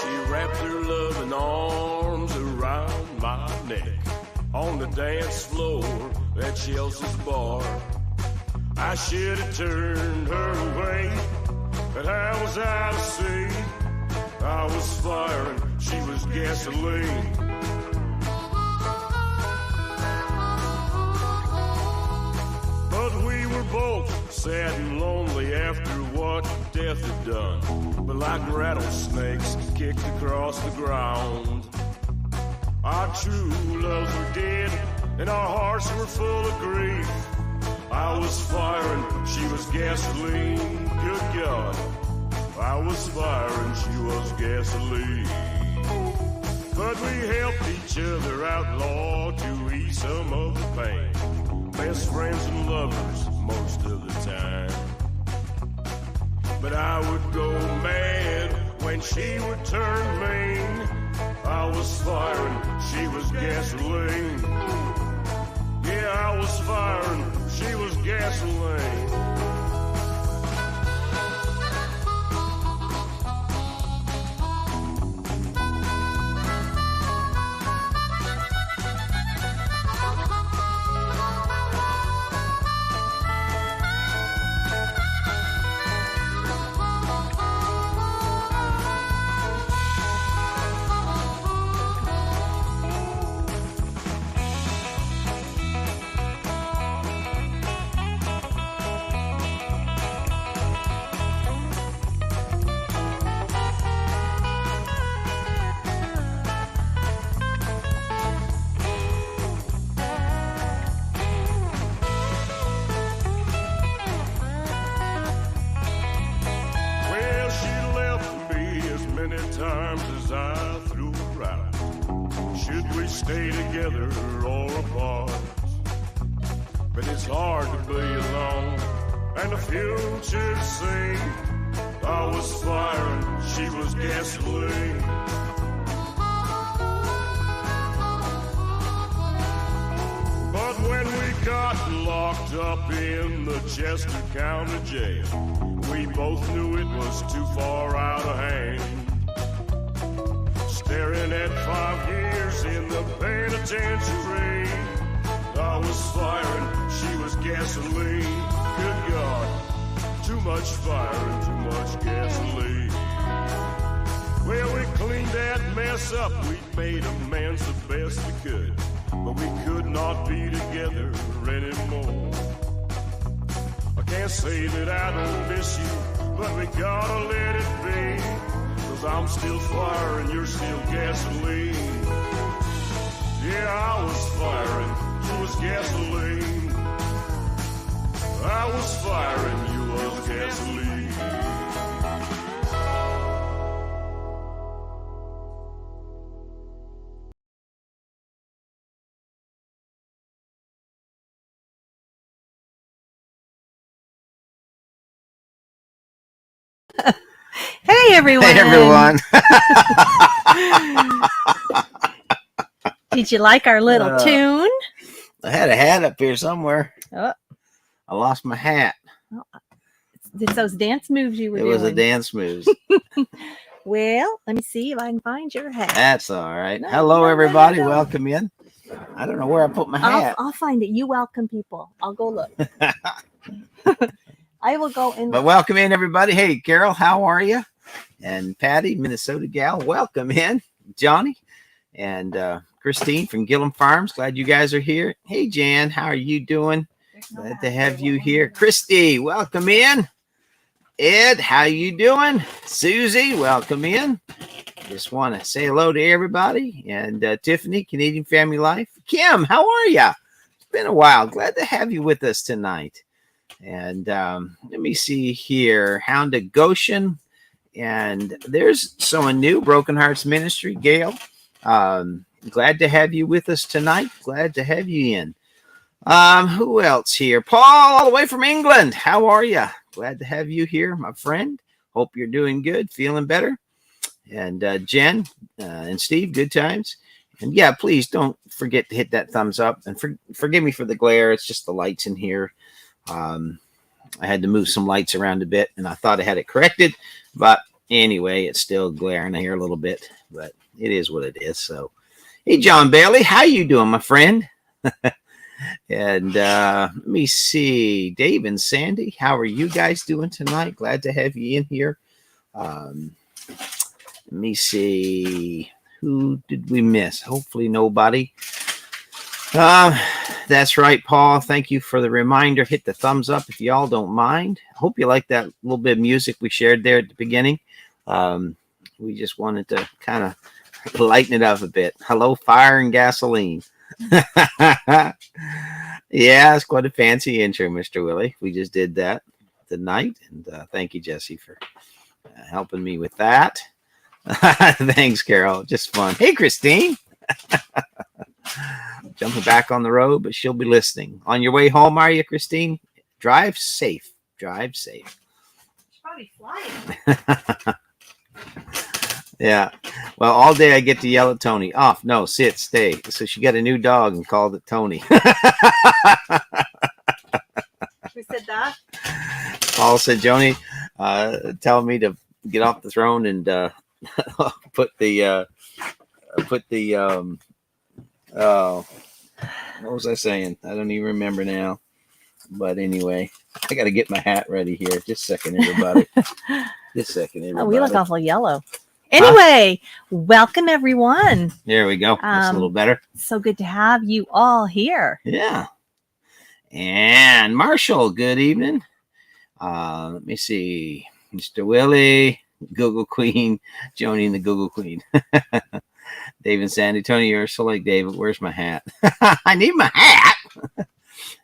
she wrapped her loving arms around my neck. On the dance floor at Chelsea's bar, I should have turned her away, but I was out of sync. I was firing, she was gasoline. But we were both sad and lonely after what death had done. But like rattlesnakes kicked across the ground, our true loves were dead and our hearts were full of grief. I was firing, she was gasoline. Good God, I was firing, she was gasoline. But we helped each other outlaw to ease some of the pain. Best friends and lovers most of the time. But I would go mad when she would turn mean. I was firing, she was gasoline. Yeah, I was firing, she was gasoline. Times as I threw her out. Should we stay together or apart? But it's hard to be alone and the future to see. I was firing, she was gasoline. But when we got locked up in the Chester County Jail, we both knew it was too far out of hand. Staring at 5 years in the penitentiary, I was firing, she was gasoline. Good God, too much fire and too much gasoline. Well, we cleaned that mess up, we made amends the best we could, but we could not be together anymore. I can't say that I don't miss you, but we gotta let it be. I'm still firing, you're still gasoline. Yeah, I was firing, you was gasoline. I was firing, you was gasoline. Hey, everyone. Hey, everyone. Did you like our little tune? I had a hat up here somewhere. Oh. I lost my hat. It's those dance moves you were doing. It was a dance moves. Well, let me see if I can find your hat. That's all right. Hello, everybody. Welcome in. I don't know where I put my hat. I'll find it. You welcome people. I'll go look. I will go in. But welcome in, everybody. Hey, Carol, how are you? And Patty, Minnesota gal, welcome in. Johnny and Christine from Gillum Farms. Glad you guys are here. Hey, Jan, how are you doing? Glad to have you here. Christy, welcome in. Ed, how you doing? Susie, welcome in. Just want to say hello to everybody. And Tiffany, Canadian Family Life. Kim, how are you? It's been a while. Glad to have you with us tonight. And let me see here. Hound of Goshen. And there's someone new, Broken Hearts Ministry, Gail. Glad to have you with us tonight. Glad to have you in. Who else here? Paul, all the way from England. How are you? Glad to have you here, my friend. Hope you're doing good, feeling better. And Jen and Steve, good times. And yeah, please don't forget to hit that thumbs up. And forgive me for the glare. It's just the lights in here. I had to move some lights around a bit, and I thought I had it corrected. But anyway, it's still glaring here a little bit, but it is what it is. So, hey, John Bailey, how you doing, my friend? And let me see, Dave and Sandy, how are you guys doing tonight? Glad to have you in here. Let me see, who did we miss? Hopefully nobody. That's right, Paul. Thank you for the reminder. Hit the thumbs up if y'all don't mind. I hope you like that little bit of music we shared there at the beginning. We just wanted to kind of lighten it up a bit. Hello, fire and gasoline. Yeah, it's quite a fancy intro, Mr. Willie. We just did that tonight, and thank you, Jesse, for helping me with that. Thanks, Carol. Just fun. Hey, Christine. Jumping back on the road, but she'll be listening. On your way home, are you, Christine? Drive safe. Drive safe. She's probably flying. Yeah. Well, all day I get to yell at Tony. Off. No, sit, stay. So she got a new dog and called it Tony. Who said that? Paul said, Joni, tell me to get off the throne and put the what was I saying? I don't even remember now. But anyway, I got to get my hat ready here. Just a second, everybody. Just a second, everybody. Oh, we look awful yellow. Anyway, welcome everyone. There we go. That's a little better. So good to have you all here. Yeah. And Marshall, good evening. Let me see. Mr. Willie, Google Queen, Joni and the Google Queen. David and Sandy, Tony, you're so like David. Where's my hat? I need my hat.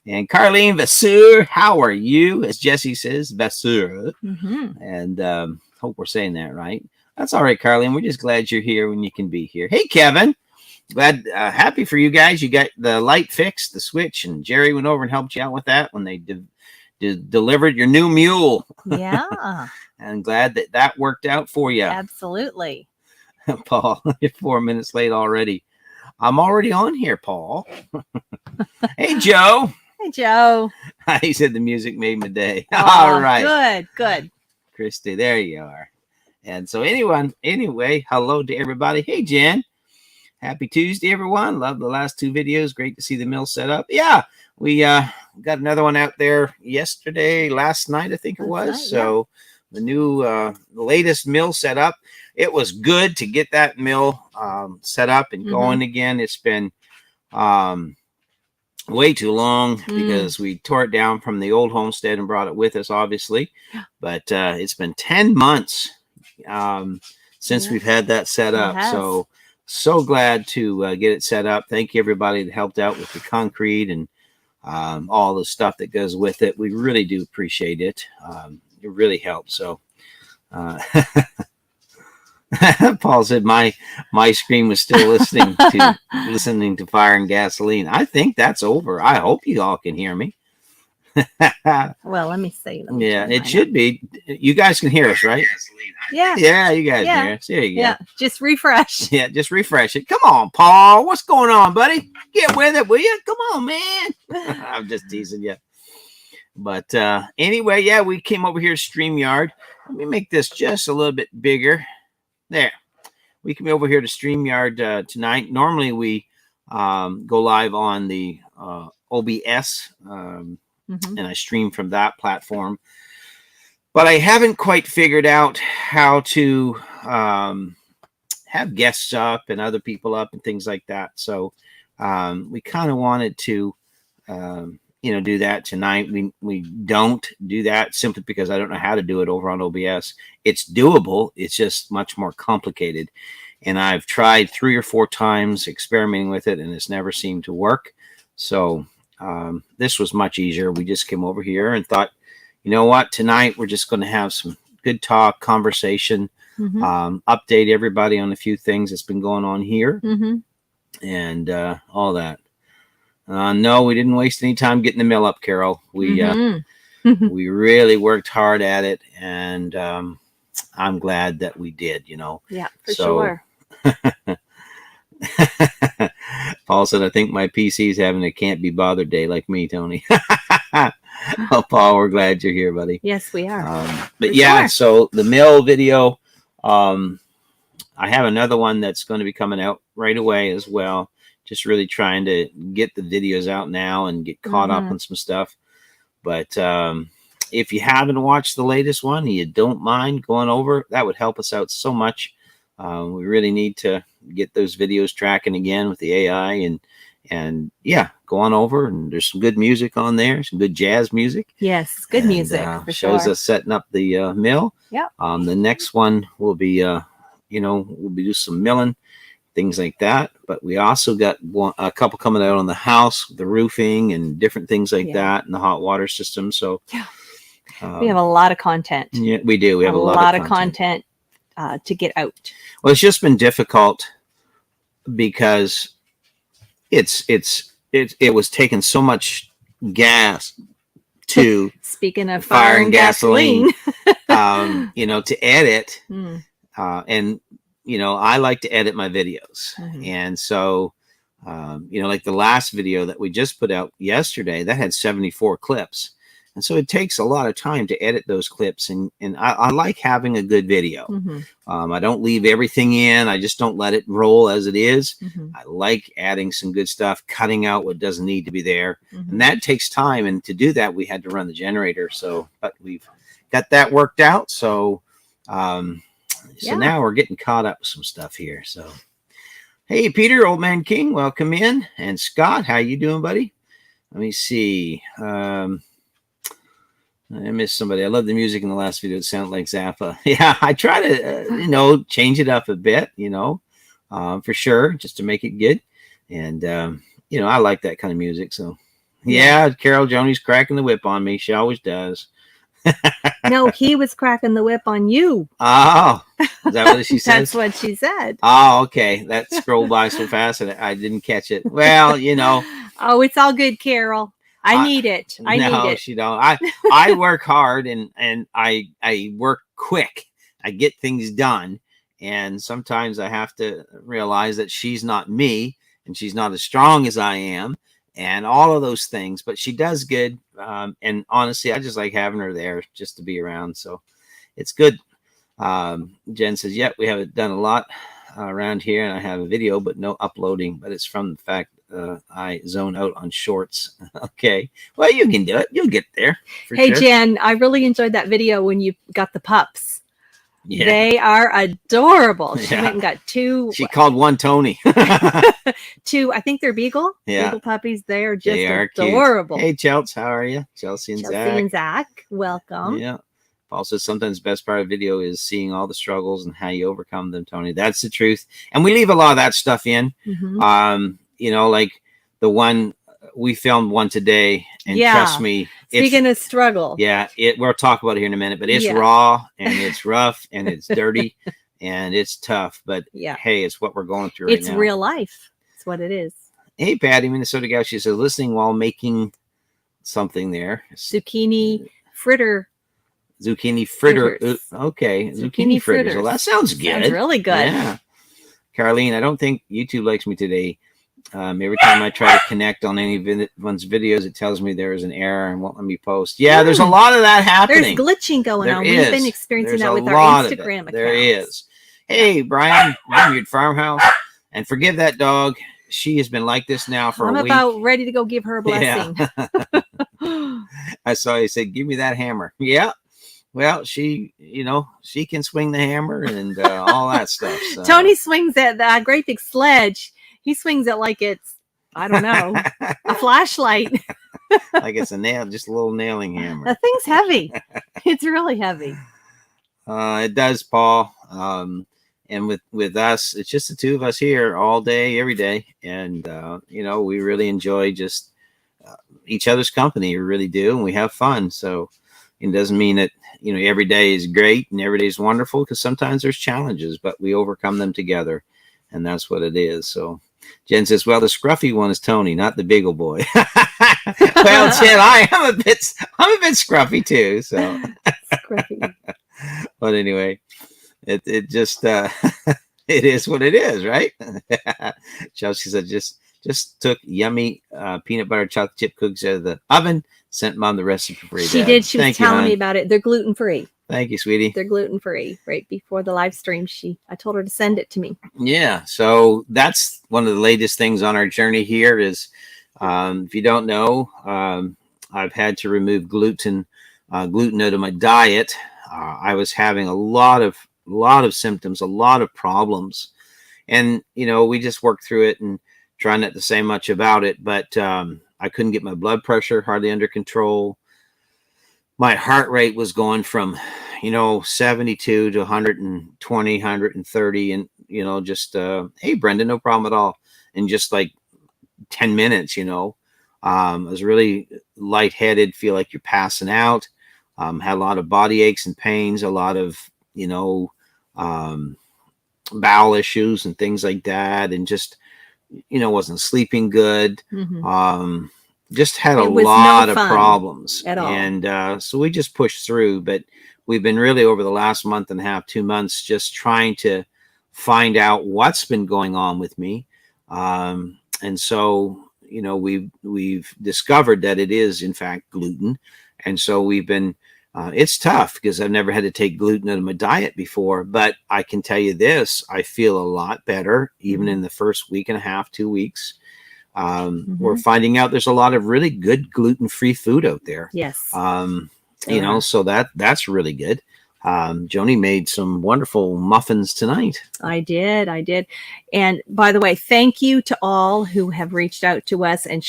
And Carlene Vasseur, how are you? As Jesse says, Vasseur. Mm-hmm. And hope we're saying that right. That's all right, Carlene. We're just glad you're here when you can be here. Hey, Kevin. Glad, happy for you guys. You got the light fixed, the switch, and Jerry went over and helped you out with that when they delivered your new mule. Yeah. And glad that worked out for you. Absolutely. Paul, you're 4 minutes late already. I'm already on here, Paul. Hey, Joe. Hey, Joe. He said the music made my day. Oh, all right. Good. Christy, there you are. And so anyway, hello to everybody. Hey, Jen. Happy Tuesday, everyone. Love the last two videos. Great to see the mill set up. Yeah, we got another one out there last night, I think it was. Right, so the new, the latest mill set up. It was good to get that mill set up and going again. It's been way too long because we tore it down from the old homestead and brought it with us, obviously. But it's been 10 months since we've had that set up. So glad to get it set up. Thank you, everybody that helped out with the concrete and all the stuff that goes with it. We really do appreciate it. It really helped. So Paul said my screen was still listening to Fire and Gasoline. I think that's over. I hope you all can hear me. Well, let me see. Yeah, it should be. You guys can hear us, right? Yeah. Yeah, you guys can hear us. There you go. Yeah, just refresh. Yeah, just refresh it. Come on, Paul. What's going on, buddy? Get with it, will you? Come on, man. I'm just teasing you. But anyway, yeah, we came over here to StreamYard. Let me make this just a little bit bigger. There. We came over here to StreamYard tonight. Normally, we go live on the OBS, and I stream from that platform. But I haven't quite figured out how to have guests up and other people up and things like that. So we kind of wanted to, do that tonight. We don't do that simply because I don't know how to do it over on OBS. It's doable. It's just much more complicated. And I've tried 3 or 4 times experimenting with it, and it's never seemed to work. So this was much easier. We just came over here and thought, you know what, tonight we're just going to have some good talk, conversation, update everybody on a few things that's been going on here and all that. No, we didn't waste any time getting the mill up, Carol. We we really worked hard at it, and I'm glad that we did, Yeah, for sure. Paul said, I think my PC's having a can't be bothered day like me, Tony. Well, Paul, we're glad you're here, buddy. Yes, we are. But yeah, so the mill video, I have another one that's going to be coming out right away as well. Just really trying to get the videos out now and get caught up on some stuff. But if you haven't watched the latest one, and you don't mind going over, that would help us out so much. We really need to get those videos tracking again with the AI and yeah, go on over, and there's some good music on there, some good jazz music. Yes, good music for shows sure. us setting up the mill. Yep. The next one will be we'll be doing some milling, things like that. But we also got a couple coming out on the house, the roofing and different things like that, and the hot water system. So we have a lot of content. Yeah, we do. We have a lot of content to get out. Well, it's just been difficult because it was taking so much gas to speaking of fire and gasoline. To edit. And I like to edit my videos. And so like the last video that we just put out yesterday, that had 74 clips. And so it takes a lot of time to edit those clips. And I like having a good video. I don't leave everything in. I just don't let it roll as it is. I like adding some good stuff, cutting out what doesn't need to be there. And that takes time. And to do that, we had to run the generator. But we've got that worked out. So now we're getting caught up with some stuff here. So, hey, Peter, Old Man King, welcome in. And Scott, how you doing, buddy? Let me see. I missed somebody. I love the music in the last video. It sounded like Zappa. Yeah, I try to, change it up a bit, for sure, just to make it good. And, I like that kind of music. So, yeah, Carol Joni's cracking the whip on me. She always does. No, he was cracking the whip on you. Oh, is that what she said? That's what she said. Oh, okay. That scrolled by so fast and I didn't catch it. Well, Oh, it's all good, Carol. I need it. I need it. She don't. I work hard and I work quick. I get things done. And sometimes I have to realize that she's not me and she's not as strong as I am and all of those things, but she does good. And honestly, I just like having her there just to be around. So it's good. Jen says, yep, we haven't done a lot around here and I have a video, but no uploading, but it's from the fact I zone out on shorts. Okay. Well, you can do it. You'll get there. Hey, sure. Jen, I really enjoyed that video when you got the pups. Yeah. They are adorable. She went and got two. She called one Tony. Two, I think they're beagle. Yeah. Beagle puppies. They are just adorable. Cute. Hey, Chelsea, how are you? Chelsea and Zach. Welcome. Yeah. Also, sometimes the best part of video is seeing all the struggles and how you overcome them, Tony. That's the truth. And we leave a lot of that stuff in. Like the one we filmed one today, and trust me, speaking of struggle, we'll talk about it here in a minute, but it's raw and it's rough and it's dirty and it's tough, but hey, it's what we're going through right now. It's real life. It's what it is. Hey, Patty, Minnesota gal, she says, listening while making something there. Zucchini fritter. Okay, zucchini fritters. Well, that sounds good. Sounds really good. Yeah. Carlene, I don't think YouTube likes me today. Every time I try to connect on anyone's videos, it tells me there is an error and won't let me post. Yeah, there's a lot of that happening. There's glitching going on. We've been experiencing that with our Instagram accounts. There is. Hey, Brian, Vineyard Farmhouse, and forgive that dog. She has been like this now for a week. I'm about ready to go give her a blessing. Yeah. I saw you said, give me that hammer. Yeah. Well, she can swing the hammer and all that stuff. So. Tony swings that great big sledge. He swings it like it's, I don't know, a flashlight. Like it's just a little nailing hammer. The thing's heavy. It's really heavy. It does, Paul. And with us, it's just the two of us here all day, every day. And, we really enjoy just each other's company. We really do. And we have fun. So it doesn't mean that, every day is great and every day is wonderful, because sometimes there's challenges, but we overcome them together. And that's what it is. So Jen says, well, the scruffy one is Tony, not the big old boy. Well, Jen, I'm a bit scruffy too. So Scruffy. But anyway, it just it is what it is, right? Chelsea said, just took yummy peanut butter chocolate chip cookies out of the oven, sent Mom the recipe for free. She did. She was telling me about it. They're gluten free. Thank you, sweetie. They're gluten-free. Right before the live stream, I told her to send it to me. Yeah. So that's one of the latest things on our journey here is, if you don't know, I've had to remove gluten out of my diet. I was having a lot of symptoms, a lot of problems. And, we just worked through it and try not to say much about it. But I couldn't get my blood pressure hardly under control. My heart rate was going from, 72 to 120, 130. And, just, hey, Brenda, no problem at all. In just like 10 minutes, I was really lightheaded, feel like you're passing out. Had a lot of body aches and pains, a lot of, bowel issues and things like that. And just, wasn't sleeping good. Just had a lot of problems at all. And so we just pushed through, but we've been really over the last month and a half, 2 months, just trying to find out what's been going on with me. And so, we've discovered that it is in fact gluten. And so we've been, it's tough because I've never had to take gluten out of my diet before, but I can tell you this, I feel a lot better, even in the first week and a half, 2 weeks. We're finding out there's a lot of really good gluten-free food out there. Yes. So that's really good. Joni made some wonderful muffins tonight. I did. And by the way, thank you to all who have reached out to us and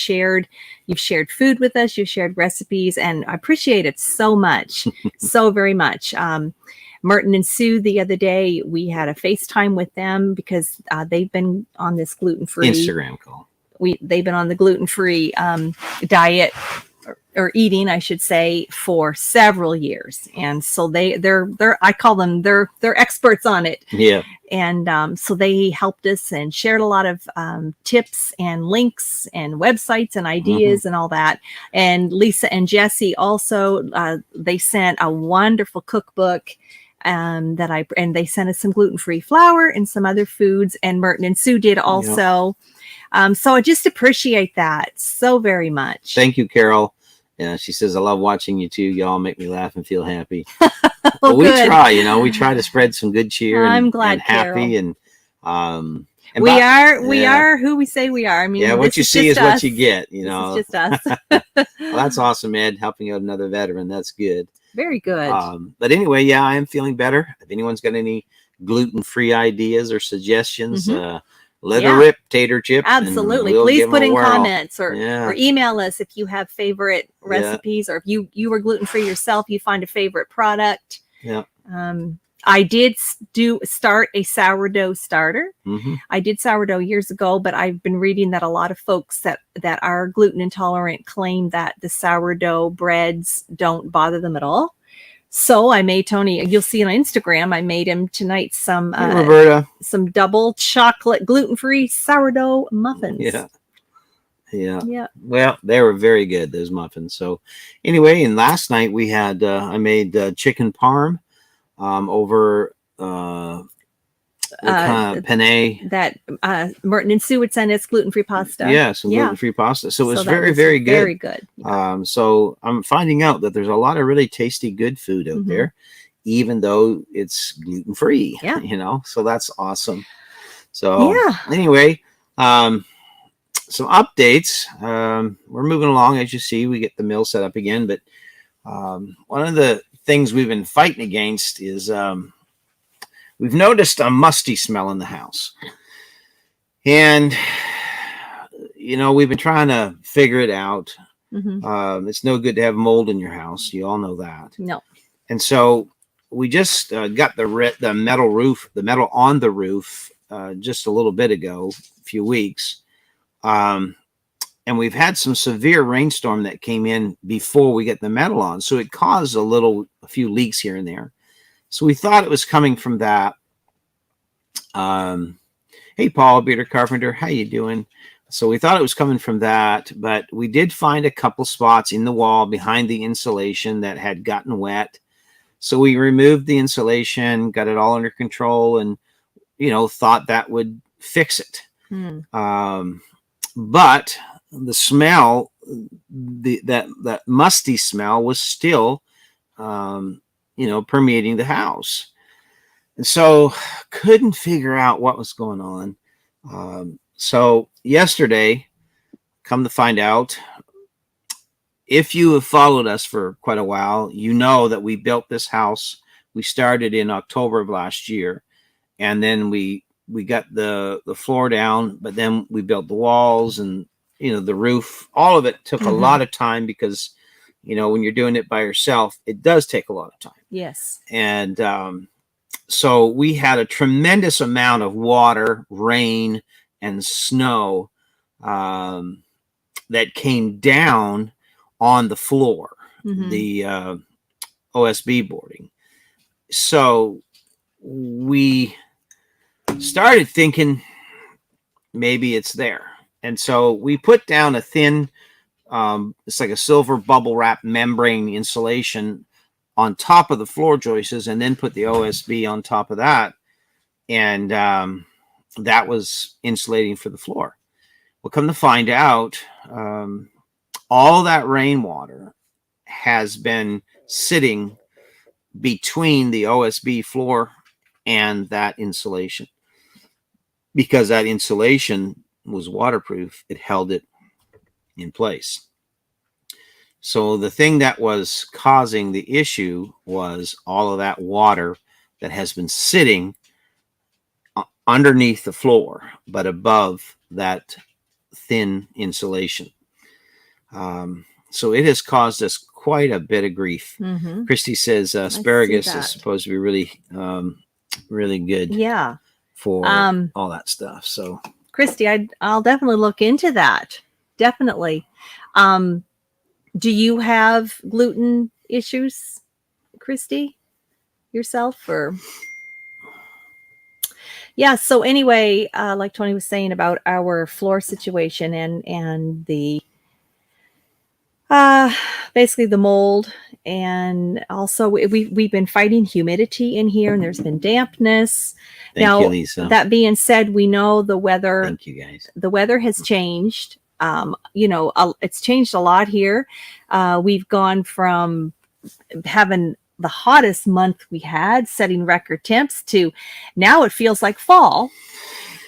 you've shared food with us, you've shared recipes, and I appreciate it so much, so very much. Merton and Sue, the other day, we had a FaceTime with them because they've been on this gluten-free Instagram call. They've been on the gluten-free diet or eating, I should say, for several years. And so they're I call them, they're experts on it. Yeah. And so they helped us and shared a lot of tips and links and websites and ideas and all that. And Lisa and Jesse also, they sent a wonderful cookbook and they sent us some gluten-free flour and some other foods, and Merton and Sue did also. So I just appreciate that so very much. Thank you, Carol. Yeah, she says, I love watching you too. Y'all make me laugh and feel happy. Well, we try, we try to spread some good cheer. I'm glad, and happy. Carol. And we are who we say we are. I mean, what you see is us. what you get, This is just us. Well, that's awesome, Ed, helping out another veteran. That's good. Very good. But anyway, yeah, I am feeling better. If anyone's got any gluten-free ideas or suggestions, let her rip, Tater Chip. Absolutely. Please put in comments or email us if you have favorite recipes, or if you were gluten-free yourself, you find a favorite product. Yeah. I did start a sourdough starter. I did sourdough years ago, but I've been reading that a lot of folks that are gluten intolerant claim that the sourdough breads don't bother them at all. So I made Tony, you'll see on Instagram, I made him tonight some double chocolate gluten-free sourdough muffins. Yeah. Well, they were very good, those muffins. So anyway, and last night we had, I made chicken parm over penne. That Merton and Sue would send us gluten-free pasta. Yeah, some gluten-free pasta. So it was very, very good. Very good. So I'm finding out that there's a lot of really tasty, good food out there, even though it's gluten-free. Yeah. So that's awesome. So anyway, some updates. We're moving along. As you see, we get the mill set up again. But one of the things we've been fighting against is we've noticed a musty smell in the house. And, we've been trying to figure it out. It's no good to have mold in your house. You all know that. No. And so we just got the metal on the roof just a little bit ago, a few weeks. And we've had some severe rainstorm that came in before we get the metal on. So it caused a few leaks here and there. So we thought it was coming from that. Hey, Paul, Beater Carpenter, how you doing? So we thought it was coming from that, but we did find a couple spots in the wall behind the insulation that had gotten wet. So we removed the insulation, got it all under control, and, thought that would fix it. But the smell, that musty smell was still, permeating the house. And so couldn't figure out what was going on. So yesterday, come to find out, if you have followed us for quite a while, you know that we built this house. We started in October of last year, and then we got the floor down, but then we built the walls and, the roof. All of it took a lot of time because, when you're doing it by yourself, it does take a lot of time. Yes. And so we had a tremendous amount of water, rain, and snow that came down on the floor, the OSB boarding. So we started thinking maybe it's there. And so we put down a thin, it's like a silver bubble wrap membrane insulation on top of the floor joists, and then put the OSB on top of that. And that was insulating for the floor. Well, come to find out, all that rainwater has been sitting between the OSB floor and that insulation. Because that insulation was waterproof, it held it in place. So the thing that was causing the issue was all of that water that has been sitting underneath the floor, but above that thin insulation. So it has caused us quite a bit of grief. Christy says asparagus is supposed to be really, really good. Yeah. For all that stuff. So Christy, I'll definitely look into that. Definitely. Do you have gluten issues, Christy, yourself, or? Yeah. So anyway, like Tony was saying about our floor situation and the basically the mold, and also we've been fighting humidity in here, and there's been dampness. Thank you, Lisa. That being said, we know the weather. Thank you, guys. The weather has changed. It's changed a lot here. We've gone from having the hottest month we had, setting record temps, to now it feels like fall.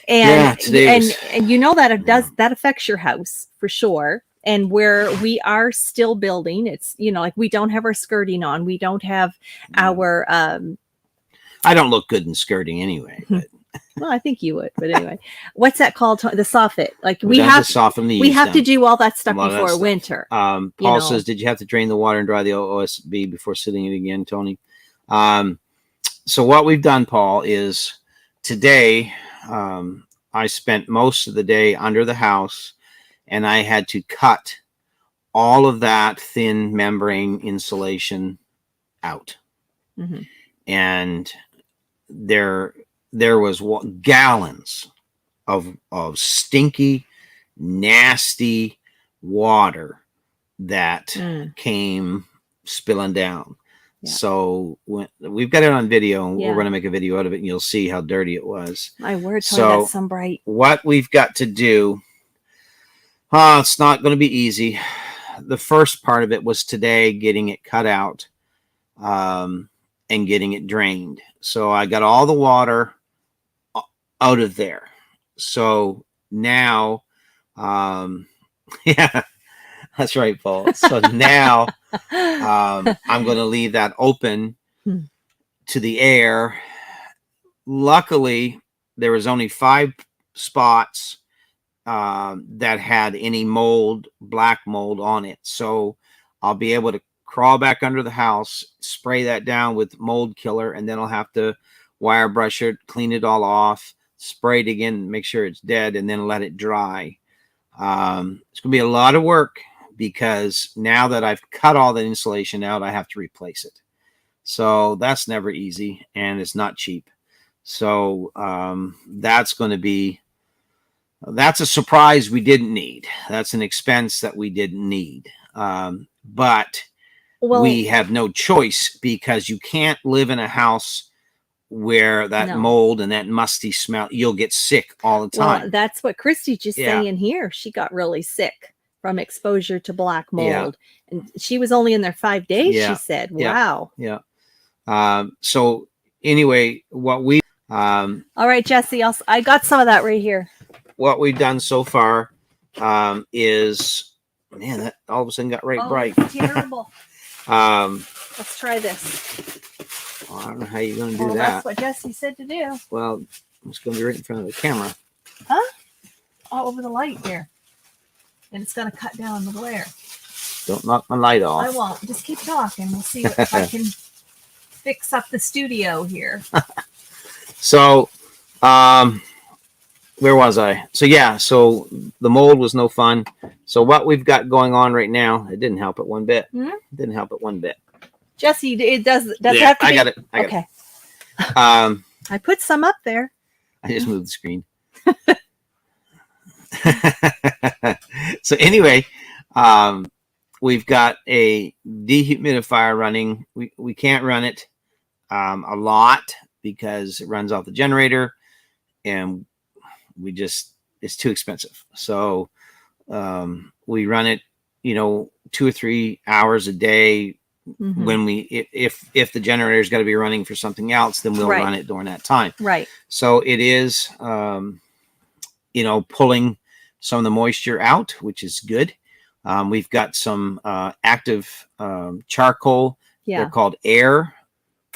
And that affects your house for sure. And where we are still building, it's, like we don't have our skirting on. We don't have our I don't look good in skirting anyway. But. Well, I think you would, but anyway, what's that called? The soffit. Like we have to soften these. We have to do all that stuff before winter. Paul says, "Did you have to drain the water and dry the OSB before sitting it again, Tony?" So what we've done, Paul, is today I spent most of the day under the house, and I had to cut all of that thin membrane insulation out, and there was gallons of stinky, nasty water that came spilling down. Yeah. So we've got it on video, and we're going to make a video out of it, and you'll see how dirty it was. My word, Tony, that's some bright. What we've got to do, it's not going to be easy. The first part of it was today getting it cut out and getting it drained. So I got all the water out of there. So now, yeah, that's right, Paul. So now I'm going to leave that open to the air. Luckily, there was only 5 spots that had any mold, black mold on it. So I'll be able to crawl back under the house, spray that down with mold killer, and then I'll have to wire brush it, clean it all off, spray it again, make sure it's dead, and then let it dry. It's going to be a lot of work because now that I've cut all the insulation out, I have to replace it. So that's never easy, and it's not cheap. So that's a surprise we didn't need. That's an expense that we didn't need. But we have no choice because you can't live in a house where that mold and that musty smell, you'll get sick all the time. Well, that's what Christy just saying here. She got really sick from exposure to black mold. And she was only in there 5 days, she said. Wow. Yeah. So anyway, All right, Jesse, I got some of that right here. what we've done so far is, man, that all of a sudden got right bright. It's terrible. Let's try this. Well, I don't know how you're going to do that. That's what Jesse said to do. Well, it's going to be right in front of the camera. Huh? All over the light here. And it's going to cut down the glare. Don't knock my light off. I won't. Just keep talking. We'll see if I can fix up the studio here. So, where was I? So yeah, so the mold was no fun. So what we've got going on right now, it didn't help it one bit. Hmm? It didn't help it one bit. Jesse, it does Yeah, have to I be. got it. I got Okay. it. I put some up there. I just moved the screen. So anyway, we've got a dehumidifier running. We can't run it a lot because it runs off the generator, and it's too expensive. So we run it, 2 or 3 hours a day. Mhm. When if the generator's got to be running for something else, then we'll Right. run it during that time. Right. So it is, pulling some of the moisture out, which is good. We've got some active charcoal. Yeah. They're called air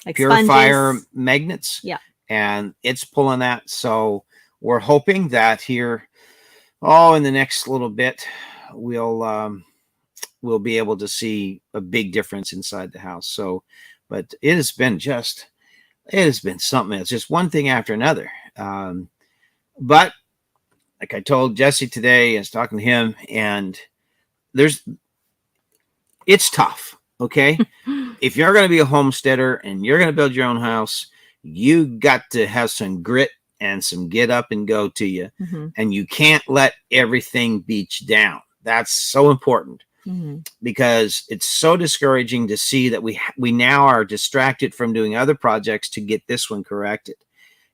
Like purifier sponges. magnets. Yeah. And it's pulling that. So we're hoping that here, in the next little bit, we'll be able to see a big difference inside the house. So, but it has been something. It's just one thing after another. But like I told Jesse today, I was talking to him, and it's tough. Okay. If you're going to be a homesteader and you're going to build your own house, you got to have some grit and some get up and go to you. Mhm. And you can't let everything beat you down. That's so important. Mhm. Because it's so discouraging to see that we now are distracted from doing other projects to get this one corrected.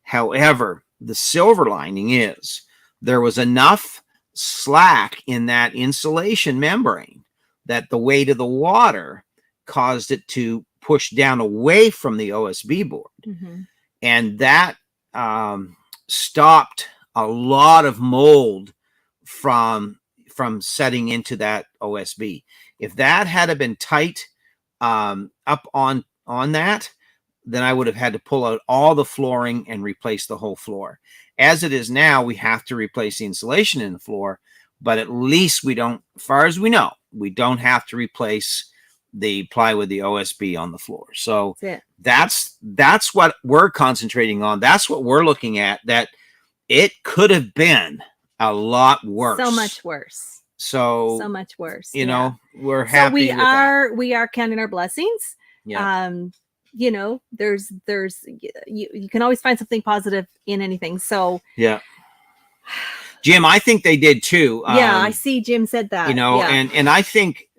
However, the silver lining is there was enough slack in that insulation membrane that the weight of the water caused it to push down away from the OSB board. Mhm. And that stopped a lot of mold from setting into that OSB. If that had been tight up on that, then I would have had to pull out all the flooring and replace the whole floor. As it is now, we have to replace the insulation in the floor, but at least we don't, as far as we know, we don't have to replace the plywood, the OSB on the floor. So that's what we're concentrating on. That's what we're looking at, that it could have been a lot worse. So much worse. So much worse. We're happy. So we are counting our blessings. Yeah. There's you can always find something positive in anything. So yeah. Jim, I think they did too. Yeah, I see Jim said that. And I think,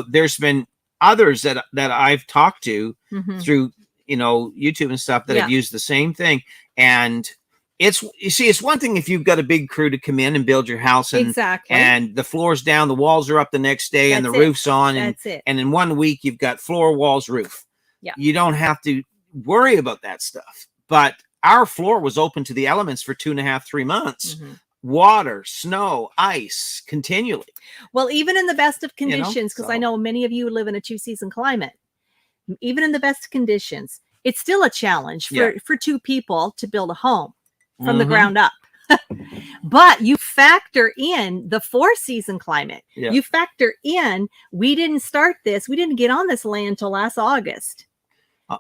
there's been others that I've talked to Mhm. through, YouTube and stuff that have used the same thing. And it's one thing if you've got a big crew to come in and build your house and the floor's down, the walls are up the next day, and the roof's on, and in 1 week you've got floor, walls, roof. Yeah. You don't have to worry about that stuff. But our floor was open to the elements for 2.5, 3 months. Mhm. Water, snow, ice, continually. Well, even in the best of conditions, because I know many of you live in a 2-season climate, even in the best conditions, it's still a challenge for 2 people to build a home from the ground up. But you factor in the 4-season climate. Yeah. You factor in, we didn't get on this land till last August.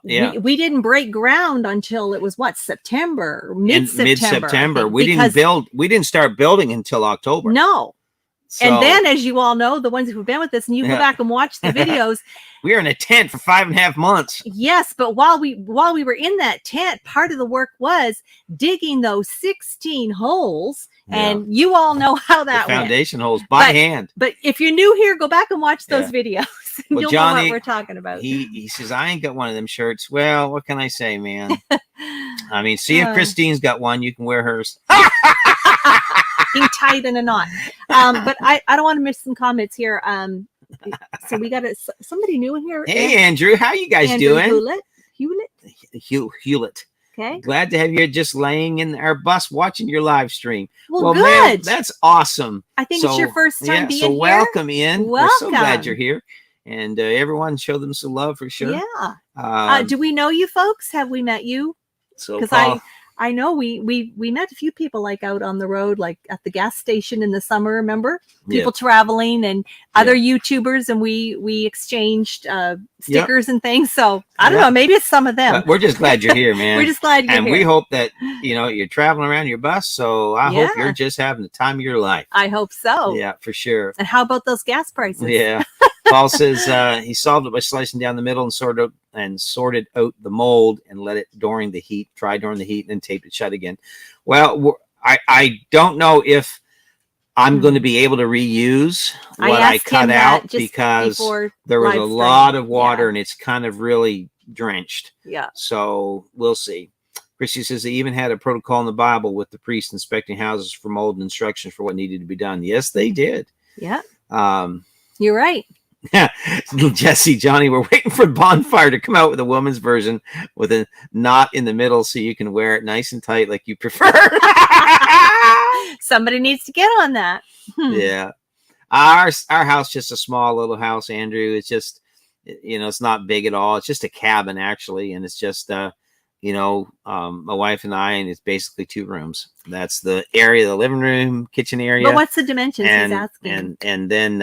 We didn't break ground until it was September, mid-September. We didn't start building until October. No. So, and then, as you all know, the ones who've been with us, and you go back and watch the videos, we were in a tent for 5.5 months. Yes, but while we were in that tent, part of the work was digging those 16 holes, and you all know how that went. Foundation holes by hand. But if you're new here, go back and watch those videos. And well, you'll Johnny, know what we're talking about. He says, I ain't got one of them shirts. Well, what can I say, man? I mean, see if Christine's got one, you can wear hers. Being tied in a knot. But I don't want to miss some comments here. So we got somebody new in here. Hey, Andrew, how you guys doing? Hewlett. Hewlett. Okay. Glad to have you just laying in our bus watching your live stream. Well, good. Man, that's awesome. I think it's your first time being so here. welcome in. Welcome. We're so glad you're here. And everyone show them some love for sure. Yeah. Do we know you folks? Have we met you? So because I know we met a few people like out on the road, like at the gas station in the summer. Remember, people traveling and other YouTubers, and we exchanged stickers and things. So I don't know, maybe it's some of them. But we're just glad you're here, man. We're just glad you're here, and we hope that you're traveling around your bus. So I hope you're just having the time of your life. I hope so. Yeah, for sure. And how about those gas prices? Yeah. Paul says he solved it by slicing down the middle and sorted out the mold and let it during the heat, and then taped it shut again. Well, I don't know if I'm going to be able to reuse what I cut out because there was a lot of water and it's kind of really drenched. Yeah. So we'll see. Christy says they even had a protocol in the Bible with the priest inspecting houses for mold and instructions for what needed to be done. Yes, they did. Yeah. You're right. Jesse, Johnny, we're waiting for Bonfire to come out with a woman's version with a knot in the middle so you can wear it nice and tight like you prefer. Somebody needs to get on that. Yeah. Our house, just a small little house, Andrew. It's just, it's not big at all. It's just a cabin, actually. And it's just, my wife and I, and it's basically 2 rooms. That's the area, the living room, kitchen area. But what's the dimensions he's asking? And then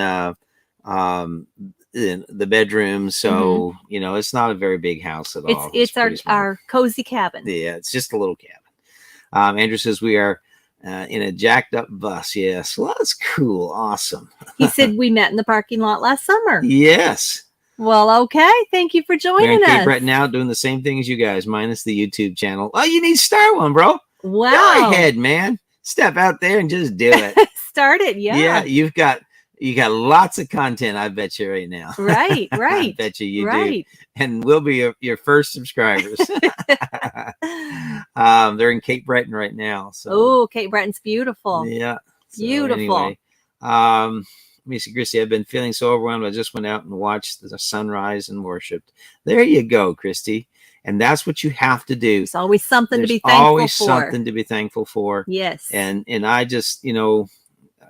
the bedroom. So it's not a very big house at all. It's our cozy cabin. Yeah, it's just a little cabin. Andrew says we are in a jacked up bus. Yes, well, that's cool. Awesome. He said we met in the parking lot last summer. Yes. Well, okay. Thank you for joining us. Cape right now, doing the same thing as you guys, minus the YouTube channel. Oh, you need to start one, bro. Wow. Go ahead, man. Step out there and just do it. Start it. Yeah. Yeah, you got lots of content, I bet you right now. Right. I bet you do. And we'll be your first subscribers. They're in Cape Breton right now. So. Oh, Cape Breton's beautiful. Yeah. So beautiful. Anyway, Missy Christy, I've been feeling so overwhelmed. I just went out and watched the sunrise and worshipped. There you go, Christy. And that's what you have to do. There's always something to be thankful for. Always something to be thankful for. Yes. And I just,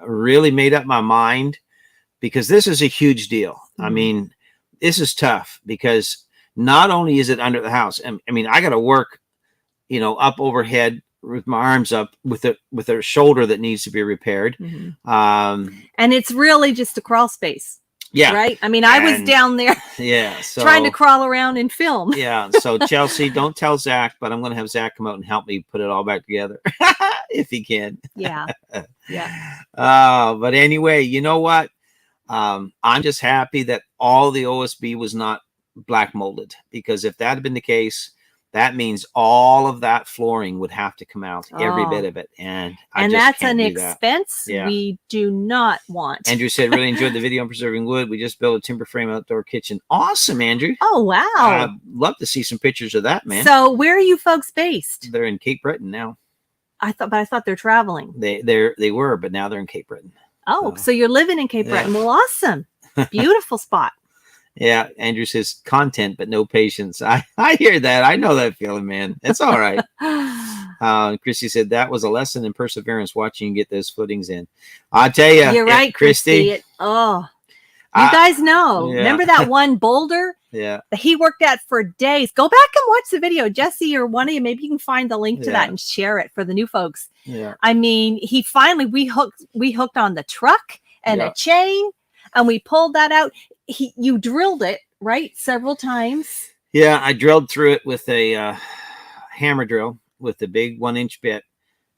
really made up my mind because this is a huge deal. Mm-hmm. I mean, this is tough because not only is it under the house, I mean, I got to work, up overhead with my arms up with a shoulder that needs to be repaired. Mm-hmm. And it's really just a crawl space. Yeah. Right. I mean, I was down there trying to crawl around and film. Yeah. So Chelsea, don't tell Zach, but I'm going to have Zach come out and help me put it all back together if he can. Yeah. Yeah. But anyway, you know what? I'm just happy that all the OSB was not black molded, because if that had been the case, that means all of that flooring would have to come out, every bit of it. And that's an expense we do not want. Andrew said, really enjoyed the video on preserving wood. We just built a timber frame outdoor kitchen. Awesome, Andrew. Oh, wow. I'd love to see some pictures of that, man. So where are you folks based? They're in Cape Breton now. I thought they're traveling. They were, but now they're in Cape Breton. Oh, so you're living in Cape Breton. Well, awesome. Beautiful spot. Yeah, Andrew says content, but no patience. I hear that. I know that feeling, man. It's all right. Christy said that was a lesson in perseverance watching you get those footings in. I tell you, you're right, Christy. You guys know. Yeah. Remember that one boulder? Yeah. That he worked at for days. Go back and watch the video, Jesse, or one of you. Maybe you can find the link to that and share it for the new folks. Yeah. I mean, we hooked on the truck and a chain, and we pulled that out. You drilled it, right? Several times. Yeah, I drilled through it with a hammer drill with a big 1-inch bit.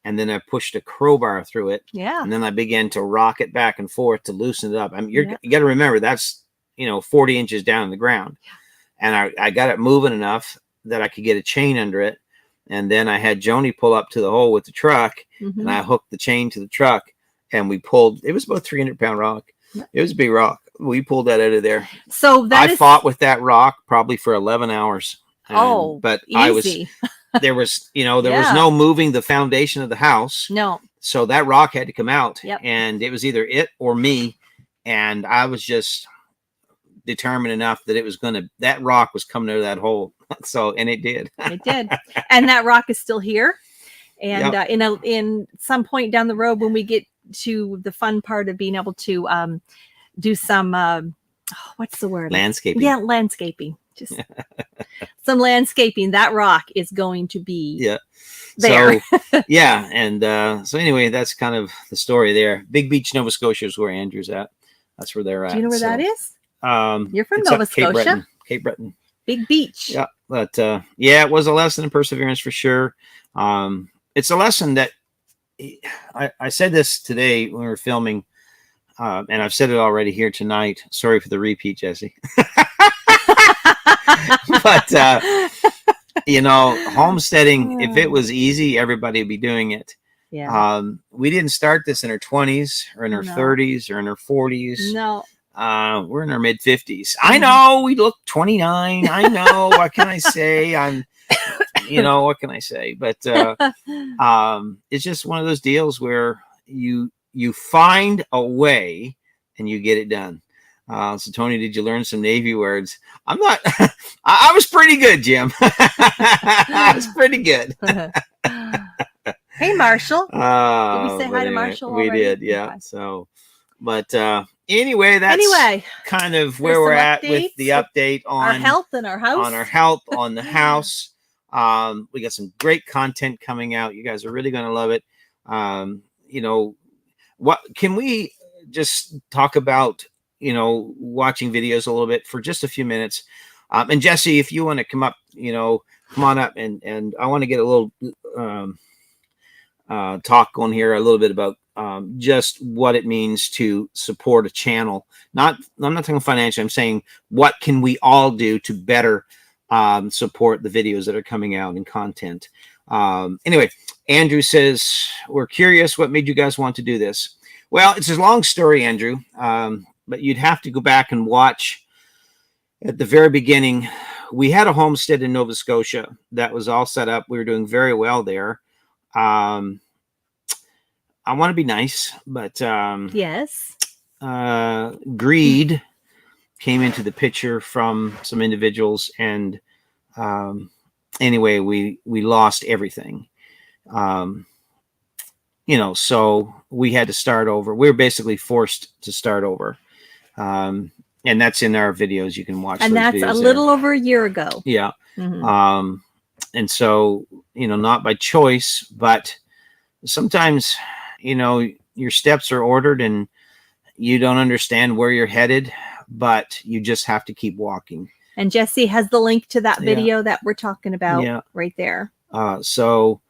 And then I pushed a crowbar through it. Yeah. And then I began to rock it back and forth to loosen it up. I mean, you got to remember that's, 40 inches down in the ground. Yeah. And I got it moving enough that I could get a chain under it. And then I had Joni pull up to the hole with the truck. Mm-hmm. And I hooked the chain to the truck. And we pulled, it was about 300-pound rock. Yeah. It was a big rock. We pulled that out of there. So I fought with that rock probably for 11 hours. But easy. There was no moving the foundation of the house. No. So that rock had to come out. Yep. And it was either it or me. And I was just determined enough that it was that rock was coming out of that hole. So, and it did. It did. And that rock is still here. And Yep. In some point down the road, when we get to the fun part of being able to do some, what's the word? Landscaping. Yeah, landscaping. Just some landscaping. That rock is going to be there. So, yeah. And so anyway, that's kind of the story there. Big Beach, Nova Scotia is where Andrew's at. That's where they're at. Do you know where that is? You're from Nova Scotia? Cape Breton. Big Beach. Yeah. But yeah, it was a lesson in perseverance for sure. It's a lesson that I said this today when we were filming, and I've said it already here tonight. Sorry for the repeat, Jesse. But homesteading, if it was easy, everybody would be doing it. Yeah. We didn't start this in our 20s or in our 30s or in our 40s. No. We're in our mid 50s. I know we look 29. I know. What can I say? What can I say? But it's just one of those deals where you find a way and you get it done. So Tony, did you learn some Navy words? I'm not. I was pretty good, Jim. I was pretty good. Hey, Marshall. Did we say hi to Marshall already? We did, yeah. Okay. So, but anyway, that's kind of where we're at with the update on our health and our house. On our health, on the house. We got some great content coming out. You guys are really going to love it. What can we just talk about? Watching videos a little bit for just a few minutes. And Jesse, if you want to come up, come on up, and I want to get a little talk on here a little bit about just what it means to support a channel. I'm not talking financially. I'm saying what can we all do to better support the videos that are coming out and content. Anyway, Andrew says, we're curious what made you guys want to do this. Well, it's a long story, Andrew. But you'd have to go back and watch at the very beginning. We had a homestead in Nova Scotia that was all set up. We were doing very well there. I want to be nice, but yes, greed came into the picture from some individuals, and anyway, we lost everything. So we had to start over. We were basically forced to start over. And that's in our videos. You can watch. And that's a little over a year ago. Yeah. Mm-hmm. And so, not by choice, but sometimes, your steps are ordered and you don't understand where you're headed, but you just have to keep walking. And Jesse has the link to that video that we're talking about right there. So,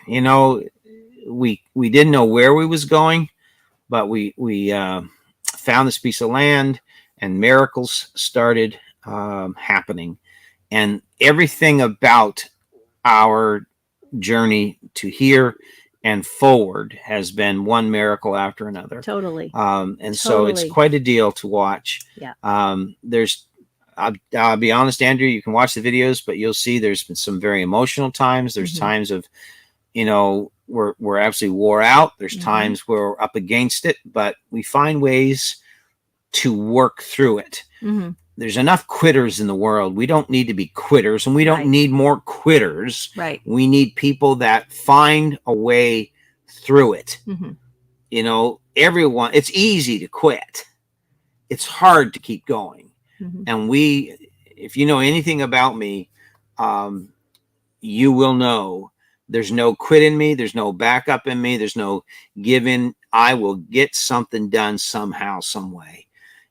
we didn't know where we was going, but we found this piece of land and miracles started happening, and everything about our journey to here and forward has been one miracle after another. Totally. So it's quite a deal to watch. Yeah. I'll be honest, Andrew, you can watch the videos, but you'll see there's been some very emotional times. There's times of, we're absolutely wore out. There's times where we're up against it, but we find ways to work through it. There's enough quitters in the world. We don't need to be quitters, and we don't need more quitters. Right. We need people that find a way through it. Everyone, it's easy to quit. It's hard to keep going. And if you know anything about me, you will know there's no quit in me. There's no backup in me. There's no give in. I will get something done somehow, some way.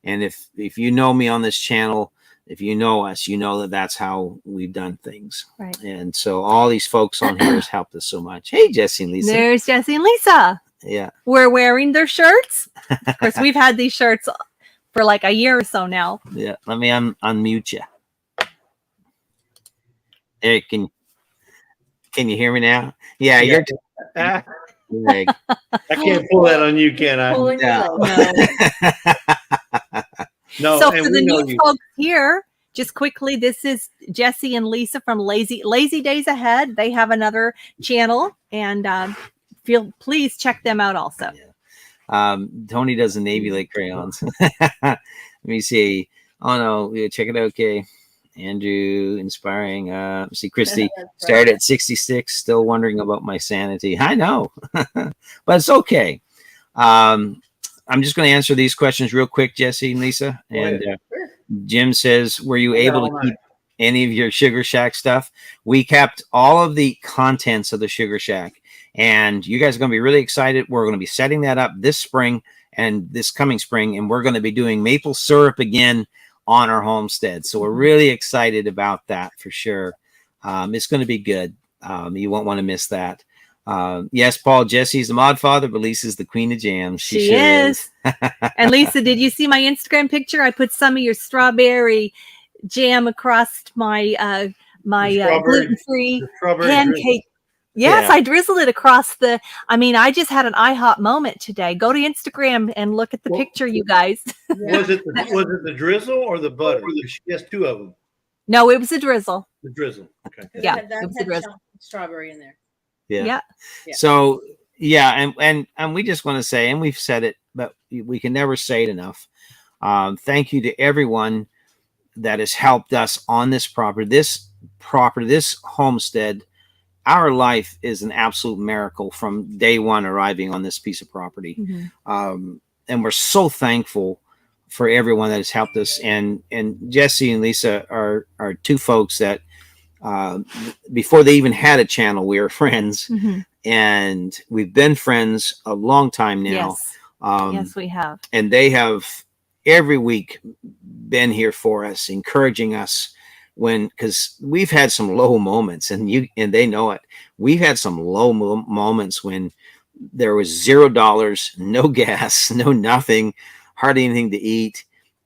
And if you know me on this channel, if you know us, you know that that's how we've done things. Right. And so all these folks on here has helped us so much. Hey, Jesse and Lisa. There's Jesse and Lisa. Yeah. We're wearing their shirts. Of course, we've had these shirts for like a year or so now. Yeah. Let me unmute you. There, can you hear me now? Yeah. You're I can't pull that on you, can I? No. So for the new folks here, just quickly, this is Jesse and Lisa from Lazy Days Ahead. They have another channel, and please check them out also. Tony does the Navy Lake crayons. Let me see. Oh no, yeah, check it out. Okay. Andrew, inspiring. See, Christy started at 66, still wondering about my sanity. I know, but it's okay. I'm just going to answer these questions real quick, Jesse and Lisa. And Jim says, were you able to keep any of your Sugar Shack stuff? We kept all of the contents of the Sugar Shack, and you guys are going to be really excited. We're going to be setting that up this spring and this coming spring, and we're going to be doing maple syrup again on our homestead. So we're really excited about that for sure. It's going to be good. You won't want to miss that. Yes, Paul, Jesse's the mod father, but Lisa's the queen of jams. She sure is. And Lisa, did you see my Instagram picture? I put some of your strawberry jam across my gluten-free pancake. Yes, yeah. I drizzled it across the. I mean, I just had an IHOP moment today. Go to Instagram and look at the picture, you guys. Was it the drizzle or the butter? She has two of them. No, it was a drizzle. The drizzle. Okay. Yeah, it was a drizzle. Strawberry in there. Yeah. So yeah, and we just want to say, and we've said it, but we can never say it enough. Thank you to everyone that has helped us on this property. This homestead. Our life is an absolute miracle from day one arriving on this piece of property. Mm-hmm. And we're so thankful for everyone that has helped us. And Jesse and Lisa are two folks that before they even had a channel, we were friends. Mm-hmm. And we've been friends a long time now. Yes, yes, we have. And they have every week been here for us, encouraging us. Because we've had some low moments, and they know it. We've had some low moments when there was $0, no gas, no nothing, hardly anything to eat.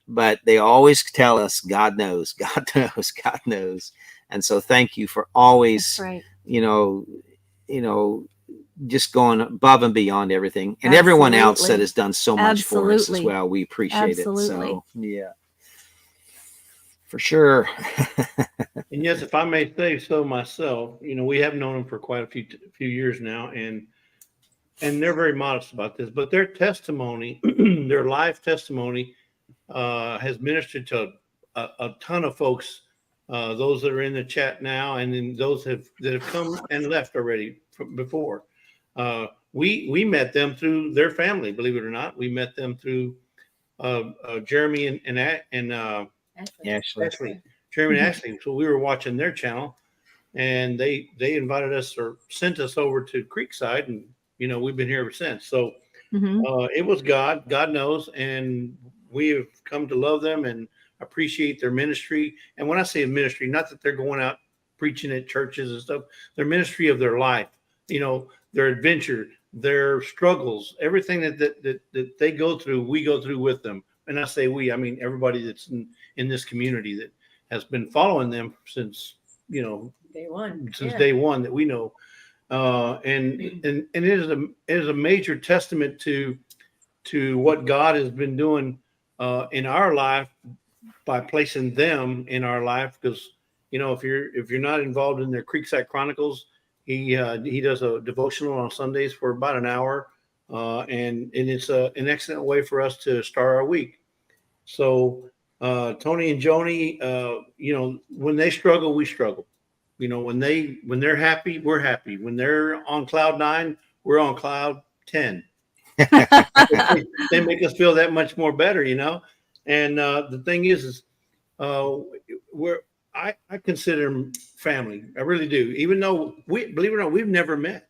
But they always tell us, God knows, God knows, God knows. And so thank you for always, just going above and beyond everything. And everyone else that has done so much for us as well. We appreciate it. So, yeah. For sure. And yes, if I may say so myself, we have known them for quite a few years now, and they're very modest about this, but their testimony, their live testimony, has ministered to a ton of folks, those that are in the chat now, and then those that have come and left already from before. We met them through their family, believe it or not. We met them through Jeremy and Ashley. Jeremy and Ashley. So we were watching their channel, and they invited us or sent us over to Creekside, and we've been here ever since. So it was God knows, and we have come to love them and appreciate their ministry. And when I say ministry, not that they're going out preaching at churches and stuff, their ministry of their life, their adventure, their struggles, everything that they go through, we go through with them. And I say we, I mean everybody that's in this community that has been following them since day one, day one that we know, and it is a major testament to what God has been doing in our life by placing them in our life. Because if you're not involved in their Creekside Chronicles, he does a devotional on Sundays for about an hour. And it's an excellent way for us to start our week. So Tony and Joni, when they struggle, we struggle. When they're happy, we're happy. When they're on cloud 9, we're on cloud 10. They make us feel that much more better, And the thing is I consider them family. I really do. Even though believe it or not, we've never met.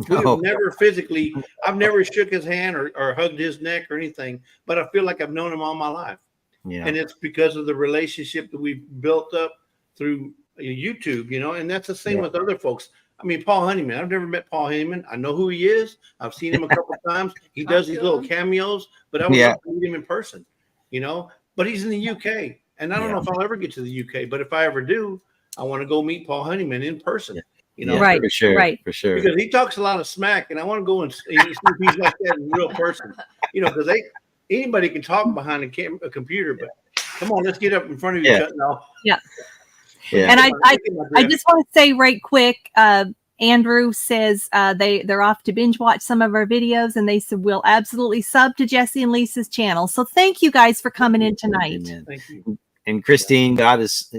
We've never physically, I've never shook his hand or hugged his neck or anything, but I feel like I've known him all my life. Yeah. And it's because of the relationship that we've built up through YouTube, and that's the same with other folks. I mean, Paul Honeyman, I've never met Paul Honeyman. I know who he is. I've seen him a couple of times. He does these little cameos, but I would love to meet him in person, but he's in the UK, and I don't know if I'll ever get to the UK, but if I ever do, I want to go meet Paul Honeyman in person. Right, for sure, right, for sure. Because he talks a lot of smack, and I want to go and see if he's like that in real person. Because anybody can talk behind a computer, but come on, let's get up in front of you. Yeah. And I just want to say right quick, Andrew says they're off to binge watch some of our videos, and they said we'll absolutely sub to Jesse and Lisa's channel. So thank you guys for coming in tonight. Amen. Thank you. And Christine,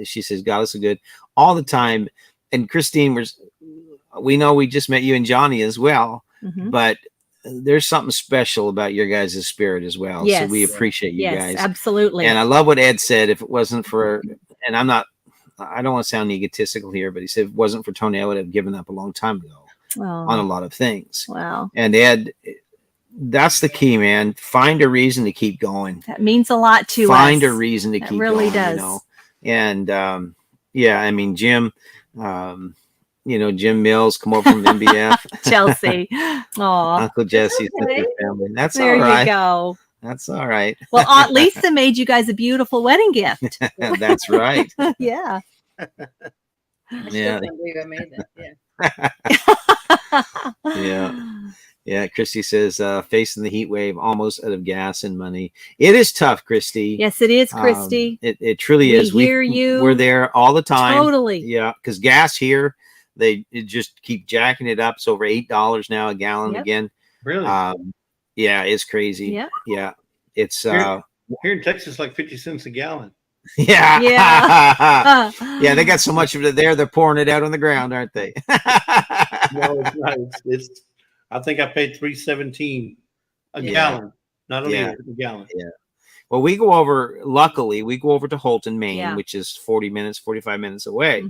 she says, God is so good all the time. And Christine, we know we just met you and Johnny as well, but there's something special about your guys' spirit as well. Yes. So we appreciate you guys. Absolutely. And I love what Ed said. If it wasn't for, and I don't want to sound egotistical here, but he said if it wasn't for Tony, I would have given up a long time ago on a lot of things. Wow. And Ed, that's the key, man. Find a reason to keep going. That means a lot to us. Find a reason to keep going. It really does. You know? And yeah, I mean, Jim, Jim Mills come over from MBF. Chelsea. Oh, Uncle Jesse's with your family. That's there all right. you go. That's all right. Well, Aunt Lisa made you guys a beautiful wedding gift. That's right. Yeah. I still can't believe I made that. Yeah. Yeah. Christy says, facing the heat wave, almost out of gas and money. It is tough, Christy. Yes, it is, Christy. It truly is. We hear you. We're there all the time. Totally. Yeah. Because gas here, they just keep jacking it up. It's over $8 now a gallon again. Really? Yeah, it's crazy. Yeah. Yeah. It's here in Texas, like 50 cents a gallon. Yeah. Yeah. Yeah, they got so much of it there, they're pouring it out on the ground, aren't they? No, it's not. I think I paid $3.17 a gallon, not a liter, a gallon. Yeah. Well, luckily, we go over to Holton, Maine, which is 45 minutes away.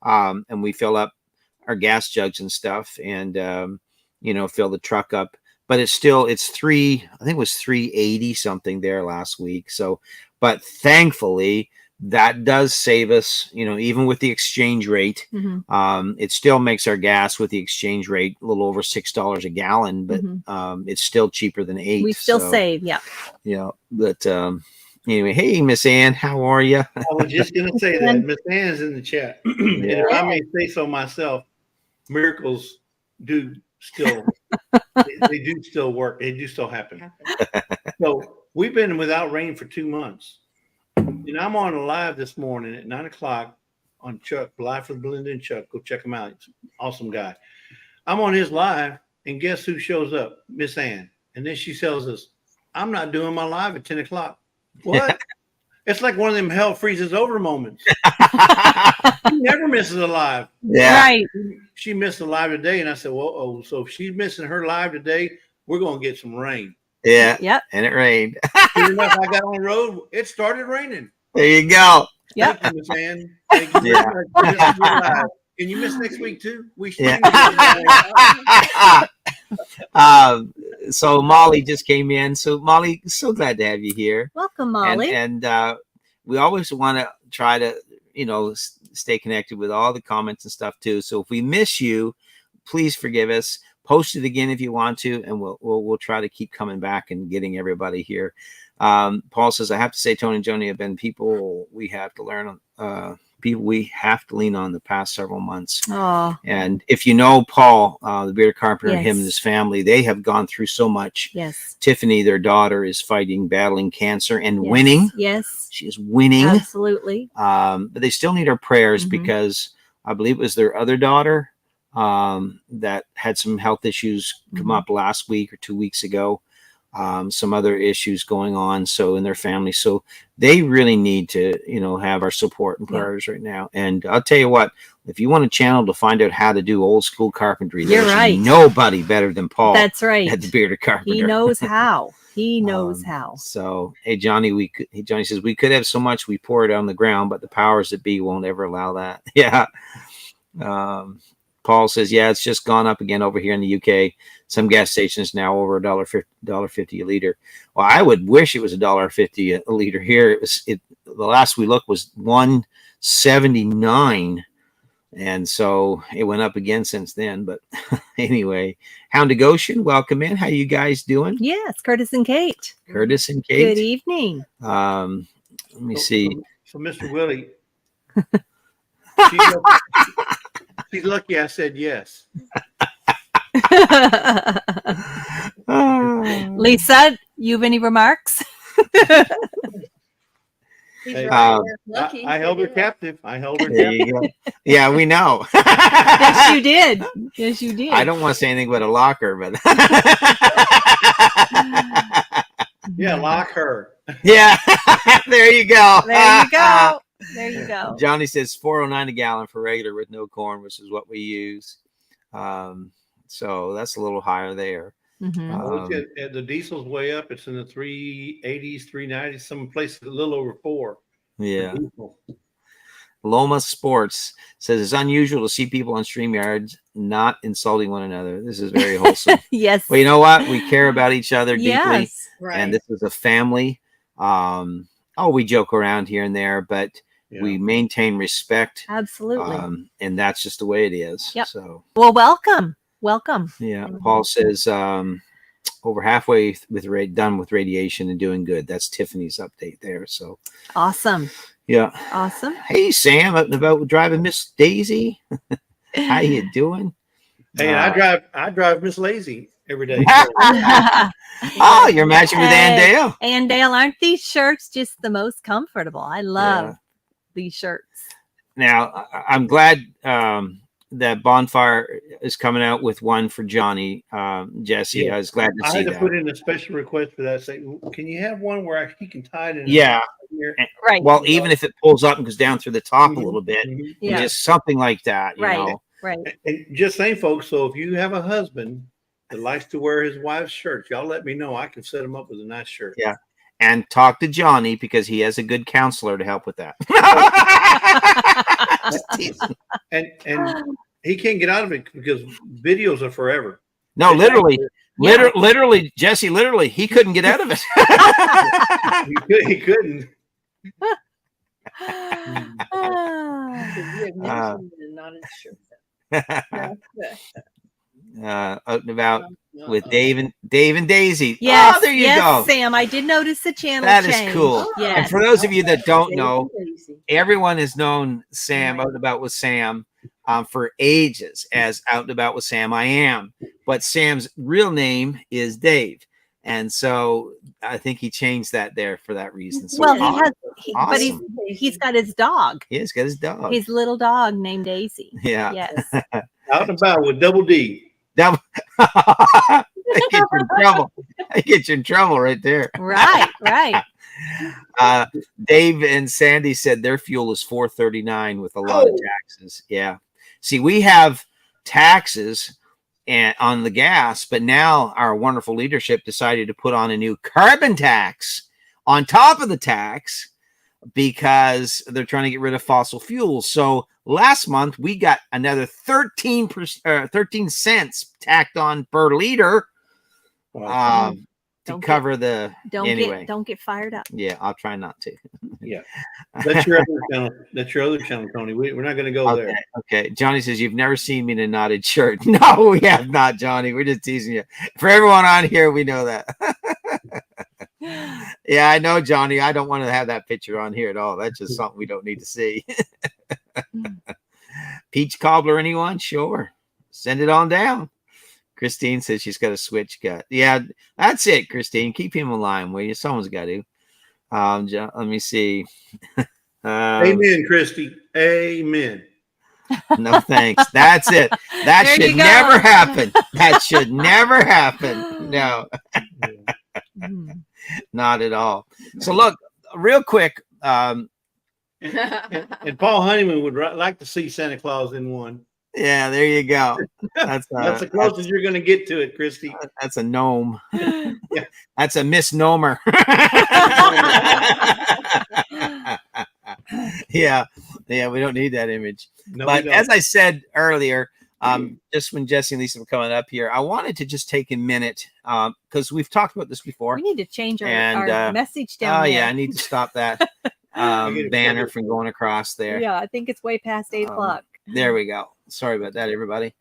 And we fill up our gas jugs and stuff and, fill the truck up. But it's I think it was 380 something there last week. So, but thankfully that does save us, even with the exchange rate. It still makes our gas with the exchange rate a little over $6 a gallon, but it's still cheaper than $8. We still save. Yeah. Yeah. But anyway, hey, Miss Ann, how are you? I was just going to say that. Miss Ann's in the chat. And if I may say so myself, miracles do still they do still work. They do still happen. So we've been without rain for 2 months. And I'm on a live this morning at 9:00 on Chuck, live with Belinda and Chuck. Go check him out. He's an awesome guy. I'm on his live, and guess who shows up? Miss Ann. And then she tells us, I'm not doing my live at 10 o'clock. What? It's like one of them hell freezes over moments. She never misses a live. Yeah. Right. She missed a live today, and I said, well, so if she's missing her live today, we're going to get some rain. Yeah. Yep. And it rained. Sure enough, I got on the road. It started raining. There you go. Yep. Thank you, Miss Ann. Thank you. Yeah. Can you miss next week too? We should. Yeah. So Molly just came in. So Molly, so glad to have you here. Welcome, Molly. And we always want to try to, stay connected with all the comments and stuff too. So if we miss you, please forgive us. Post it again if you want to, and we'll try to keep coming back and getting everybody here. Paul says, I have to say, Tony and Joni have been people we have to learn people we have to lean on the past several months. Oh. And if you know Paul, the bearded carpenter, Yes. him and his family, they have gone through so much. Yes. Tiffany, their daughter, is battling cancer and Yes. winning. Yes. She is winning. Absolutely. But they still need our prayers Mhm. because I believe it was their other daughter that had some health issues come up last week or 2 weeks ago. Some other issues going on, so in their family, so they really need to, have our support and prayers right now. And I'll tell you what, if you want a channel to find out how to do old school carpentry, You're there's right. nobody better than Paul. That's right. At the bearded carpenter. He knows how. He knows how. So, hey, Johnny, Johnny says we could have so much we pour it on the ground, but the powers that be won't ever allow that. Yeah. Paul says, yeah, it's just gone up again over here in the UK. Some gas stations now over $1.50 a liter. Well, I would wish it was $1.50 a liter here. The last we looked was $1.79. And so it went up again since then. But anyway, Hound of Goshen, welcome in. How you guys doing? Yes, Curtis and Kate. Curtis and Kate. Good evening. Let me see. So Mr. Willie, she's lucky I said yes. Lisa, you have any remarks? He's Hey, right. Lucky. I held her captive. I held her There captive. you go. Yeah, we know. Yes, you did. Yes, you did. I don't want to say anything but a locker, but Yeah, lock her. Yeah. There you go. There you go. There you go. Johnny says 409 a gallon for regular with no corn, which is what we use. So that's a little higher there. Mhm. The diesel's way up. It's in the 380s, 390s, some places a little over 4. Yeah. Diesel. Loma Sports says it's unusual to see people on StreamYard not insulting one another. This is very wholesome. Yes. Well, you know what? We care about each other deeply. Yes. Right. And this is a family. We joke around here and there, but we maintain respect. Absolutely. And that's just the way it is. Yep. So, well, welcome. Welcome. yeah. Paul says over halfway done with radiation and doing good. That's Tiffany's update there. So Awesome. yeah. Awesome. Hey, Sam, out and about driving Miss Daisy. How you doing? Hey, I drive Miss Lazy every day. Oh, you're matching with Ann Dale. Ann Dale, aren't these shirts just the most comfortable? I love these shirts. Now, I'm glad that Bonfire is coming out with one for Johnny, Jesse. Yeah. I was glad to I see had to that. put in a special request for that. Say, can you have one where he can tie it in? Yeah. Here? Right. Well, even if it pulls up and goes down through the top a little bit, Mhm. Yeah. just something like that, you Right. know. Right. And just saying, folks, so if you have a husband that likes to wear his wife's shirt, y'all let me know. I can set him up with a nice shirt. Yeah. And talk to Johnny because he has a good counselor to help with that. Just teasing. And he can't get out of it because videos are forever. No, literally, Yeah. literally, Jesse, literally, he couldn't get out of it. He couldn't. Ah. You have mentioned it, not in shirt. Out and about No, with Dave and Daisy. Yes. Oh, there you yes, go. Sam. I did notice the channel That is change. cool. Yes. And for those of you that don't Dave know, and Daisy. everyone has known Sam Right. Out and About with Sam for ages as Out and About with Sam I Am. But Sam's real name is Dave. And so I think he changed that there for that reason. So Well, he awesome. has, but Awesome. he's got his dog, He's got his dog. his little dog named Daisy. Yeah. Yes. Out and about with Double D. That I get you in trouble. I get you in trouble right there. Right. Right. Dave and Sandy said their fuel is $4.39 with a lot of taxes. Yeah. See, we have taxes on the gas, but now our wonderful leadership decided to put on a new carbon tax on top of the tax because they're trying to get rid of fossil fuels. So last month we got another 13 cents tacked on per liter to Don't cover the anyway. Don't get fired up. Yeah, I'll try not to. Yeah. That's your other channel. That's your other channel, Tony. We're not going to go there. Okay. Johnny says you've never seen me in a knotted shirt. No, we have not, Johnny. We're just teasing you. For everyone on here, we know that. Yeah, I know, Johnny. I don't want to have that picture on here at all. That's just something we don't need to see. Peach cobbler, anyone? Sure. Send it on down. Christine says she's got a switch gut. Yeah, that's it, Christine. Keep him in line, will you? Someone's got to. Let me see. Amen, Christy. Amen. No thanks. That's it. That There should you go. never happen. That should never happen. No, Mm. not at all. So look, real quick. And Paul Honeyman would like to see Santa Claus in one. Yeah, there you go. That's the closest you're going to get to it, Christy. That's a gnome. Yeah. That's a misnomer. Yeah, we don't need that image. No, But we don't. as I said earlier, just when Jesse and Lisa were coming up here, I wanted to just take a minute because we've talked about this before. We need to change our, And, our message down Oh there. yeah, I need to stop that banner from going across there. Yeah, I think it's way past 8 o'clock. There we go. Sorry about that, everybody.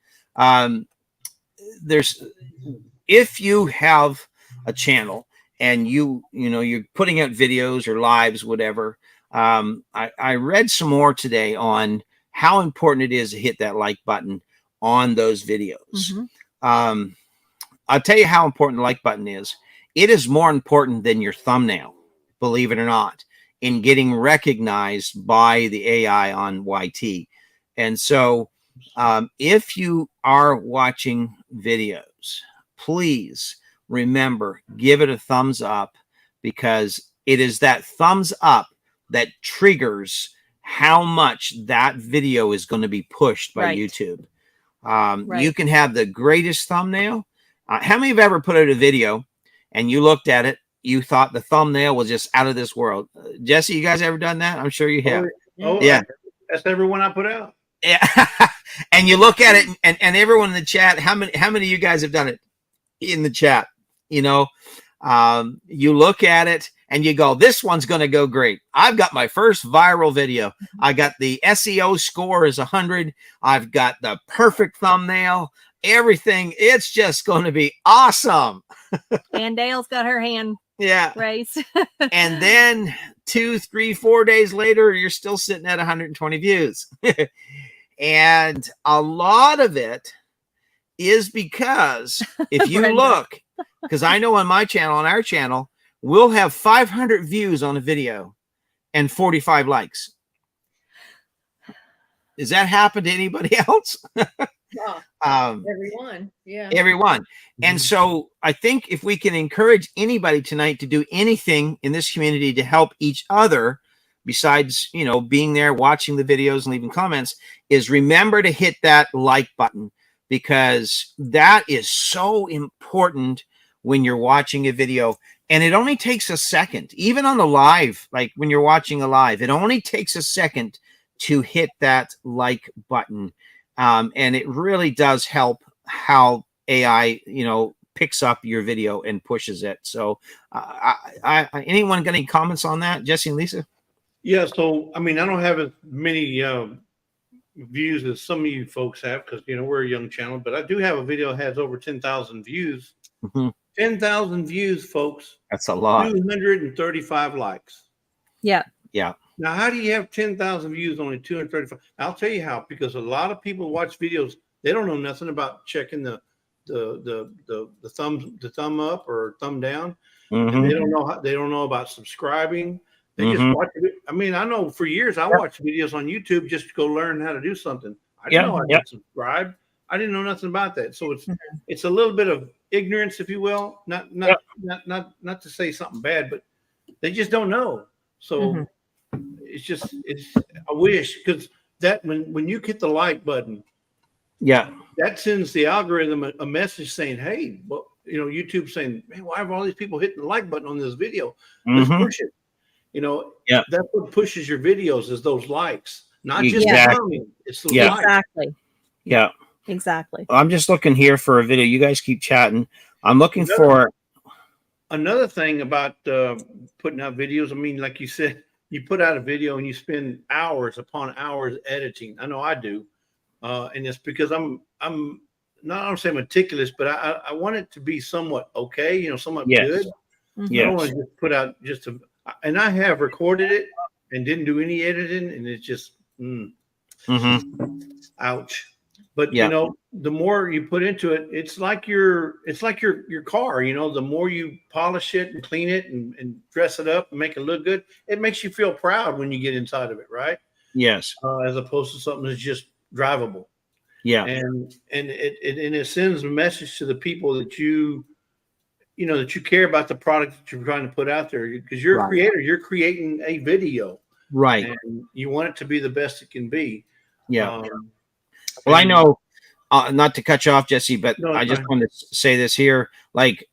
If you have a channel and you're putting out videos or lives, whatever. I read some more today on how important it is to hit that like button on those videos. Mhm. I'll tell you how important the like button is. It is more important than your thumbnail, believe it or not, in getting recognized by the AI on YT. And so if you are watching videos, please remember, give it a thumbs up because it is that thumbs up that triggers how much that video is going to be pushed by YouTube. You can have the greatest thumbnail. How many have ever put out a video and you looked at it, you thought the thumbnail was just out of this world? Jesse, you guys ever done that? I'm sure you have. Yeah. That's every one I put out. Yeah. And you look at it, and everyone in the chat, how many of you guys have done it in the chat? You know, you look at it and you go, this one's going to go great. I've got my first viral video. I got the SEO score is 100. I've got the perfect thumbnail, everything. It's just going to be awesome. And Dale's got her hand raised. And then 2, 3, 4 days later, you're still sitting at 120 views. And a lot of it is because if you look, because I know on my channel, on our channel, we'll have 500 views on a video and 45 likes. Does that happen to anybody else? Everyone. Yeah. Everyone. And so I think if we can encourage anybody tonight to do anything in this community to help each other, besides, you know, being there, watching the videos and leaving comments, is remember to hit that like button, because that is so important when you're watching a video. And it only takes a second, even on the live, like when you're watching a live, it only takes a second to hit that like button. And it really does help how AI, you know, picks up your video and pushes it. So anyone got any comments on that? Jesse and Lisa? Yeah. So, I mean, I don't have as many views as some of you folks have, because, you know, we're a young channel, but I do have a video that has over 10,000 views. 10,000 views, folks. That's a lot. 235 likes. Yeah. Yeah. Now, how do you have 10,000 views, only 235? I'll tell you how, because a lot of people watch videos. They don't know nothing about checking the thumb up or thumb down. And they don't know about subscribing. They just watch it. I mean, I know for years I watched videos on YouTube just to go learn how to do something. I didn't know how to subscribe. I didn't know nothing about that. So it's a little bit of ignorance, if you will. Not to say something bad, but they just don't know. So I wish, because that when you hit the like button, that sends the algorithm a message saying, hey, well, you know, YouTube saying, man, why have all these people hitting the like button on this video? Let's push it. You know, that's what pushes your videos, is those likes, not just commenting. It's those likes. Exactly. Yeah. Exactly. I'm just looking here for a video. You guys keep chatting. I'm looking for another thing about putting out videos. I mean, like you said, you put out a video and you spend hours upon hours editing. I know I do. And it's because I'm not, I don't say meticulous, but I want it to be somewhat okay, you know, somewhat good. I don't want to just put out and I have recorded it and didn't do any editing, and it's just ouch. But you know, the more you put into it, it's like your car. You know, the more you polish it and clean it and dress it up and make it look good, it makes you feel proud when you get inside of it, right? Yes. As opposed to something that's just drivable. Yeah. And it sends a message to the people that you care about the product that you're trying to put out there, because you're a creator. You're creating a video, right? And you want it to be the best it can be. Yeah. Well, I know, not to cut you off, Jesse, but I just want to say this here. Like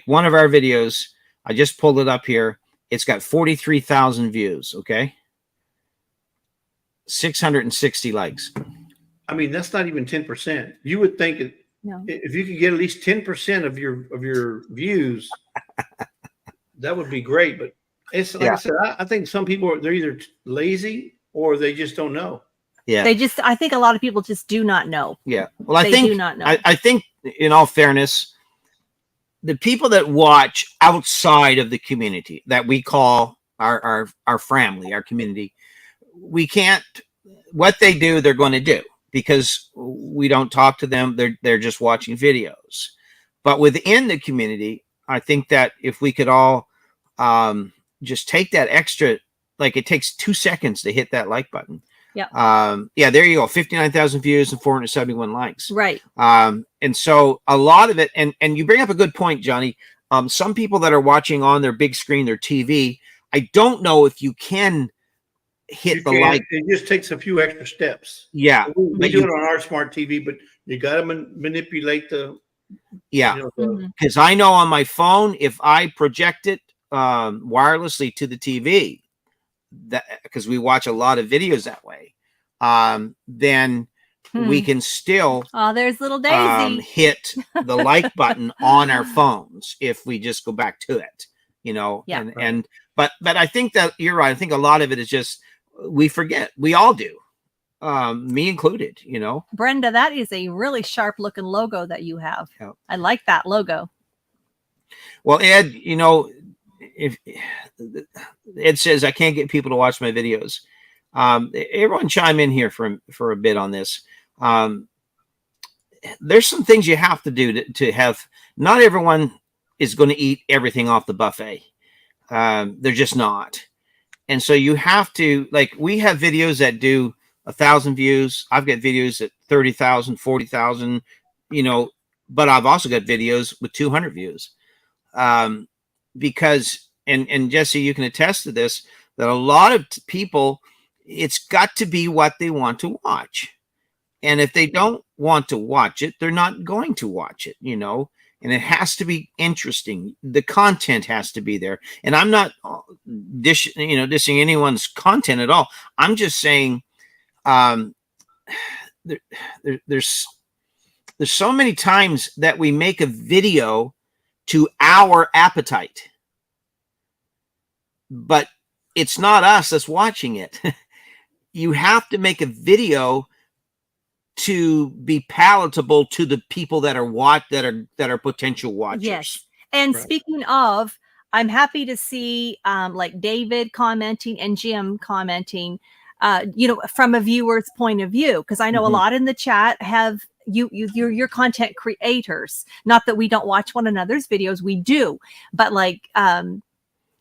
one of our videos, I just pulled it up here. It's got 43,000 views. Okay. 660 likes. I mean, that's not even 10%. You would think if you could get at least 10% of your views, that would be great. But it's like I said, I think some people they're either lazy or they just don't know. Yeah. I think a lot of people just do not know. Yeah. Well, I think do not know. I think, in all fairness, the people that watch outside of the community that we call our family, our community, we can't, what they do, they're going to do, because we don't talk to them. They're just watching videos. But within the community, I think that if we could all just take that extra, like it takes 2 seconds to hit that like button. Yeah. There you go. 59,000 views and 471 likes. Right. And so a lot of it, and you bring up a good point, Johnny. Some people that are watching on their big screen, their TV, I don't know if you can hit the like. It just takes a few extra steps. Yeah. We do it on our smart TV, but you got to manipulate the. Yeah. You know, Mhm. Because I know on my phone, if I project it wirelessly to the TV, that because we watch a lot of videos that way, then we can still Oh, there's little Daisy. hit the like button on our phones if we just go back to it, you know. Yeah. But I think that you're right. I think a lot of it is just we forget. We all do, me included, you know. Brenda, that is a really sharp looking logo that you have. Yeah. I like that logo. Well, Ed, you know, if Ed says I can't get people to watch my videos, everyone chime in here for a bit on this. There's some things you have to do to have. Not everyone is going to eat everything off the buffet. They're just not. And so you have to, like, we have videos that do 1,000 views. I've got videos at 30,000, 40,000, you know, but I've also got videos with 200 views. Because, and Jesse, you can attest to this, that a lot of people, it's got to be what they want to watch. And if they don't want to watch it, they're not going to watch it, you know. And it has to be interesting. The content has to be there. And I'm not dissing anyone's content at all. I'm just saying there's so many times that we make a video to our appetite, but it's not us that's watching it. You have to make a video to be palatable to the people that are potential watchers. Yes. And Right. speaking of, I'm happy to see like David commenting and Jim commenting, you know, from a viewer's point of view, because I know a Mhm. lot in the chat have you're content creators. Not that we don't watch one another's videos, we do, but like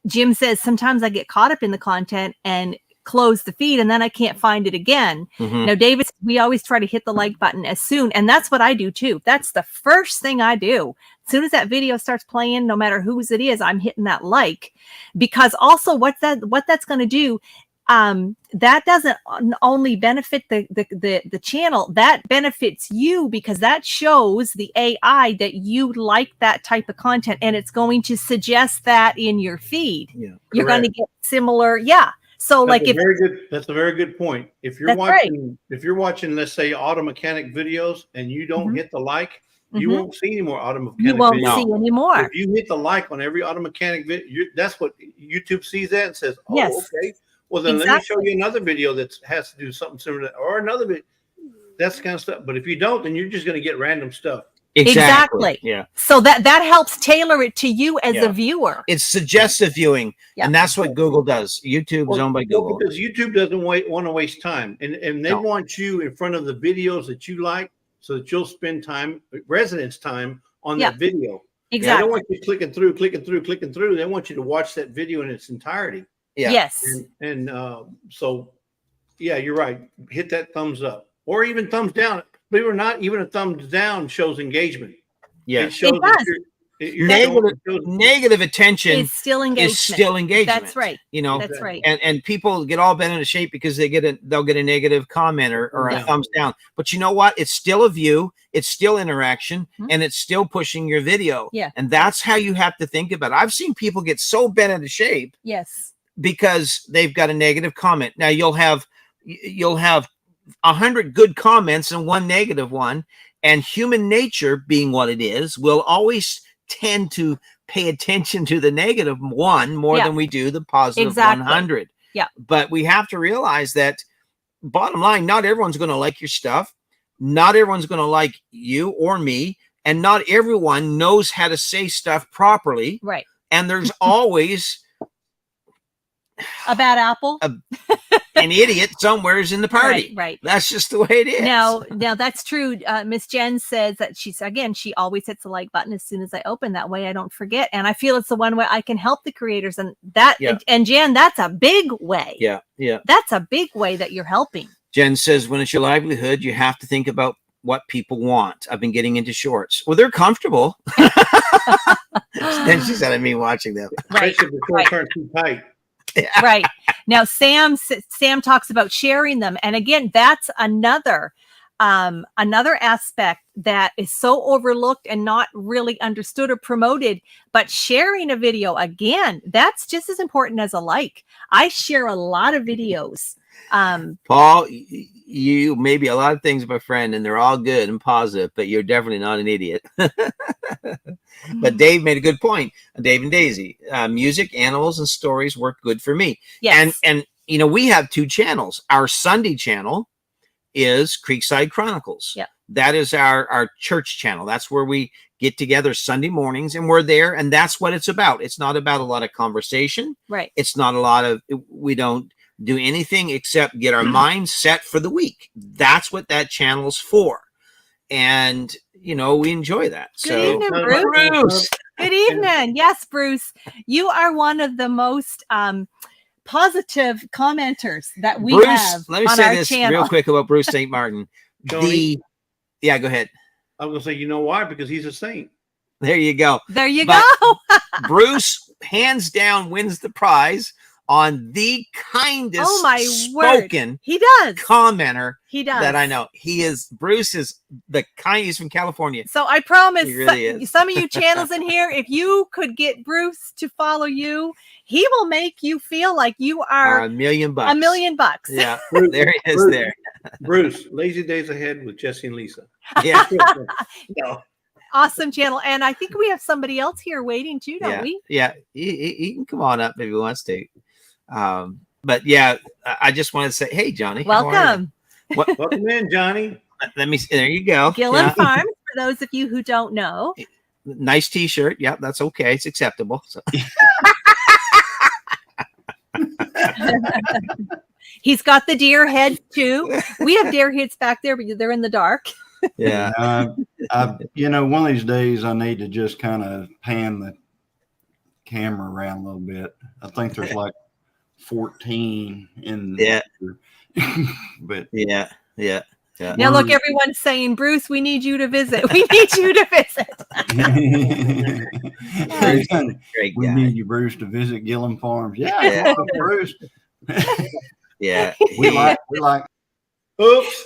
Jim says, sometimes I get caught up in the content and close the feed and then I can't find it again. Mhm. Now, David, we always try to hit the like button as soon, and that's what I do too. That's the first thing I do. As soon as that video starts playing, no matter whose it is, I'm hitting that like, because also what that's going to do, that doesn't only benefit the channel, that benefits you, because that shows the AI that you like that type of content, and it's going to suggest that in your feed. Yeah. You're going to Correct. get similar. Yeah. So That's like a very good. That's a very good point. If you're That's right. watching, let's say, auto mechanic videos, and you don't Mhm. hit the like, you Mhm. won't see any more auto mechanic you won't videos. see anymore. If you hit the like on every auto mechanic video, that's what YouTube sees that and says, "Oh, Yes. okay. Well, then let me show Exactly. you another video that has to do something similar to that, or another video." That's the kind of stuff. But if you don't, then you're just going to get random stuff. Exactly. Yeah. So that helps tailor it to you as Yeah. a viewer. It's suggestive viewing, Yeah. and that's what Google does. YouTube is owned by Google. Because YouTube doesn't want to waste time, and they No. want you in front of the videos that you like, so that you'll spend residence time on Yeah. that video. They Exactly. don't want you clicking through. They want you to watch that video in its entirety. Yeah. Yes. And so, yeah, you're right. Hit that thumbs up or even thumbs down. Believe it or not, even a thumbs down shows engagement. Yeah. It shows It that does. you're Negative attention It's still engagement. is still engagement. That's right. You know, That's right. and people get all bent into shape because they'll get a negative comment or a Yeah. thumbs down. But you know what? It's still a view, it's still interaction, Mhm. and it's still pushing your video. Yeah. And that's how you have to think about it. I've seen people get so bent into shape Yes. because they've got a negative comment. Now you'll have 100 good comments and one negative one, and human nature being what it is will always tend to pay attention to the negative one more Yeah. than we do the positive Exactly. 100. Yeah. But we have to realize that, bottom line, not everyone's going to like your stuff. Not everyone's going to like you or me, and not everyone knows how to say stuff properly. Right. And there's always A bad apple. an idiot somewhere's in the party. Right. That's just the way it is. Now that's true. Miss Jen says that she always hits the like button as soon as I open. That way I don't forget. And I feel it's the one way I can help the creators. And that, Yeah. and Jen, that's a big way. Yeah. That's a big way that you're helping. Jen says, when it's your livelihood, you have to think about what people want. I've been getting into shorts. Well, they're comfortable. Then she said, I mean, watching them. Right. Especially if the short turn too tight. Right. Now, Sam talks about sharing them. And again, that's another aspect that is so overlooked and not really understood or promoted. But sharing a video, again, that's just as important as a like. I share a lot of videos. Paul, you may be a lot of things, my friend, and they're all good and positive, but you're definitely not an idiot. But Dave made a good point. Dave and Daisy, music, animals, and stories work good for me. Yes. And you know, we have 2 channels. Our Sunday channel is Creekside Chronicles. Yep. That is our church channel. That's where we get together Sunday mornings, and we're there, and that's what it's about. It's not about a lot of conversation. Right. It's not a lot of, we don't do anything except get our minds set for the week. That's what that channel's for. And, you know, we enjoy that. Good evening, Bruce. Good evening. Yes, Bruce. You are one of the most positive commenters that we have let me on say our this channel. real quick about Bruce St. Martin. Yeah, go ahead. I was going to say, you know why? Because he's a saint. There you go. There you But go. Bruce, hands down, wins the prize on the kindest spoken He does. commenter He does. that I know. Bruce is the kindest from California. So I promise He really is. some of you channels in here, if you could get Bruce to follow you, he will make you feel like you are $1 million. $1 million. Yeah, Bruce, there he is. Bruce. There. Bruce, Lazy Days Ahead with Jesse and Lisa. Yeah. No. Awesome channel. And I think we have somebody else here waiting too, don't we? Yeah. He can come on up if he wants to. But yeah, I just want to say, hey, Johnny. how are you? Welcome. Welcome in, Johnny. Let me see. There you go. Gillen Yeah. Farms, for those of you who don't know. Nice t-shirt. Yep, that's okay. It's acceptable. So. He's got the deer head too. We have deer heads back there, but they're in the dark. Yeah. You know, one of these days I need to just kind of pan the camera around a little bit. I think there's like 14 in Yeah. But Yeah. Now look, everyone's saying, Bruce, we need you to visit. We need you to visit. Great we guy. need you, Bruce, to visit Gillen Farms. Yeah. Yeah, Bruce. Yeah. we like Oops.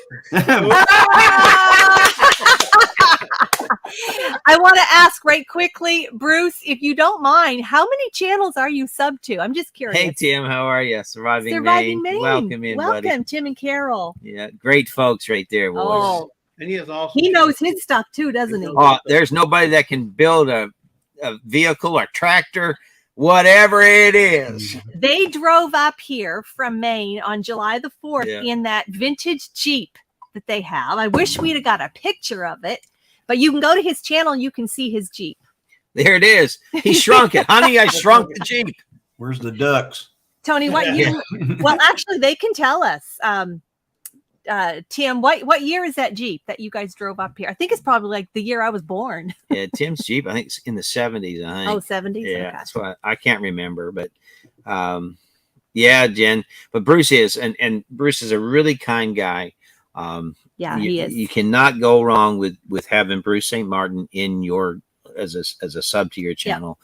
I want to ask right quickly, Bruce, if you don't mind, how many channels are you sub to? I'm just curious. Hey, Tim, how are you? Surviving Maine. Welcome in, Welcome, buddy. Tim and Carol. Yeah, great folks right there, boys. Oh, And he has also he knows his stuff too, doesn't he? Oh, there's nobody that can build a vehicle or tractor, whatever it is. They drove up here from Maine on July the 4th Yeah. in that vintage Jeep that they have. I wish we'd have got a picture of it, but you can go to his channel and you can see his Jeep. There it is. He shrunk it. Honey, I shrunk the Jeep. where's the ducks? Tony, what year? Well, actually, they can tell us. Tim, what year is that Jeep that you guys drove up here? I think it's probably like the year I was born. Yeah, Tim's Jeep, I think it's in the 70s. I think. Oh, 70s? Yeah, Okay. that's why I can't remember, but yeah, Jen. But Bruce is, and Bruce is a really kind guy. Yeah, you, he is. You cannot go wrong with having Bruce St. Martin in your as a sub to your channel.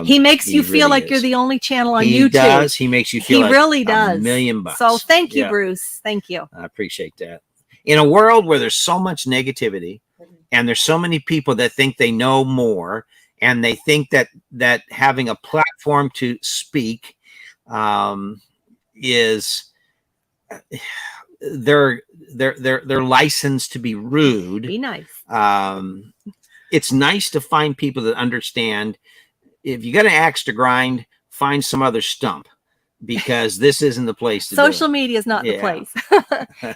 He makes you feel really like is. you're the only channel on He YouTube. does. He makes you feel He like really does. $1 million. So thank you, Yeah. Bruce. Thank you. I appreciate that. In a world where there's so much negativity and there's so many people that think they know more and they think that having a platform to speak is they're licensed to be rude. Be nice. It's nice to find people that understand if you got an axe to grind, find some other stump because this isn't the place to Social do it. media is not the Yeah. place.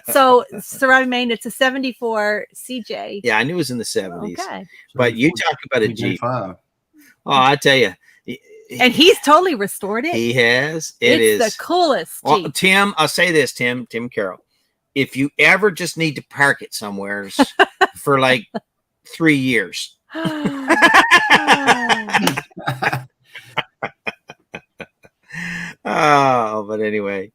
So Surrounding Maine, it's a 74 CJ. Yeah, I knew it was in the 70s. Okay. But you talk about a Jeep. TJ5. Oh, I tell you, And he's totally restored it. he has. It's the coolest Well, Jeep. Tim, I'll say this, Tim Carroll. If you ever just need to park it somewhere for like 3 years, oh, but anyway,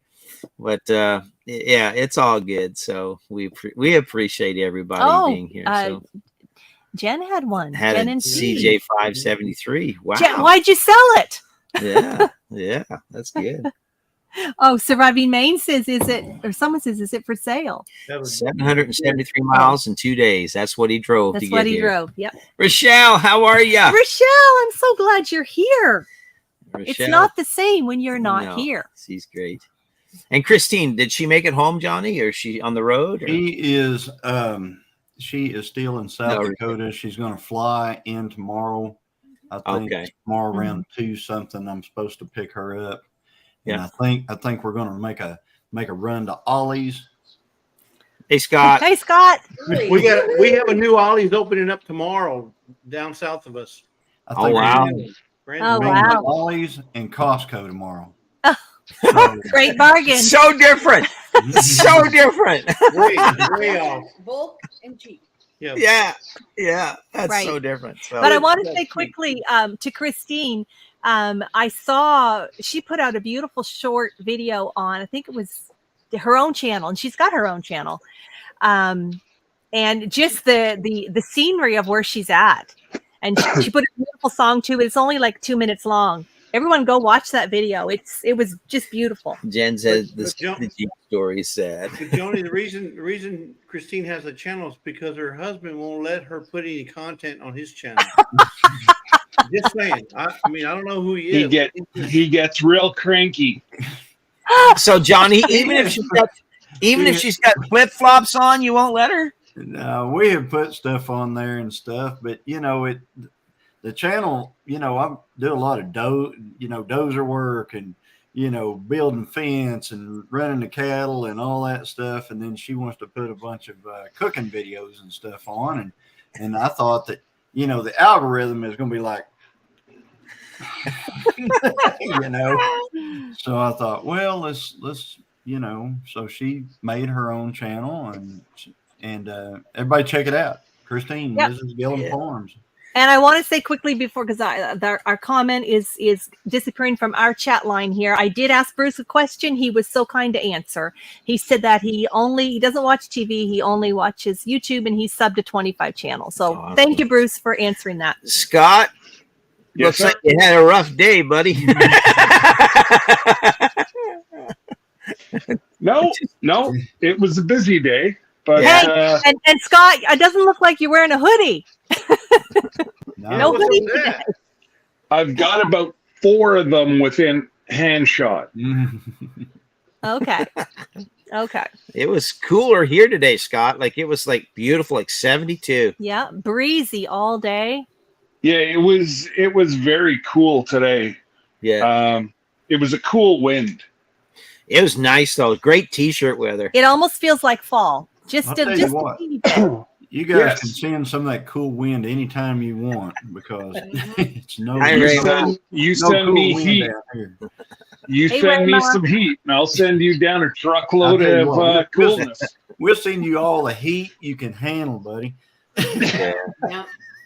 yeah, it's all good. So we appreciate everybody being here. So Jen had one. had Jen a and CJ 573. Wow. Jen, why'd you sell it? Yeah, yeah, that's good. Oh, Surviving Maine says, someone says, is it for sale? 773 miles in 2 days. That's what he drove to That's get what he here. drove. Yep. Rochelle, how are you? Rochelle, I'm so glad you're here. It's Rochelle, not the same when you're not no, here. She's great. And Christine, did she make it home, Johnny, or is she on the road? Or? She is still in South Dakota. She's going to fly in tomorrow. I think tomorrow around 2 something. I'm supposed to pick her up. And I think we're going to make a run to Ollie's. Hey, Scott. Hey, Scott. We have a new Ollie's opening up tomorrow down south of us. I think wow. Oh, wow. Ollie's and Costco tomorrow. Great bargain. So different. So different. Way off. Bulk and cheap. Yeah. That's Right. so different. So. But I want to say quickly to Christine, I saw she put out a beautiful short video on, I think it was her own channel, and she's got her own channel. And just the scenery of where she's at. And she put a beautiful song too. It's only like 2 minutes long. Everyone go watch that video. It was just beautiful. Jen said the Jeep story is sad. But Joni, the reason Christine has a channel is because her husband won't let her put any content on his channel. Just saying. I mean, I don't know who he is. He gets real cranky. So Johnny, even if she's got flip flops on, you won't let her? No, we have put stuff on there and stuff, but the channel, I do a lot of dozer work and building fence and running the cattle and all that stuff, and then she wants to put a bunch of cooking videos and stuff on, and I thought that the algorithm is going to be like, so I thought, well, let's so she made her own channel and everybody check it out. Christine, Mrs. Gillum Farms. And I want to say quickly before, because our comment is disappearing from our chat line here. I did ask Bruce a question. He was so kind to answer. He said that he doesn't watch TV. He only watches YouTube, and he's subbed to 25 channels. So thank you, Bruce, for answering that. Scott, looks like you had a rough day, buddy. No, it was a busy day. But hey, and Scott, it doesn't look like you're wearing a hoodie. No hoodie today. I've got about 4 of them within handshot. Okay. It was cooler here today, Scott. Like it was like beautiful, like 72. Yeah, breezy all day. Yeah, it was very cool today. Yeah. It was a cool wind. It was nice though. Great t-shirt weather. It almost feels like fall. Just a teeny bit. You guys can send some of that cool wind anytime you want because it's you send me heat. You send me some heat, and I'll send you down a truckload of coolness. We'll send you all the heat you can handle, buddy. Yeah.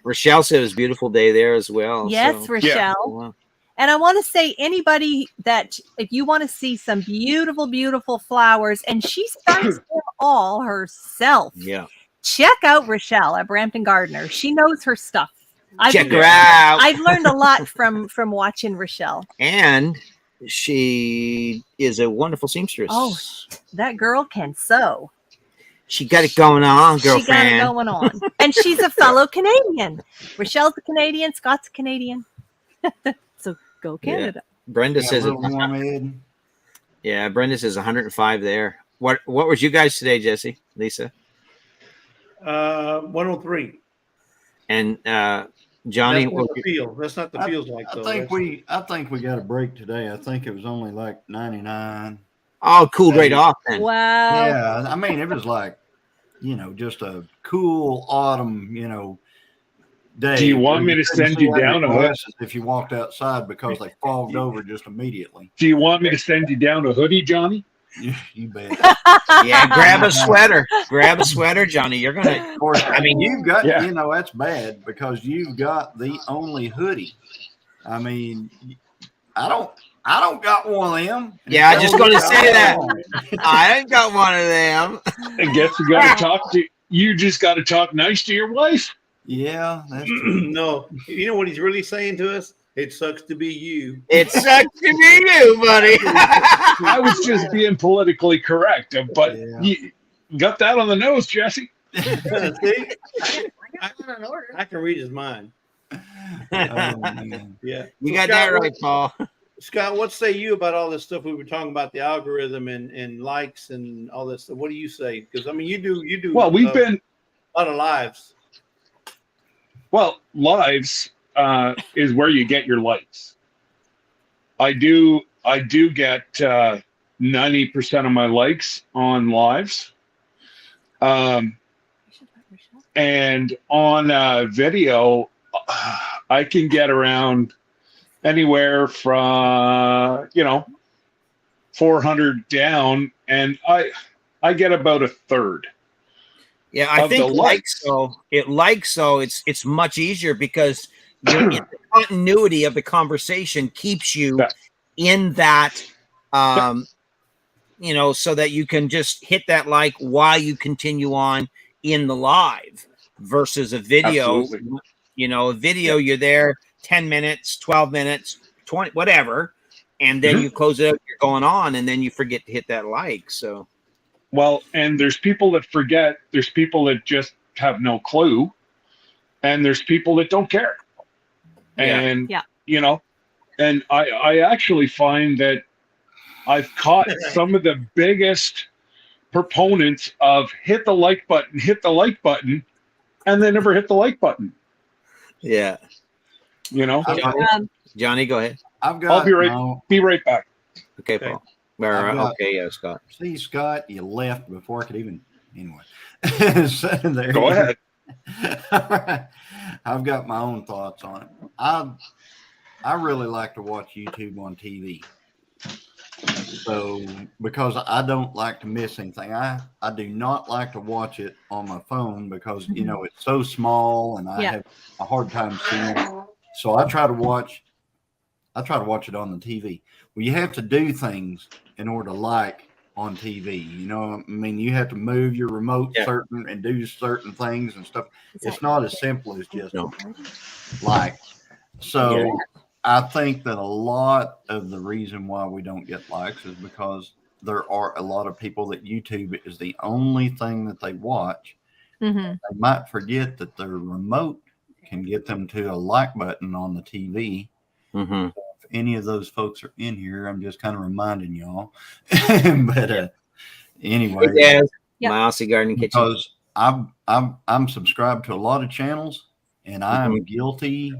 Rochelle said it was a beautiful day there as well. Yes, Rochelle. Yeah. And I want to say, anybody that, if you want to see some beautiful, beautiful flowers, and she starts them all herself. Yeah. Check out Rochelle at Brampton Gardener. She knows her stuff. Check her out. I've learned a lot from watching Rochelle. And she is a wonderful seamstress. Oh, that girl can sew. She got it going on, girlfriend. She got it going on. And she's a fellow Canadian. Rochelle's a Canadian. Scott's a Canadian. So go Canada. Yeah. Brenda says Brenda says 105 there. What was you guys today, Jesse? Lisa? 103. And Johnny, that's not the field. That's not the fields like though. I think we got a break today. I think it was only like 99. Oh, cooled right off then. Wow. Yeah, I mean it was like, just a cool autumn, day. Do you want me to send you down a hoodie if you walked outside because they fogged over just immediately? Do you want me to send you down a hoodie, Johnny? You bet. Yeah, grab a sweater. Grab a sweater, Johnny. You're gonna. Of course, I mean you've got. That's bad because you've got the only hoodie. I mean, I don't got one of them. Yeah, I just going to say that. I ain't got one of them. I guess you just got to talk nice to your wife. Yeah, that's true. No, you know what he's really saying to us? It sucks to be you. It sucks to be you, buddy. I was just being politically correct, but you got that on the nose, Jesse. See? I got that in order. I can read his mind. Oh, man. Yeah. You So got Scott, that right, Paul. Scott, what say you about all this stuff we were talking about, the algorithm and likes and all this stuff? What do you say? Because I mean, you do. Well, we've been a lot of lives. Well, lives is where you get your likes. I do get 90% of my likes on lives. And on video, I can get around anywhere from 400 down, and I get about a third. Yeah, I think it's much easier because the continuity of the conversation keeps you in that, so that you can just hit that like while you continue on in the live versus a video. Absolutely. A video, you're there 10 minutes, 12 minutes, 20, whatever, and then you close it up, you're going on, and then you forget to hit that like. So. Well, and there's people that forget, there's people that just have no clue, and there's people that don't care. And, and I actually find that I've caught some of the biggest proponents of hit the like button, and they never hit the like button. Yeah. Johnny, go ahead. I'll be right back. Okay, Paul. Okay, Scott. See, Scott, you left before I could even. Anyway, so go ahead. All right. I've got my own thoughts on it. I really like to watch YouTube on TV. So, because I don't like to miss anything, I do not like to watch it on my phone because it's so small and I have a hard time seeing it. So I try to watch it on the TV. Well, you have to do things in order to like on TV. You have to move your remote certain and do certain things and stuff. It's not as simple as just like. So I think that a lot of the reason why we don't get likes is because there are a lot of people that YouTube is the only thing that they watch. Mm-hmm. They might forget that their remote can get them to a like button on the TV. Mm-hmm. So if any of those folks are in here, I'm just kind of reminding y'all. But anyway, Mousy Garden Kitchen. Because I'm subscribed to a lot of channels, and I'm guilty.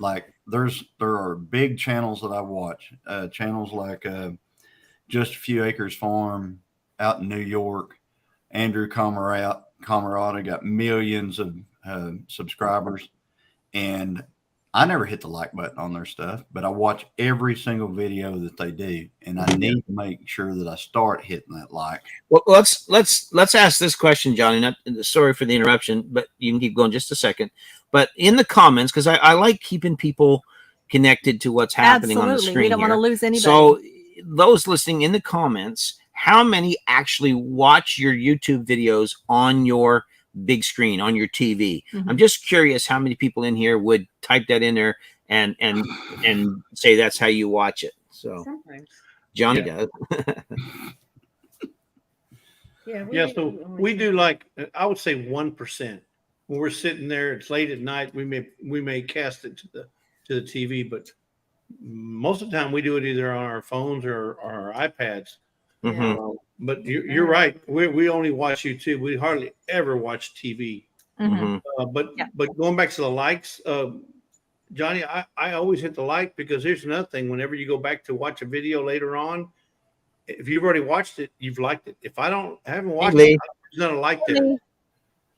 Like there are big channels that I watch. Channels like Just a Few Acres Farm out in New York. Andrew Camarada got millions of subscribers, and I never hit the like button on their stuff, but I watch every single video that they do, and I need to make sure that I start hitting that like. Well, let's ask this question, Johnny. Not sorry for the interruption, but you can keep going just a second. But in the comments, because I like keeping people connected to what's happening on the screen. We don't want to lose anybody. So those listening in the comments, how many actually watch your YouTube videos on your big screen, on your TV? Mm-hmm. I'm just curious how many people in here would type that in there and say that's how you watch it. So Sometimes. Johnny does. So we do like, I would say 1%. When we're sitting there, it's late at night, we may cast it to the TV, but most of the time we do it either on our phones or our iPads. Mm-hmm. But you're right. We only watch YouTube. We hardly ever watch TV. Mm-hmm. But going back to the likes, Johnny, I always hit the like because here's another thing. Whenever you go back to watch a video later on, if you've already watched it, you've liked it. If I haven't watched it, there's not a like there.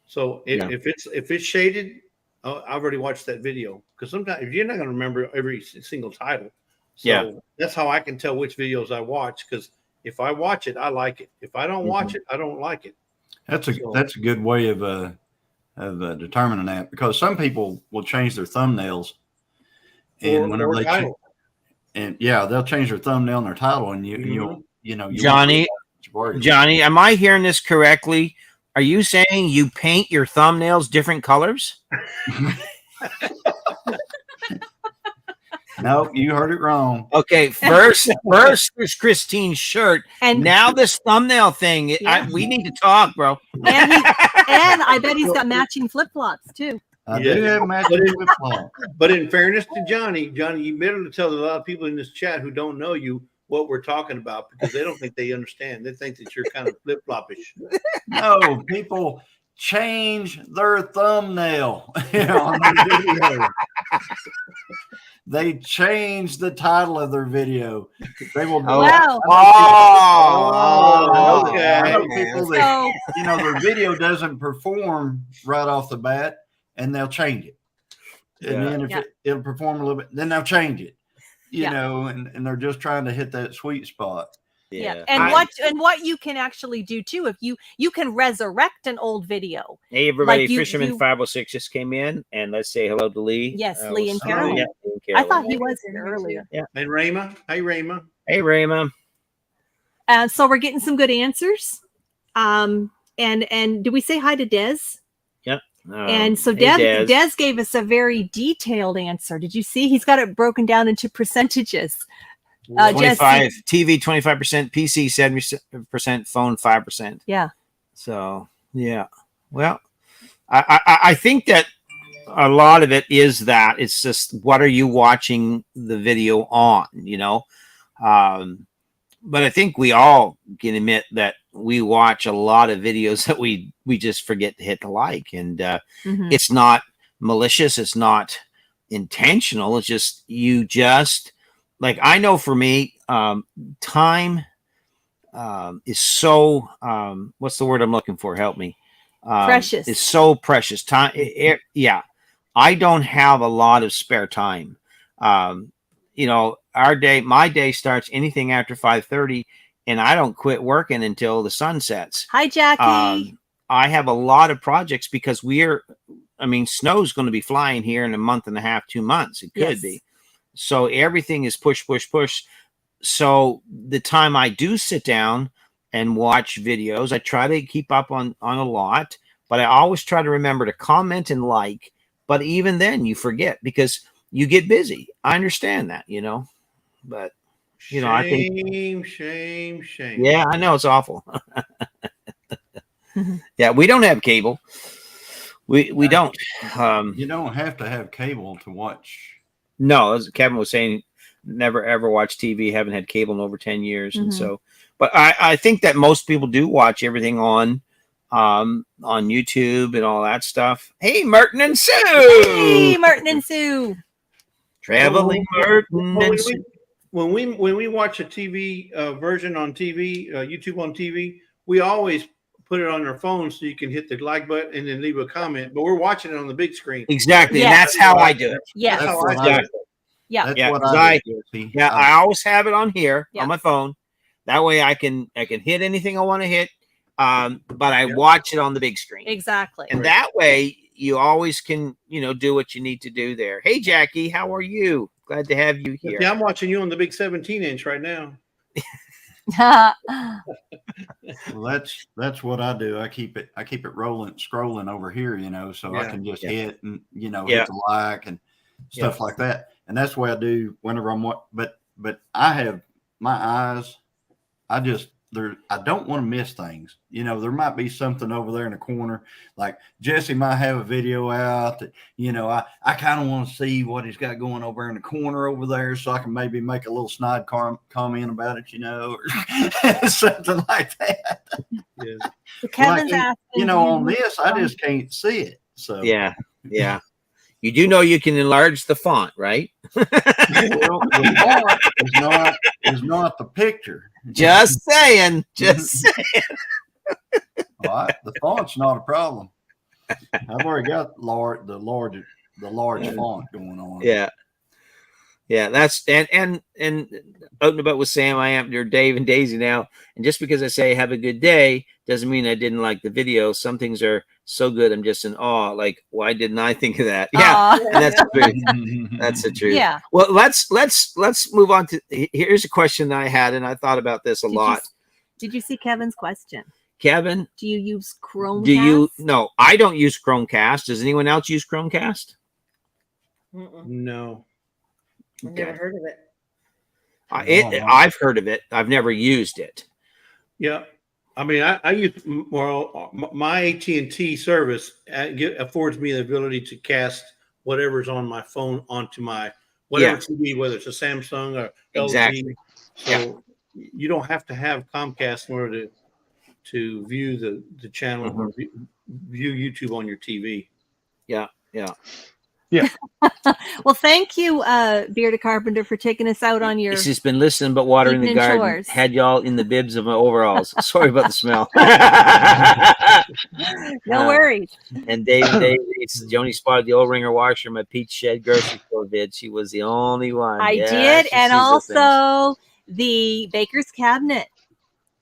So if it's shaded, I've already watched that video. Because sometimes you're not going to remember every single title. So that's how I can tell which videos I watch. Because if I watch it, I like it. If I don't watch it, I don't like it. That's a good way of determining that, because some people will change their thumbnails, and whenever they change, they'll change their thumbnail and their title, and you Johnny, am I hearing this correctly? Are you saying you paint your thumbnails different colors? Nope, you heard it wrong. Okay, first there's Christine's shirt, and now this thumbnail thing. We need to talk, bro. And I bet he's got matching flip flops too. I do have matching flip flops. But in fairness to Johnny, you better tell a lot of people in this chat who don't know you what we're talking about, because they don't think they understand. They think that you're kind of flip floppish. No, people change their thumbnail on the video. They change the title of their video. They will. Wow. Okay. I know people that their video doesn't perform right off the bat, and they'll change it. And then if it'll perform a little bit, then they'll change it. You know, and they're just trying to hit that sweet spot. Yeah. And what you can actually do too, if you can resurrect an old video. Hey everybody, Fisherman 506 just came in, and let's say hello to Lee. Yes, Lee and Carol. Yeah, I thought he was here earlier. Yeah. And Rayma. Hey Rayma. Hey Rayma. So we're getting some good answers. And do we say hi to Des? Yep. And so Des gave us a very detailed answer. Did you see? He's got it broken down into percentages. 25 TV, 25%, PC, 70%, phone, 5%. Yeah. So yeah. Well, I think that a lot of it is that it's just what are you watching the video on, but I think we all can admit that we watch a lot of videos that we just forget to hit the like, and it's not malicious, it's not intentional, it's just like, I know for me, time is so what's the word I'm looking for? Help me. Precious. It's so precious. Time. I don't have a lot of spare time. My day starts anything after 5:30, and I don't quit working until the sun sets. Hi, Jackie. I have a lot of projects because snow's going to be flying here in a month and a half, 2 months. It could be. So everything is push. So the time I do sit down and watch videos, I try to keep up on a lot, but I always try to remember to comment and like. But even then you forget because you get busy. I understand that, but I think shame. Yeah, I know, it's awful. Yeah, we don't have cable. We don't. You don't have to have cable to watch. No, as Kevin was saying, never ever watched TV, haven't had cable in over 10 years. And so, but I think that most people do watch everything on YouTube and all that stuff. Hey, Merton and Sue. Hey, Merton and Sue. Traveling Merton and Sue. When we watch a TV version on TV, YouTube on TV, we always put it on our phone so you can hit the like button and then leave a comment. But we're watching it on the big screen. Exactly, and that's how I do it. Yeah, that's what I do. Yeah, that's what I do. I always have it on here on my phone. That way I can hit anything I want to hit. But I watch it on the big screen. Exactly. And that way you always can, do what you need to do there. Hey, Jackie, how are you? Glad to have you here. Yeah, I'm watching you on the big 17-inch right now. Well, that's what I do. I keep it scrolling over here, so I can just hit and hit the like and stuff like that. And that's what I do whenever I'm but I have my eyes. I don't want to miss things. There might be something over there in the corner. Like Jesse might have a video out that, I kind of want to see what he's got going over in the corner over there, so I can maybe make a little snide comment about it, or something like that. Yeah. So Kevin's asking, on this, I just can't see it. So yeah. You do know you can enlarge the font, right? Well, the font is not the picture. Just saying. Well, the font's not a problem. I've already got the large font going on. Yeah, that's and out and about with Sam, I am near Dave and Daisy now. And just because I say have a good day doesn't mean I didn't like the video. Some things are so good, I'm just in awe. Like, why didn't I think of that? Yeah, and that's the truth. That's the truth. Yeah. Well, let's move on to. Here's a question that I had, and I thought about this a lot. Did you see Kevin's question? Kevin, do you use Chromecast? No, I don't use Chromecast. Does anyone else use Chromecast? No. I've never heard of it. I've heard of it. I've never used it. Yeah. I mean, I use my AT&T service affords me the ability to cast whatever's on my phone onto my whatever TV, whether it's a Samsung or LG. Exactly. So you don't have to have Comcast in order to view the channel or view YouTube on your TV. Yeah. Well, thank you, Bearded Carpenter, for taking us out on your. It's just been listening, but watering the garden. Chores. Had y'all in the bibs of my overalls. Sorry about the smell. No worries. And Dave, Joni spotted the old ringer washer in my peach shed grocery store vid. She was the only one. I did, and also the baker's cabinet.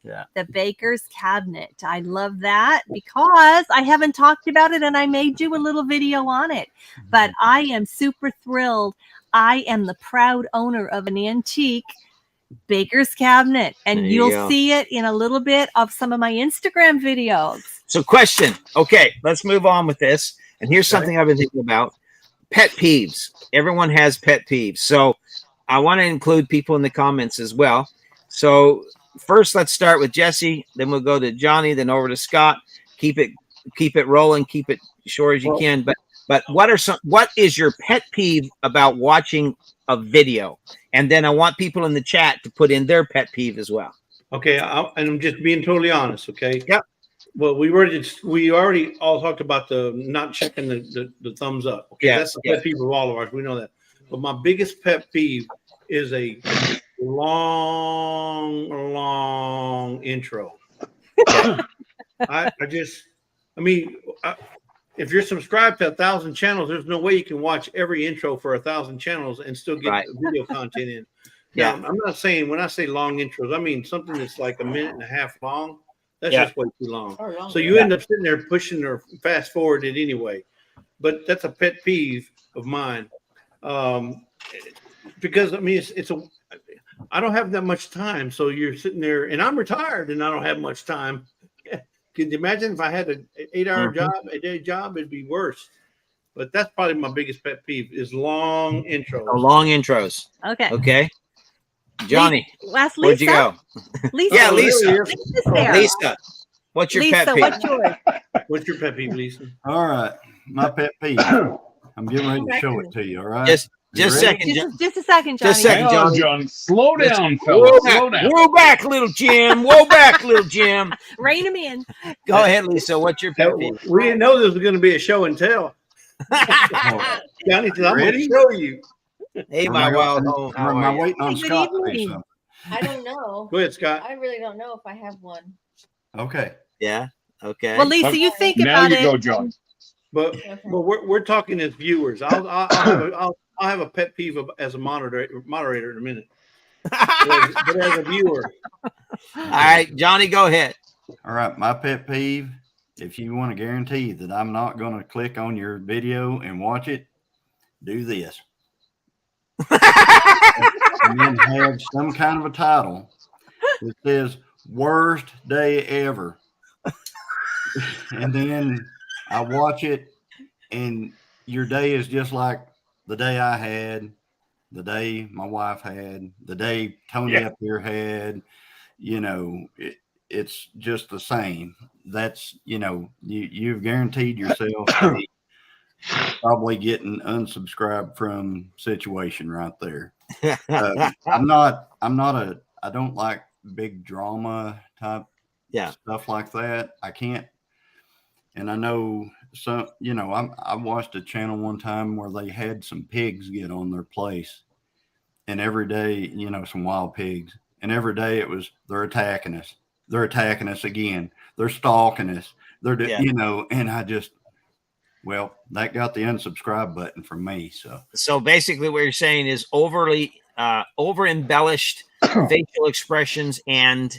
Yeah. The baker's cabinet. I love that because I haven't talked about it and I may do a little video on it. But I am super thrilled. I am the proud owner of an antique baker's cabinet. And you'll see it in a little bit of some of my Instagram videos. So question. Okay, let's move on with this. And here's something I've been thinking about. Pet peeves. Everyone has pet peeves. So I want to include people in the comments as well. So first, let's start with Jesse. Then we'll go to Johnny. Then over to Scott. Keep it rolling. Keep it short as you can. But what is your pet peeve about watching a video? And then I want people in the chat to put in their pet peeve as well. Okay, and I'm just being totally honest. Okay. Yep. Well, we already all talked about the not checking the thumbs up. Okay, that's the pet peeve of all of ours. We know that. But my biggest pet peeve is a long intro. If you're subscribed to 1,000 channels, there's no way you can watch every intro for 1,000 channels and still get video content in. Now, I'm not saying, when I say long intros, I mean something that's like a minute and a half long. That's just way too long. So you end up sitting there pushing or fast forward it anyway. But that's a pet peeve of mine. Because I mean, I don't have that much time. So you're sitting there, and I'm retired, and I don't have much time. Can you imagine if I had an 8-hour day job, it'd be worse. But that's probably my biggest pet peeve is long intros. Long intros. Okay. Johnny, last Lisa. Where'd you go? Lisa. Yeah, Lisa. Lisa. What's your pet peeve? What's yours? What's your pet peeve, Lisa? All right. My pet peeve. I'm getting ready to show it to you. All right. Just a second. Just a second, Johnny. Just a second, Johnny. John. Slow down, fella. Slow down. Whoa back, little Jim. Whoa back, little Jim. Rein him in. Go ahead, Lisa. What's your pet peeve? We didn't know this was going to be a show and tell. Johnny said, I'm going to show you. Hey, my wild home. Am I waiting on Scott to say something? I don't know. Go ahead, Scott. I really don't know if I have one. Okay. Yeah. Okay. Well, Lisa, you think now about you it. go, John. But we're talking as viewers. I'll have a pet peeve as a moderator in a minute. But as a viewer. All right, Johnny, go ahead. All right. My pet peeve, if you want to guarantee that I'm not going to click on your video and watch it, do this. And then have some kind of a title that says worst day ever. And then I watch it and your day is just like the day I had, the day my wife had, the day Tony up here had. You know, it's just the same. That's, you know, you've guaranteed yourself probably getting unsubscribed from situation right there. I don't like big drama type stuff like that. I can't. And I know some, you know, I watched a channel one time where they had some pigs get on their place, and every day, you know, some wild pigs, and every day it was, they're attacking us. They're attacking us again. They're stalking us. You know, and I just, well, that got the unsubscribe button from me. So basically what you're saying is overly over embellished facial expressions and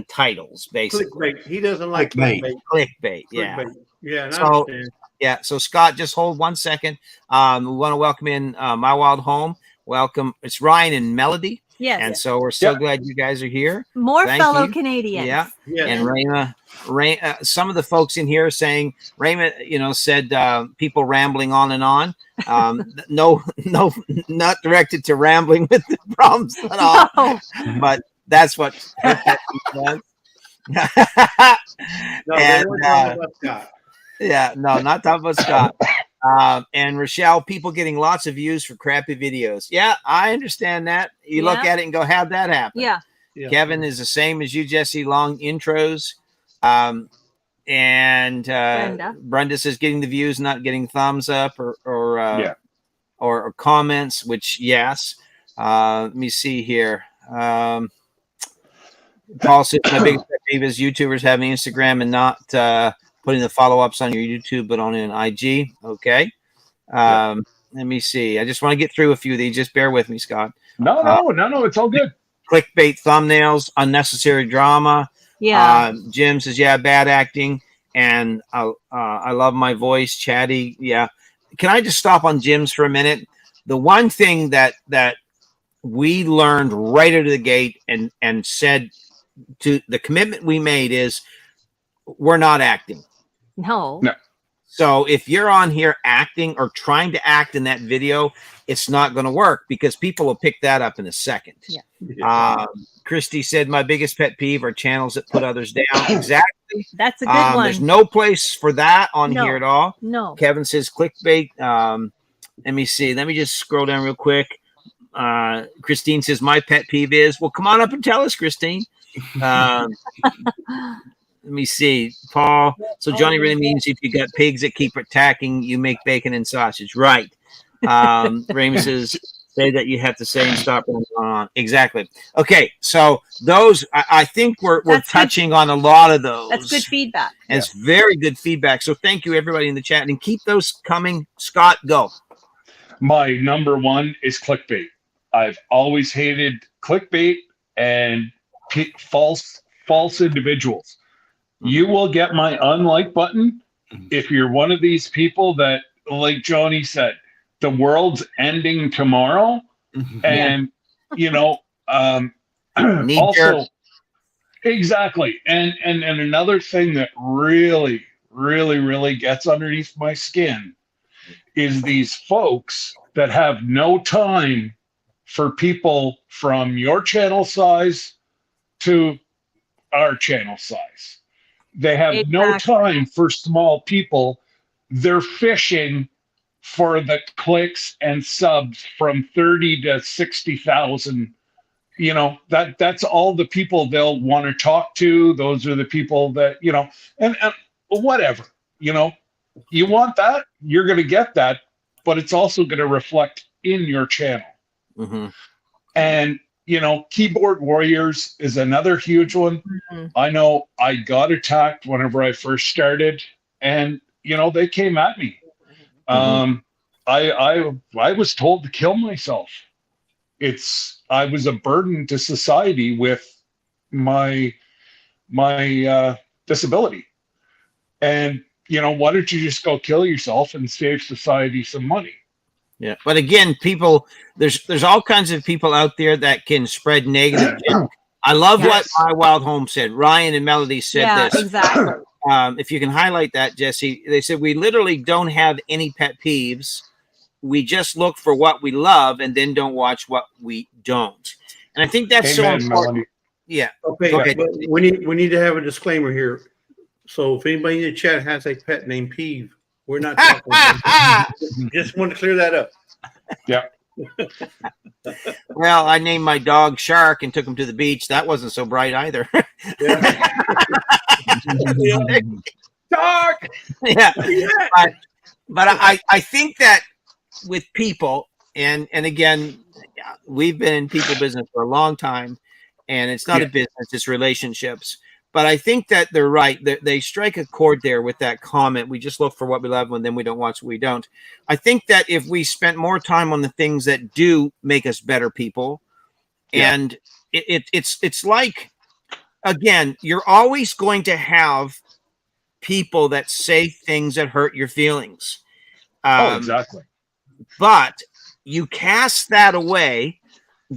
titles, basically. Clickbait. He doesn't like clickbait. Yeah. So Scott, just hold 1 second. We want to welcome in My Wild Home. Welcome. It's Ryan and Melody. Yes. And so we're so glad you guys are here. More fellow Canadians. Yeah. And Raina some of the folks in here are saying Raymond, said people rambling on and on. No, not directed to rambling with the problems at all. No. But that's what her pet peeve was. No, they weren't talking about Scott. Yeah, no, not talking about Scott. And Rochelle, people getting lots of views for crappy videos. Yeah, I understand that. You look at it and go, how'd that happen? Yeah. Kevin is the same as you, Jesse. Long intros. And Brenda says getting the views, not getting thumbs up or comments, which yes. Let me see here. Paul says my biggest pet peeve is YouTubers having Instagram and not putting the follow-ups on your YouTube, but on an IG. Okay. Let me see. I just want to get through a few of these. Just bear with me, Scott. No. It's all good. Clickbait thumbnails, unnecessary drama. Yeah. Jim says, bad acting. And I love my voice, chatty. Yeah. Can I just stop on Jim's for a minute? The one thing that we learned right out of the gate and said to the commitment we made is we're not acting. No. So if you're on here acting or trying to act in that video, it's not going to work because people will pick that up in a second. Yeah. Christy said, my biggest pet peeve are channels that put others down. Exactly. That's a good one. There's no place for that on here at all. No. Kevin says clickbait. Let me see. Let me just scroll down real quick. Christine says, my pet peeve is, well, come on up and tell us, Christine. Let me see, Paul. So Johnny really means if you got pigs that keep attacking, you make bacon and sausage, right? Raymond says, say that you have to say and stop. Exactly. Okay, so those I think we're touching on a lot of those. That's good feedback. And it's very good feedback. So thank you everybody in the chat and keep those coming. Scott, go. My number one is clickbait. I've always hated clickbait and false individuals. You will get my unlike button if you're one of these people that, like Johnny said, the world's ending tomorrow. And, also, exactly. And another thing that really, really, really gets underneath my skin is these folks that have no time for people from your channel size to our channel size. They have no time for small people. They're fishing for the clicks and subs from 30 to 60,000. That's all the people they'll want to talk to. Those are the people that, and whatever, you want that, you're going to get that, but it's also going to reflect in your channel. And keyboard warriors is another huge one. I know I got attacked whenever I first started, and they came at me. I was told to kill myself. I was a burden to society with my disability, and why don't you just go kill yourself and save society some money? Yeah, but again, people, there's all kinds of people out there that can spread negative. I love what My Wild Home said. Ryan and Melody said this. Exactly. If you can highlight that, Jesse, they said we literally don't have any pet peeves. We just look for what we love and then don't watch what we don't. And I think that's so important. Melody. Yeah. Okay. We need to have a disclaimer here. So if anybody in the chat has a pet named Peeve, we're not talking about just want to clear that up. Yeah. Well, I named my dog Shark and took him to the beach. That wasn't so bright either. Shark. Yeah. But I think that with people, and again, we've been in people business for a long time, and it's not a business, it's relationships. But I think that they're right. They strike a chord there with that comment. We just look for what we love and then we don't watch what we don't. I think that if we spent more time on the things that do make us better people, and it's like, again, you're always going to have people that say things that hurt your feelings. Exactly. But you cast that away.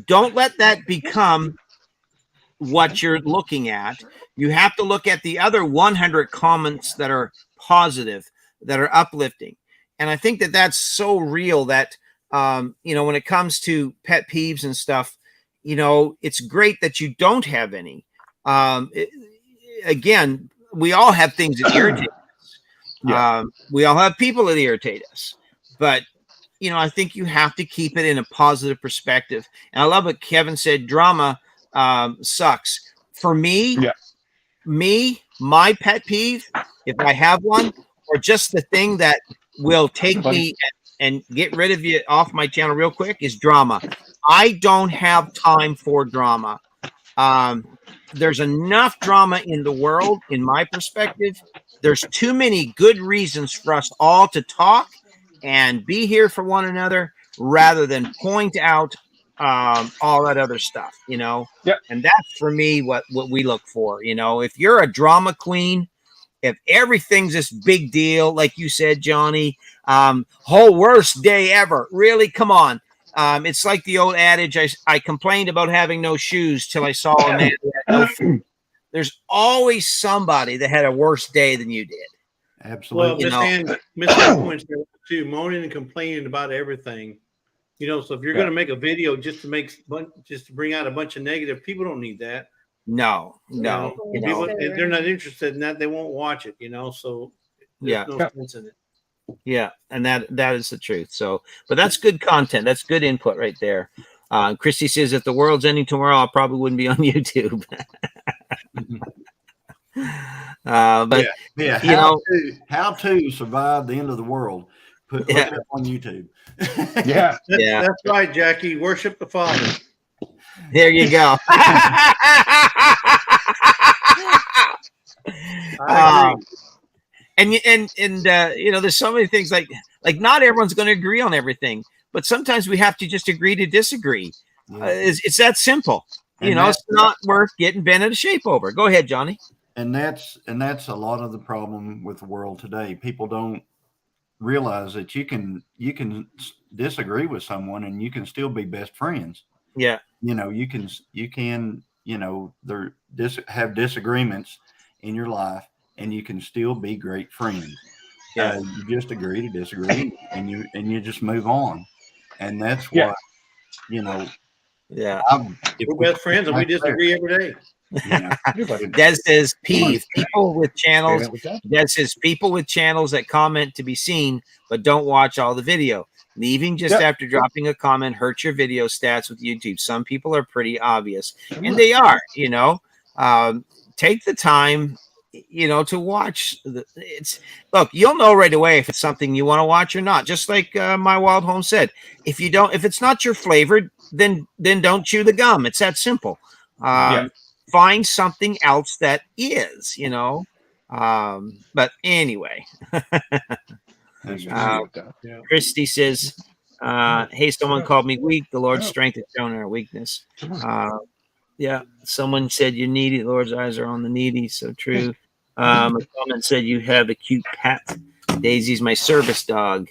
Don't let that become what you're looking at. You have to look at the other 100 comments that are positive, that are uplifting. And I think that that's so real that, you know, when it comes to pet peeves and stuff, you know, it's great that you don't have any. Again, we all have things that irritate us. Yeah. We all have people that irritate us, but you know, I think you have to keep it in a positive perspective. And I love what Kevin said. Drama sucks for me. Yeah. My pet peeve, if I have one, or just the thing that will take me and get rid of you off my channel real quick, is drama. I don't have time for drama. There's enough drama in the world, in my perspective. There's too many good reasons for us all to talk and be here for one another rather than point out all that other stuff, you know? Yep. And that's for me what we look for, you know? If you're a drama queen, if everything's this big deal, like you said, Johnny, whole worst day ever, really, come on. It's like the old adage, I complained about having no shoes till I saw a man who had no food. There's always somebody that had a worse day than you did. Absolutely. Well, Miss Ann points out too, moaning and complaining about everything. You know, so if you're going to make a video just to bring out a bunch of negative, people don't need that. No. People, if they're not interested in that, they won't watch it. You know, so there's no sense in it. Yeah, and that is the truth. So, but that's good content. That's good input right there. Christy says, if the world's ending tomorrow, I probably wouldn't be on YouTube. But how to survive the end of the world. Put it up on YouTube. That's right, Jackie. Worship the Father. There you go. And you know, there's so many things like not everyone's going to agree on everything, but sometimes we have to just agree to disagree. It's that simple. You know, it's not worth getting bent out of shape over. Go ahead, Johnny. And that's a lot of the problem with the world today. People don't realize that you can disagree with someone and you can still be best friends. Yeah. You know, you can, you know, have disagreements in your life and you can still be great friends. Yeah. You just agree to disagree and you just move on. And that's what, you know, we're best friends and we disagree every day. Des says people with channels. Des says people with channels that comment to be seen but don't watch all the video. Leaving just after dropping a comment hurts your video stats with YouTube. Some people are pretty obvious, and they are. You know, take the time, you know, to watch. Look, you'll know right away if it's something you want to watch or not. Just like My Wild Home said, if it's not your flavor, then don't chew the gum. It's that simple. Find something else that is, you know. But anyway, Christy says, hey, someone called me weak. The Lord's strength is shown in our weakness. Someone said you're needy. The Lord's eyes are on the needy. So true. A comment said you have a cute pet. Daisy's my service dog.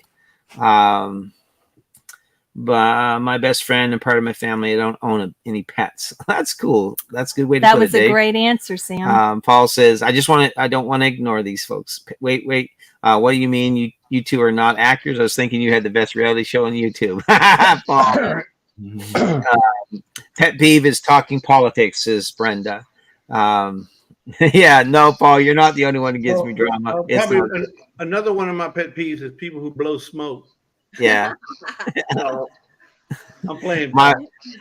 But my best friend and part of my family, I don't own any pets. That's cool. That's a good way to put it. That was a great answer, Sam. Paul says, I don't want to ignore these folks. Wait. What do you mean you two are not actors? I was thinking you had the best reality show on YouTube. Paul. Pet peeve is talking politics, says Brenda. No, Paul, you're not the only one who gives me drama. Another one of my pet peeves is people who blow smoke. Yeah. I'm playing.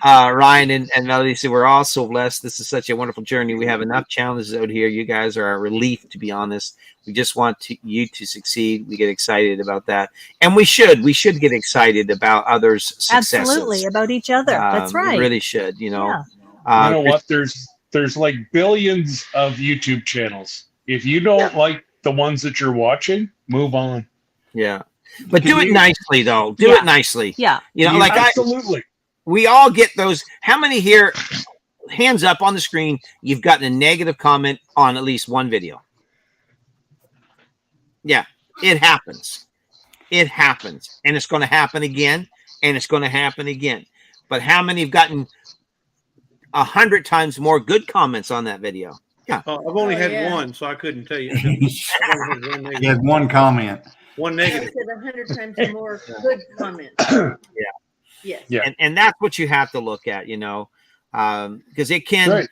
Ryan and Melody said, we're all so blessed. This is such a wonderful journey. We have enough challenges out here. You guys are a relief, to be honest. We just want you to succeed. We get excited about that. And we should get excited about others' successes. Absolutely, about each other. That's right. We really should, you know. Yeah. You know what? There's like billions of YouTube channels. If you don't like the ones that you're watching, move on. Yeah. But do it nicely, though. Do it nicely. Yeah. You know, absolutely. We all get those. How many here, hands up on the screen, you've gotten a negative comment on at least one video? Yeah, it happens. It happens. And it's going to happen again. And it's going to happen again. But how many have gotten 100 times more good comments on that video. Yeah. I've only had yeah. one, so I couldn't tell you. I've only had one You negative. had one comment. One I negative. said 100 times more good comments. Yes. Yeah. And that's what you have to look at, you know, because it can,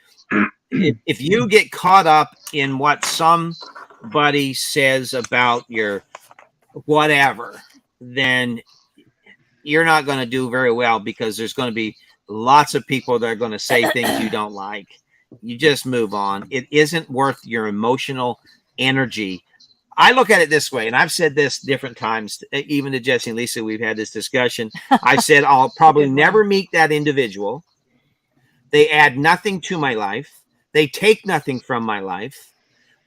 if you get caught up in what somebody says about your whatever, then you're not going to do very well, because there's going to be lots of people that are going to say things you don't like. You just move on. It isn't worth your emotional energy. I look at it this way, and I've said this different times, even to Jesse and Lisa. We've had this discussion. I said I'll probably never meet that individual. They add nothing to my life. They take nothing from my life.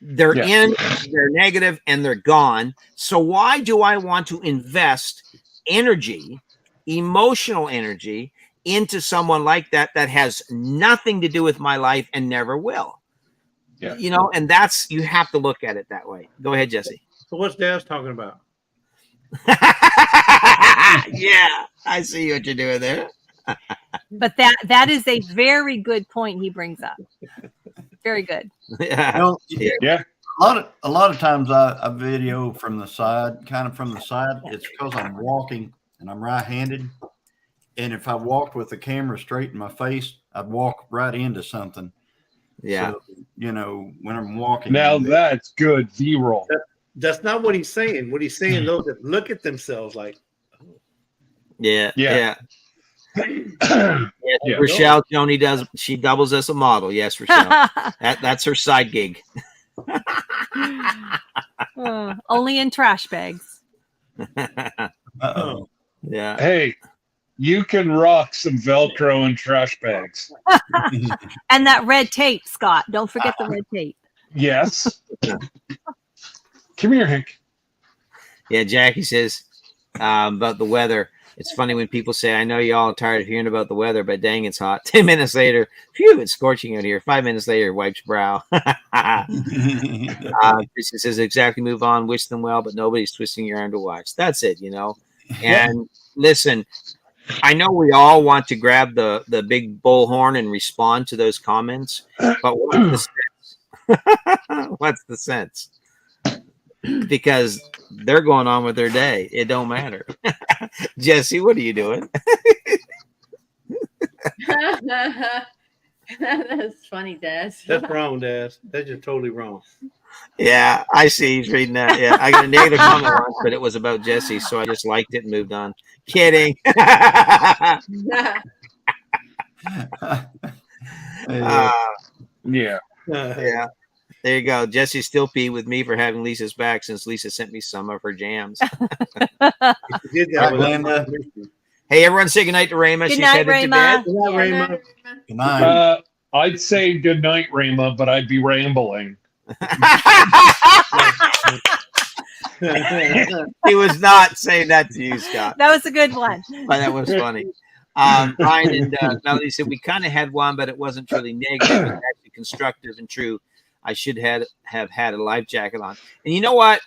They're in, they're negative, and they're gone. So why do I want to invest energy, emotional energy, into someone like that has nothing to do with my life and never will? Yeah. You know, and that's, you have to look at it that way. Go ahead, Jesse. So what's Daz talking about? Yeah, I see what you're doing there. But that is a very good point he brings up. Very good. Yeah. Well, Yeah. a lot of times I video from the side, kind of from the side. It's because I'm walking and I'm right-handed. And if I walked with the camera straight in my face, I'd walk right into something. Yeah. So, you know, when I'm walking. Now that's good B-roll. That's not what he's saying. What he's saying, those that look at themselves like, Yeah. Yeah. Yeah. Yeah. Rochelle Joni she doubles as a model. Yes, Rochelle. That's her side gig. Only in trash bags. Uh-oh. Yeah. Hey, you can rock some Velcro and trash bags. And that red tape, Scott. Don't forget the red tape. Yes. Come here, Hank. Yeah, Jackie says about the weather. It's funny when people say, I know you all are tired of hearing about the weather, but dang, it's hot. 10 minutes later, phew, it's scorching out here. 5 minutes later, wipes brow. Christian says, exactly, move on, wish them well, but nobody's twisting your arm to watch. That's it, you know. And listen, I know we all want to grab the big bullhorn and respond to those comments, but what's the sense? What's the sense? Because they're going on with their day. It don't matter. Jesse, what are you doing? That's funny, Daz. that's wrong, Daz. That's just totally wrong. Yeah, I see. He's reading that. Yeah, I got a negative comment once, but it was about Jesse, so I just liked it and moved on. Kidding. Yeah. Yeah. There you go. Jesse's still pee with me for having Lisa's back since Lisa sent me some of her jams. Did that with Glenda. Hey, everyone, say goodnight to Rayma. Good She's night, headed Rayma. to bed. Yeah, Raymond. Good night. I'd say good night, Rayma, but I'd be rambling. He was not saying that to you, Scott, That was a good one. but that was funny. Ryan and Melody said we kind of had one, but it wasn't truly negative. It was actually constructive and true. I should have had a life jacket on. And you know what?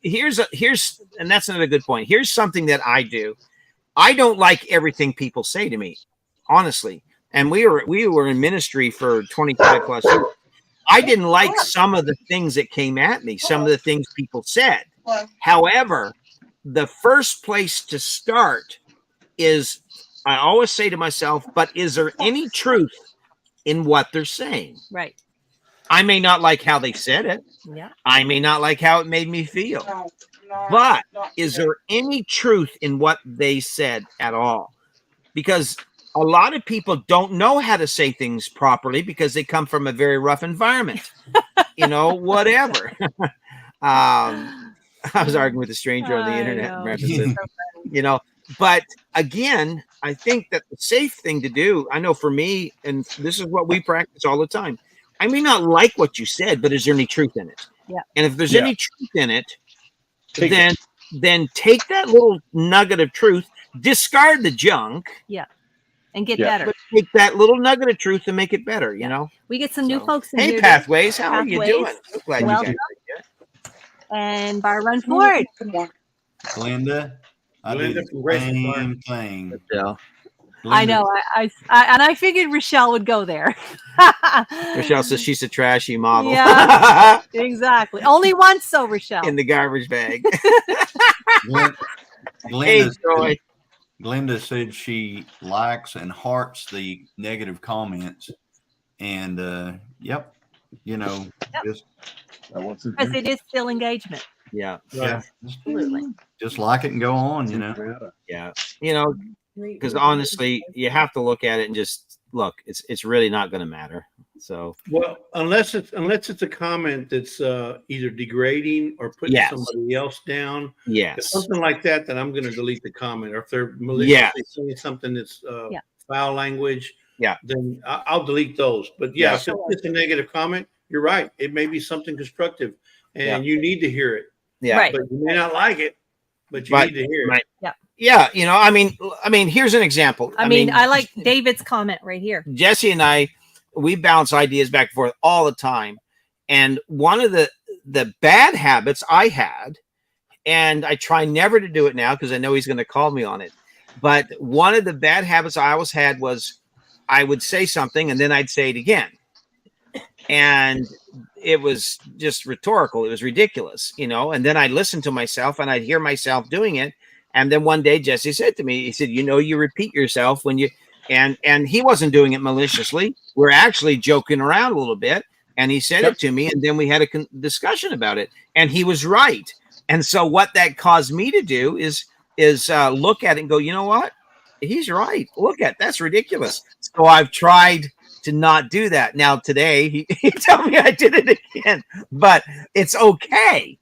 Here's and that's another good point. Here's something that I do. I don't like everything people say to me, honestly. And we were in ministry for 25 plus years. I didn't like some of the things that came at me, some of the things people said. However, the first place to start is, I always say to myself, but is there any truth in what they're saying? Right. I may not like how they said it. Yeah. I may not like how it made me feel. But is there any truth in what they said at all? Because a lot of people don't know how to say things properly because they come from a very rough environment. You know, whatever. I was arguing with a stranger on the internet. You know, but again, I think that the safe thing to do, I know for me, and this is what we practice all the time. I may not like what you said, but is there any truth in it? Yeah. And if there's any truth in it, then take that little nugget of truth, discard the junk. Yeah. And get better. But take that little nugget of truth and make it better, you know? We get some new folks in hey, here. Pathways, how are you doing? I'm glad Welcome. you guys are here. And Bar Run Forward. Glenda, I do Glenda the from Grayson same Farm. thing. Yeah. I know. I and I figured Rochelle would go there. Rochelle says she's a trashy model. Yeah, exactly. Only once, so Rochelle. In the garbage bag. Glenda said she likes and hearts the negative comments, and yep, just because it is still engagement. Yeah, Absolutely. Just like it and go on, Yeah, because honestly, you have to look at it and just look. It's really not going to matter. So unless it's a comment that's either degrading or putting somebody else down, something like that, then I'm going to delete the comment. Or if they're maliciously saying something that's foul language, then I'll delete those. But if it's a negative comment, you're right. It may be something constructive, and you need to hear it. Yeah, right. But you may not like it, but you need to hear it. Yeah. Yeah, I mean, here's an example. I mean, I like David's comment right here. Jesse and I, we bounce ideas back and forth all the time. And one of the bad habits I had, and I try never to do it now because I know he's going to call me on it. But one of the bad habits I always had was I would say something and then I'd say it again. And it was just rhetorical. It was ridiculous, and then I'd listen to myself and I'd hear myself doing it. And then one day Jesse said to me, he said, you repeat yourself when you, and he wasn't doing it maliciously. We're actually joking around a little bit. And he said it to me. And then we had a discussion about it and he was right. And so what that caused me to do is look at it and go, you know what? He's right. Look at, that's ridiculous. So I've tried to not do that. Now today he told me I did it again, but it's okay.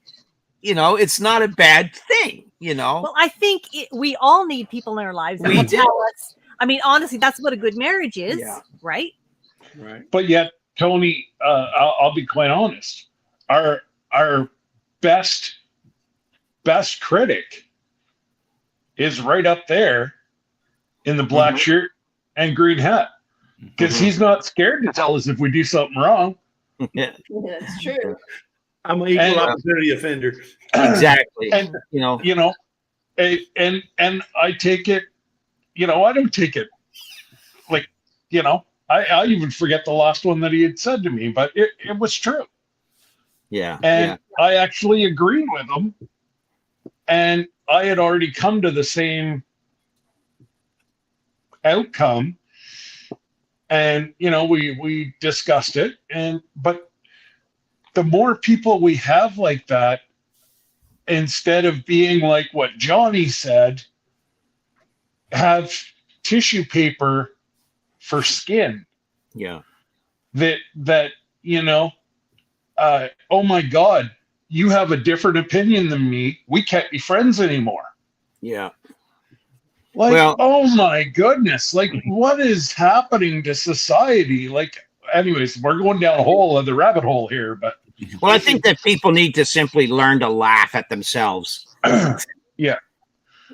It's not a bad thing, Well, I think we all need people in our lives that will tell us. I mean, honestly, that's what a good marriage is, right? Right. But yet, Tony, I'll be quite honest. Our best critic is right up there in the black shirt and green hat. Because he's not scared to tell us if we do something wrong. Yeah, that's true. I'm an equal opportunity offender. Exactly. And and I take it, I don't take it like, I even forget the last one that he had said to me, but it was true. Yeah. And I actually agreed with him. And I had already come to the same outcome. And, we discussed it. But the more people we have like that, instead of being like what Johnny said, have tissue paper for skin. Yeah. That oh my God, you have a different opinion than me. We can't be friends anymore. Yeah. Like, oh my goodness, like what is happening to society? Like, anyways, we're going down the rabbit hole here, but. Well, I think that people need to simply learn to laugh at themselves. Yeah.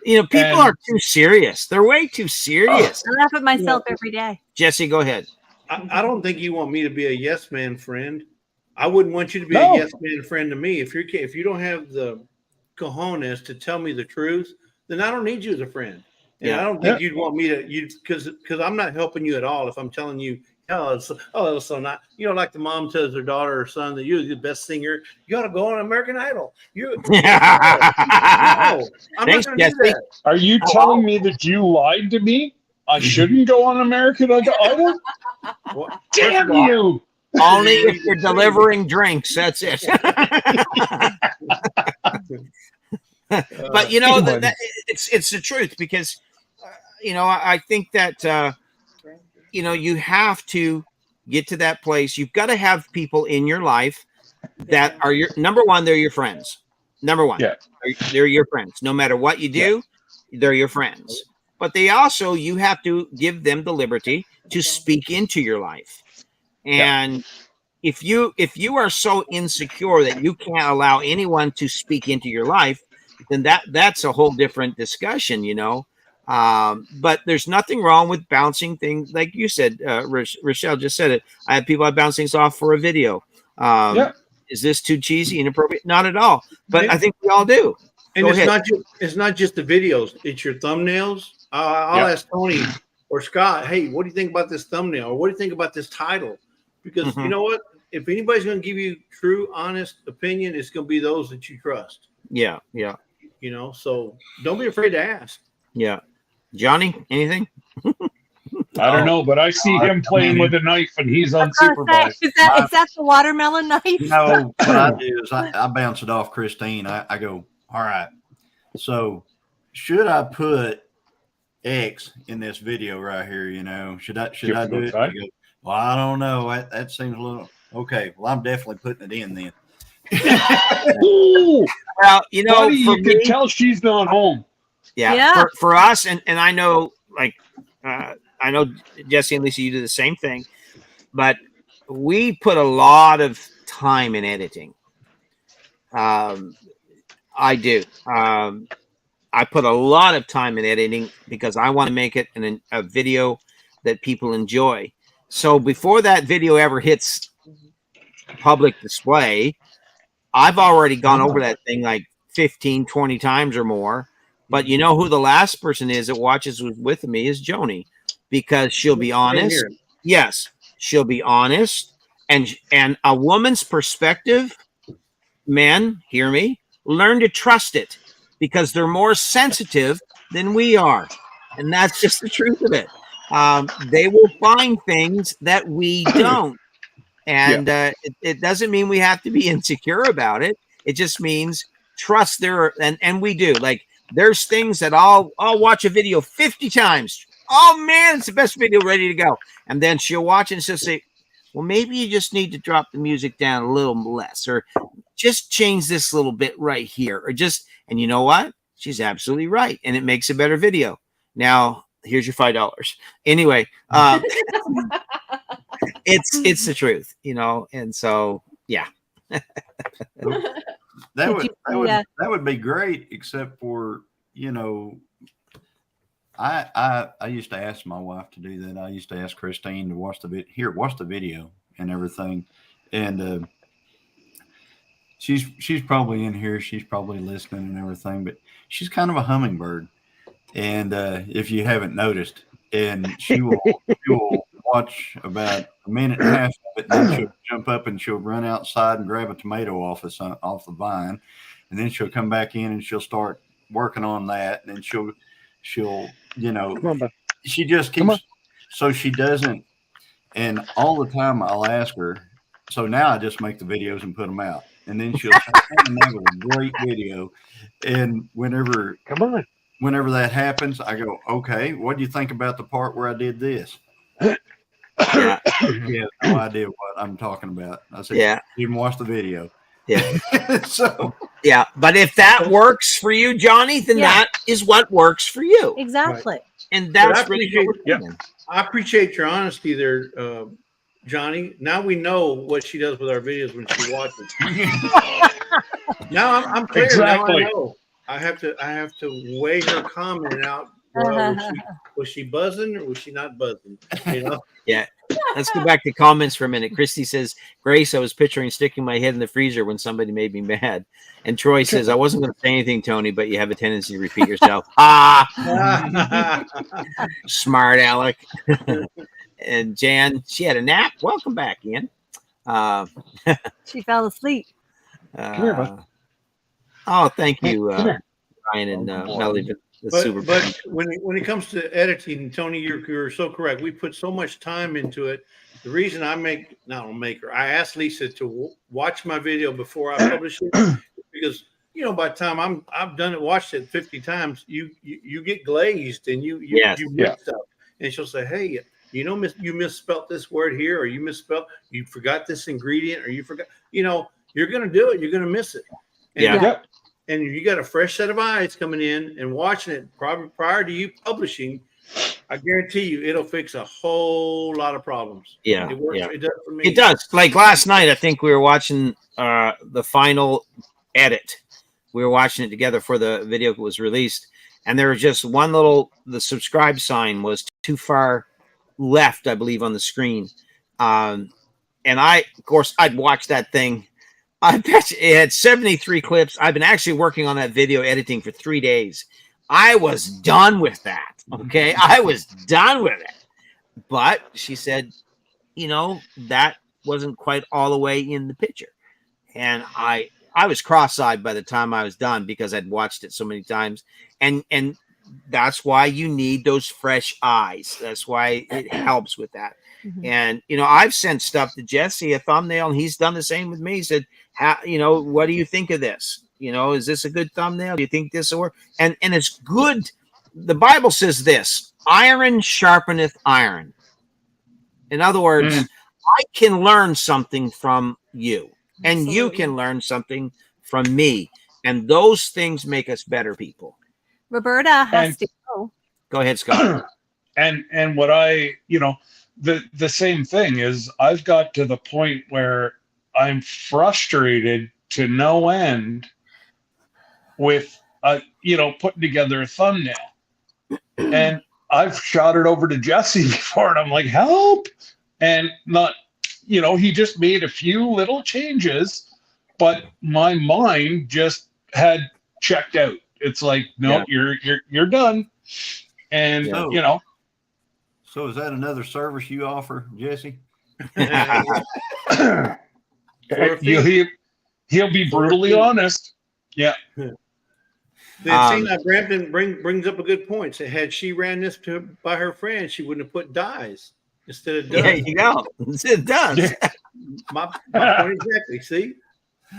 People are too serious. They're way too serious. I laugh at myself every day. Jesse, go ahead. I don't think you want me to be a yes man friend. I wouldn't want you to be a yes man friend to me. If you don't have the cojones to tell me the truth, then I don't need you as a friend. And I don't think you'd want me to because I'm not helping you at all if I'm telling you, it was so not, like the mom tells her daughter or son that you're the best singer. You ought to go on American Idol. No, I'm Thanks, not going to Jesse. do that. Are you telling me that you lied to me? I shouldn't go on American Idol? Well, Damn you! Only if you're delivering drinks. That's it. But it's the truth because I think that you have to get to that place. You've got to have people in your life that are your number one. They're your friends. Number one, they're your friends. No matter what you do, they're your friends. But you have to give them the liberty to speak into your life. And if you are so insecure that you can't allow anyone to speak into your life, then that's a whole different discussion, but there's nothing wrong with bouncing things. Like you said, Rochelle just said it. I have people I bounce things off for a video. Is this too cheesy, inappropriate? Not at all. But I think we all do. And it's not just the videos. It's your thumbnails. I'll ask Tony, or Scott, hey, what do you think about this thumbnail? Or what do you think about this title? Because you know what? If anybody's going to give you true, honest opinion, it's going to be those that you trust. Yeah. Yeah. You know, so don't be afraid to ask. Yeah. Johnny, anything? I don't know, but I see him playing with a knife and he's unsupervised. Is that the watermelon knife? You know, what I do is I bounce it off Christine. I go, all right, so should I put X in this video right here? You know, should I do it? Go, well, I don't know. That seems a little okay. Well, I'm definitely putting it in then. Ooh, well, you know, buddy, you can tell she's not home. Yeah. For us, and I know, like, I know Jesse and Lisa, you do the same thing, but we put a lot of time in editing. I do. I put a lot of time in editing because I want to make it a video that people enjoy. So before that video ever hits public display, I've already gone over that thing like 15, 20 times or more. But you know who the last person is that watches with me is Joni, because she'll be honest. Yes, she'll be honest. And a woman's perspective, men, hear me, learn to trust it because they're more sensitive than we are. And that's just the truth of it. They will find things that we don't. And it doesn't mean we have to be insecure about it. It just means trust their, and we do. Like, there's things that I'll watch a video 50 times. Oh man, it's the best video, ready to go. And then she'll watch it and she'll say, well, maybe you just need to drop the music down a little less, or just change this little bit right here, or just, and you know what? She's absolutely right. And it makes a better video. Now, here's your $5. Anyway, it's the truth, you know? And so, yeah. That would be great, except for, you know, I used to ask my wife to do that. I used to ask Christine to watch the video and everything. And she's probably in here, she's probably listening and everything, but she's kind of a hummingbird. And if you haven't noticed, and she will watch about a minute and a half of it, and then she'll jump up and she'll run outside and grab a tomato off the vine, and then she'll come back in and she'll start working on that, and then she'll you know, she just keeps, so she doesn't, and all the time I'll ask her, so now I just make the videos and put them out, and then she'll say, that was a great video. And whenever that happens, I go, okay, what do you think about the part where I did this? Yeah, she has no idea what I'm talking about. I said, yeah, you can watch the video. Yeah. So yeah, but if that works for you, Johnny, then that is what works for you. Exactly. Right. And that's really I appreciate your honesty there, Johnny. Now we know what she does with our videos when she watches. Now I'm clear. Exactly. Now I know. I have to weigh her comment out. Was she buzzing or was she not buzzing? You know? Yeah. Let's go back to comments for a minute. Christy says, Grace, I was picturing sticking my head in the freezer when somebody made me mad. And Troy says, I wasn't going to say anything, Tony, but you have a tendency to repeat yourself. Smart Alec. And Jan, she had a nap. Welcome back, Ian. She fell asleep. Come here, bud. Oh, thank you, Ryan and Melody. But when it comes to editing, Tony, you're so correct. We put so much time into it. The reason I asked Lisa to watch my video before I publish it, because you know by the time I've done it, watched it 50 times, you get glazed and you miss stuff, and she'll say, hey, you know, you misspelled this word here, or you forgot this ingredient, or you forgot, you know, you're gonna do it, you're gonna miss it. And and you got a fresh set of eyes coming in and watching it probably prior to you publishing, I guarantee you it'll fix a whole lot of problems. Yeah. It works. It does for me. It does. Like last night, I think we were watching the final edit. We were watching it together for the video that was released. And there was just the subscribe sign was too far left, I believe, on the screen. And of course, I'd watch that thing. I bet you it had 73 clips. I've been actually working on that video editing for 3 days. I was done with that. Okay. I was done with it. But she said, you know, that wasn't quite all the way in the picture. And I was cross-eyed by the time I was done because I'd watched it so many times. And that's why you need those fresh eyes. That's why it helps with that. Mm-hmm. And, you know, I've sent stuff to Jesse, a thumbnail, and he's done the same with me. He said, you know, what do you think of this? You know, is this a good thumbnail? Do you think this will work? And it's good. The Bible says this, iron sharpeneth iron. In other words, I can learn something from you, and Absolutely. You can learn something from me. And those things make us better people. Roberta has to go. Go ahead, Scott. and what I, you know, the same thing is I've got to the point where I'm frustrated to no end with, you know, putting together a thumbnail. And I've shot it over to Jesse before, and I'm like, help. And not, you know, he just made a few little changes, but my mind just had checked out. It's like, no, you're done. And you know. So is that another service you offer, Jesse? He'll be brutally honest. Yeah. Brampton brings up a good point. So had she ran this by her friend, she wouldn't have put dies instead of does. There you go. It does. My point exactly. See?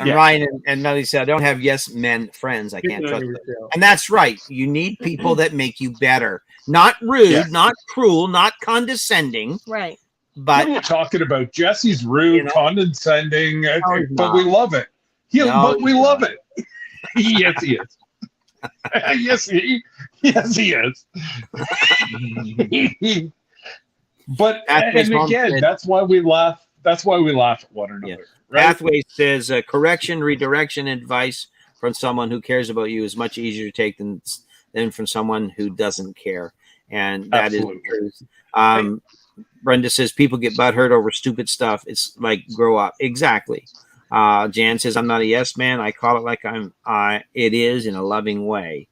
Ryan and Melody said, I don't have yes men friends. I can't trust them. And that's right. You need people that make you better. Not rude, not cruel, not condescending. Right. But we're talking about Jesse's rude, you know, condescending, but we love it. But we love it. Yes, he is. yes, he is. But and again, that's why we laugh. That's why we laugh at one another. Yeah. Right? Pathway says correction, redirection, advice from someone who cares about you is much easier to take than from someone who doesn't care, and that Absolutely. Is the truth. Brenda says people get butthurt over stupid stuff. It's like grow up. Exactly. Jan says I'm not a yes man. I call it like it is in a loving way.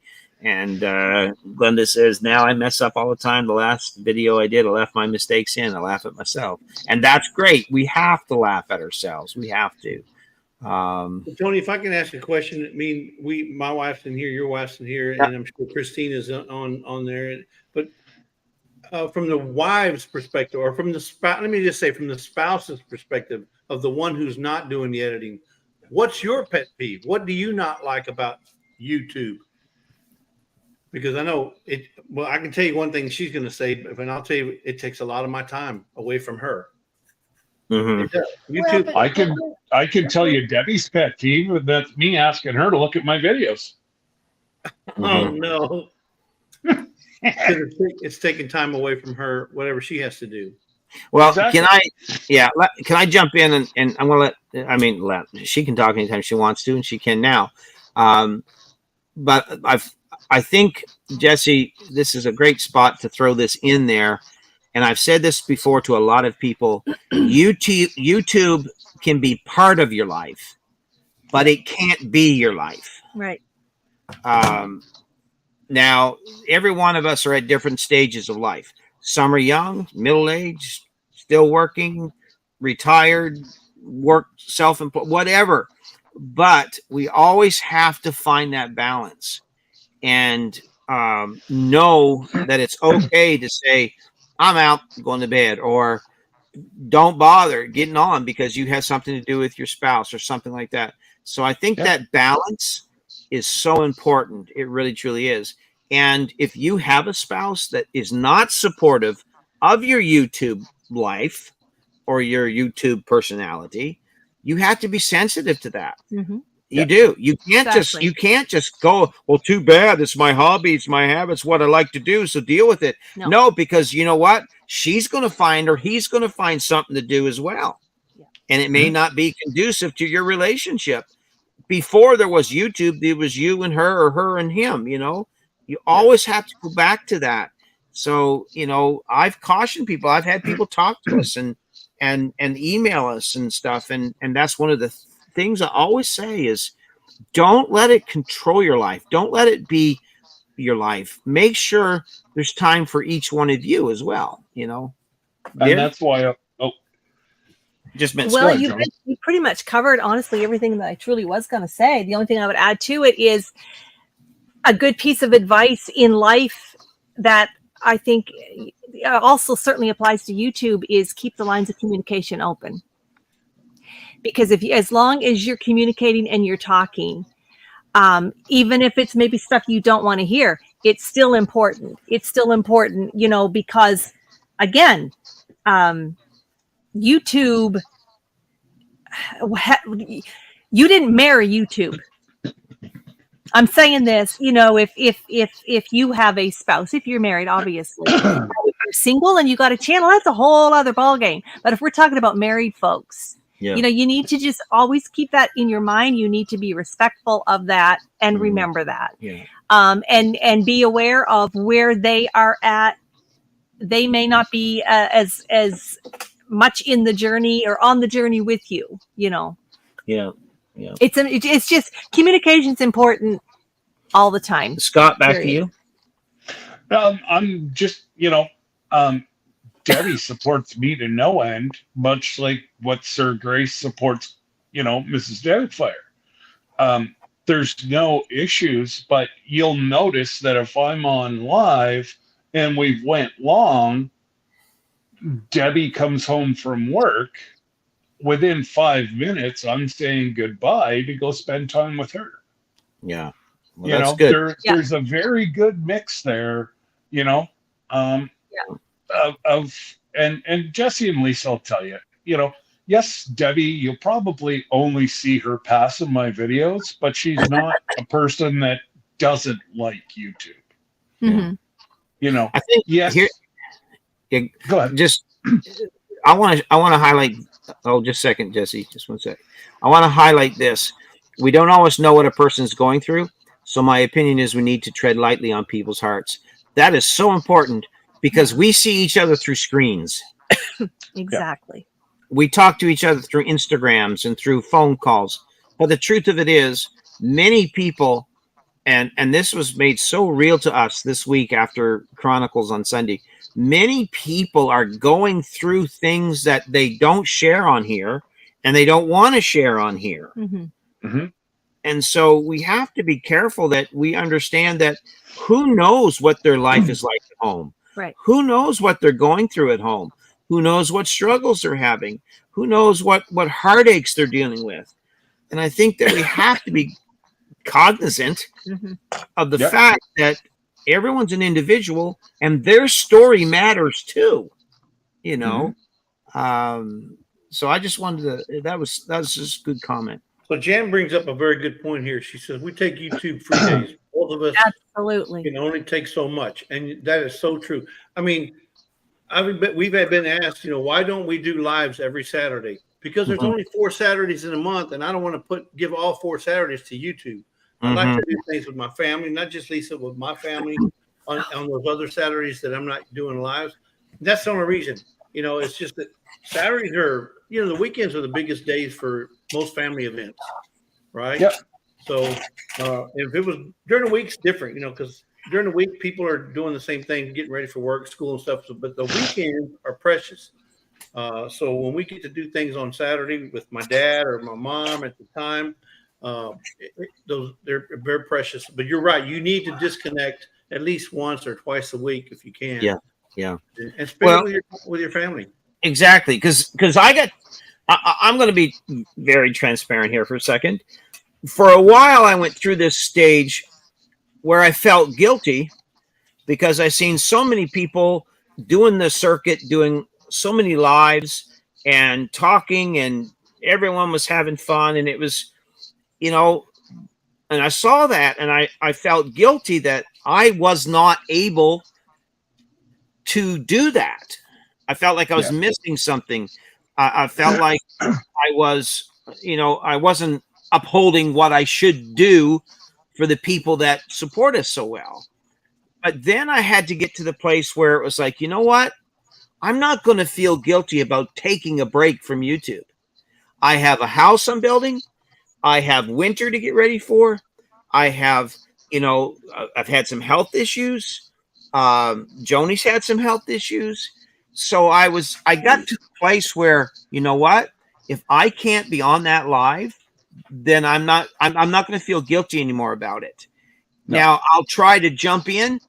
And Glenda says, now I mess up all the time. The last video I did, I left my mistakes in. I laugh at myself. And that's great. We have to laugh at ourselves. We have to. Tony, if I can ask a question, I mean, my wife's in here, your wife's in here, and I'm sure Christine is on there. But from the wife's perspective, or from the spouse, let me just say from the spouse's perspective of the one who's not doing the editing, what's your pet peeve? What do you not like about YouTube? Because I know it. Well, I can tell you one thing she's going to say, and I'll tell you, it takes a lot of my time away from her. Mm-hmm. YouTube. I can tell you Debbie's pet peeve. That's me asking her to look at my videos. Oh no! It's taking time away from her, whatever she has to do. Well, exactly. Can I jump in and I'm going to let she can talk anytime she wants to, and she can now. But I think, Jesse, this is a great spot to throw this in there. And I've said this before to a lot of people. YouTube can be part of your life, but it can't be your life. Right. Now, every one of us are at different stages of life. Some are young, middle-aged, still working, retired, work, self-employed, whatever. But we always have to find that balance. And know that it's okay to say, I'm out, going to bed, or don't bother getting on because you have something to do with your spouse or something like that. So I think that balance is so important. It really, truly is. And if you have a spouse that is not supportive of your YouTube life or your YouTube personality, you have to be sensitive to that. Mm-hmm. You do. You can't just go, well, too bad. It's my hobby. It's my habit. It's what I like to do. So deal with it. No, because you know what? She's going to find, or he's going to find something to do as well. Yeah. And it may not be conducive to your relationship. Before there was YouTube, there was you and her, or her and him, you know, you always have to go back to that. So, you know, I've cautioned people. I've had people talk to us and email us and stuff. And that's one of the things I always say is don't let it control your life. Don't let it be your life, make sure there's time for each one of you as well, you know. And that's why just meant well, you pretty much covered, honestly, everything that I truly was going to say. The only thing I would add to it is a good piece of advice in life that I think also certainly applies to YouTube is keep the lines of communication open. Because as long as you're communicating and you're talking, even if it's maybe stuff you don't want to hear, it's still important. It's still important, you know, because again, YouTube, you didn't marry YouTube. I'm saying this, you know, if you have a spouse, if you're married, obviously, if you're single and you got a channel, that's a whole other ballgame. But if we're talking about married folks, you know, you need to just always keep that in your mind. You need to be respectful of that and remember that. And be aware of where they are at. They may not be as much in the journey or on the journey with you, you know. It's just communication's important all the time. Scott, back to you. I'm just, you know, Debbie supports me to no end, much like what Sir Grace supports, you know, Mrs. Deadfire. There's no issues, but you'll notice that if I'm on live and we went long, Debbie comes home from work. Within 5 minutes, I'm saying goodbye to go spend time with her. Yeah. Well, you that's know, good. There's a very good mix there, you know, and Jesse and Lisa will tell you, you know, yes, Debbie, you'll probably only see her pass in my videos, but she's not a person that doesn't like YouTube. Mm-hmm. You know, I think yes. Go ahead. Just, I want to highlight. Oh, just a second, Jesse. Just 1 second. I want to highlight this. We don't always know what a person's going through. So my opinion is we need to tread lightly on people's hearts. That is so important because we see each other through screens. Exactly. We talk to each other through Instagrams and through phone calls. But the truth of it is, many people, and this was made so real to us this week after Chronicles on Sunday, many people are going through things that they don't share on here and they don't want to share on here. Mm-hmm. Mm-hmm. And so we have to be careful that we understand that who knows what their life is like at home? Right. Who knows what they're going through at home? Who knows what struggles they're having? Who knows what heartaches they're dealing with? And I think that we have to be cognizant of the fact that everyone's an individual and their story matters too, you know. So I just wanted to, that was just a good comment. So Jan brings up a very good point here. She says, we take YouTube 3 days. Both of us absolutely can only take so much. And that is so true. I mean, we've been asked, you know, why don't we do lives every Saturday? Because there's only 4 Saturdays in a month, and I don't want to give all 4 Saturdays to YouTube. I like to do things with my family, not just Lisa, with my family on those other Saturdays that I'm not doing lives. That's the only reason. You know, it's just that Saturdays are, you know, the weekends are the biggest days for most family events, right? Yep. So if it was during the week, it's different, you know, because during the week people are doing the same thing, getting ready for work, school and stuff. So, but the weekends are precious. So when we get to do things on Saturday with my dad or my mom at the time, they're very precious. But you're right; you need to disconnect at least once or twice a week if you can. Yeah. And spend it with your family. Exactly, because I'm going to be very transparent here for a second. For a while, I went through this stage where I felt guilty because I seen so many people doing the circuit, doing so many lives and talking, and everyone was having fun, and it was, you know, and I saw that, and I felt guilty that I was not able to do that. I felt like I was missing something. I felt like I was, you know, I wasn't upholding what I should do for the people that support us so well. But then I had to get to the place where it was like, you know what? I'm not going to feel guilty about taking a break from YouTube. I have a house I'm building. I have winter to get ready for. I have you know, I've had some health issues. Joni's had some health issues. So I got to the place where, you know what? If I can't be on that live, then I'm not going to feel guilty anymore about it. No. Now I'll try to jump in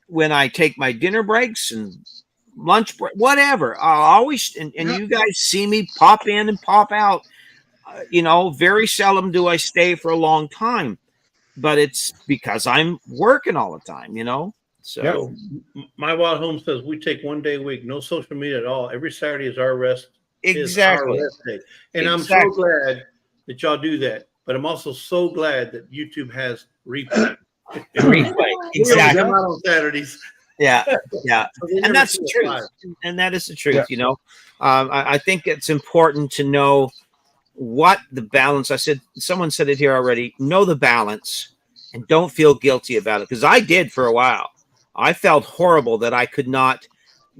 when I take my dinner breaks and lunch break, whatever. I'll always, and you guys see me pop in and pop out. You know, very seldom do I stay for a long time, but it's because I'm working all the time, you know? So my wild home says we take 1 day a week, no social media at all. Every Saturday is our rest. Exactly. Is our rest day. And I'm so glad that y'all do that. But I'm also so glad that YouTube has replay. Exactly. Come out on Saturdays. Yeah. And that's the truth. And that is the truth, you know. I think it's important to know what the balance. Someone said it here already. Know the balance and don't feel guilty about it. Because I did for a while. I felt horrible that I could not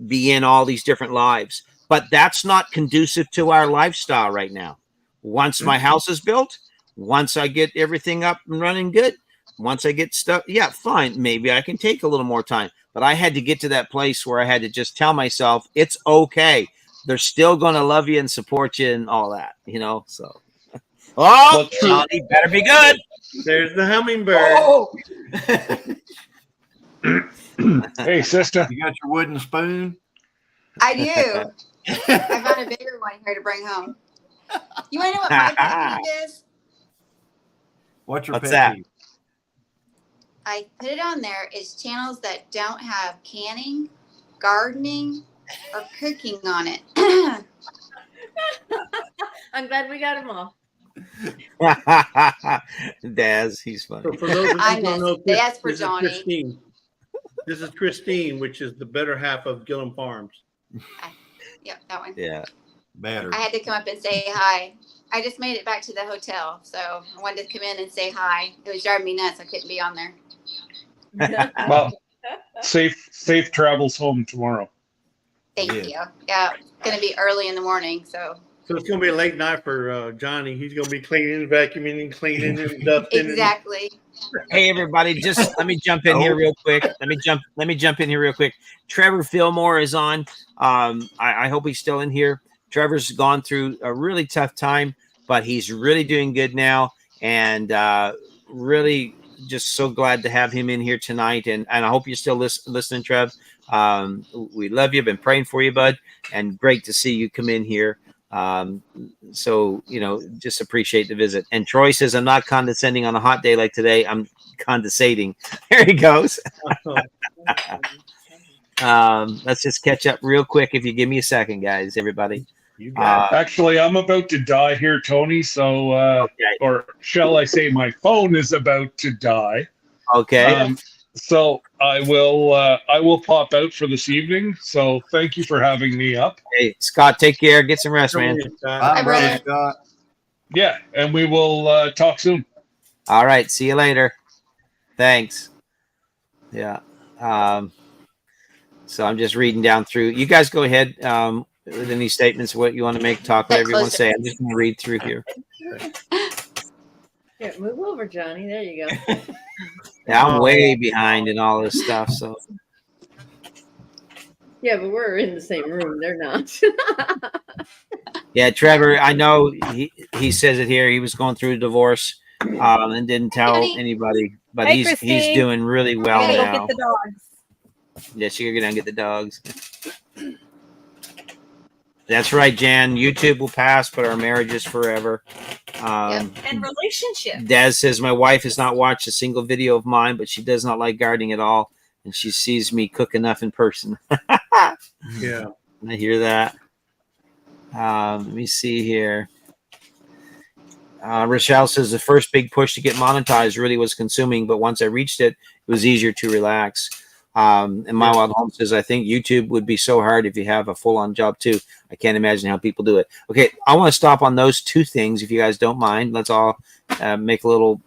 be in all these different lives. But that's not conducive to our lifestyle right now. Once my house is built, once I get everything up and running good, once I get stuff, fine. Maybe I can take a little more time. But I had to get to that place where I had to just tell myself, it's okay. They're still going to love you and support you and all that, you know? So, Johnny, better be good. There's the hummingbird. Oh. Hey, sister. You got your wooden spoon? I do. I found a bigger one here to bring home. You want to know what my pet peeve is? What's pet peeve? I put it on there is channels that don't have canning, gardening, or cooking on it. I'm glad we got them all. Daz, he's funny. So for those of you who don't know, Daz for Johnny. This is Christine, which is the better half of Gillum Farms. Yep, that one. Yeah. Better. I had to come up and say hi. I just made it back to the hotel, so I wanted to come in and say hi. It was driving me nuts. I couldn't be on there. Well, safe travels home tomorrow. Thank you. Yeah, it's going to be early in the morning, so. So it's going to be a late night for Johnny. He's going to be cleaning, vacuuming, and cleaning and dusting. Exactly. Hey everybody, just let me jump in here real quick. Let me jump in here real quick. Trevor Fillmore is on. I hope he's still in here. Trevor's gone through a really tough time, but he's really doing good now, and really just so glad to have him in here tonight. And I hope you're still listening, Trev. We love you. Been praying for you, bud, and great to see you come in here. So, you know, just appreciate the visit. And Troy says, I'm not condescending on a hot day like today. I'm condescending. There he goes. Let's just catch up real quick. If you give me a second, guys, everybody. Actually, I'm about to die here, Tony. So, okay. Or shall I say my phone is about to die. Okay. So I will pop out for this evening. So thank you for having me up. Hey, Scott, take care. Get some rest, man. Bye, brother Scott. Yeah, and we will talk soon. All right. See you later. Thanks. Yeah. So I'm just reading down through. You guys go ahead with any statements, what you want to make, talk, whatever you want to say. I'm just going to read through here. Here, move over, Johnny. There you go. Yeah, I'm way behind in all this stuff. So yeah, but we're in the same room. They're not. Yeah, Trevor, I know he says it here. He was going through a divorce and didn't tell anybody, but Hey, he's doing really well Hey, go now. get the dogs. Yeah, she can go down and get the dogs. That's right, Jan. YouTube will pass, but our marriage is forever. And relationship. Daz says, my wife has not watched a single video of mine, but she does not like gardening at all. And she sees me cook enough in person. Yeah. I hear that. Let me see here. Rochelle says, the first big push to get monetized really was consuming, but once I reached it, it was easier to relax. And My Wild Home says, I think YouTube would be so hard if you have a full-on job too. I can't imagine how people do it. Okay, I want to stop on those two things, if you guys don't mind. Let's all make a little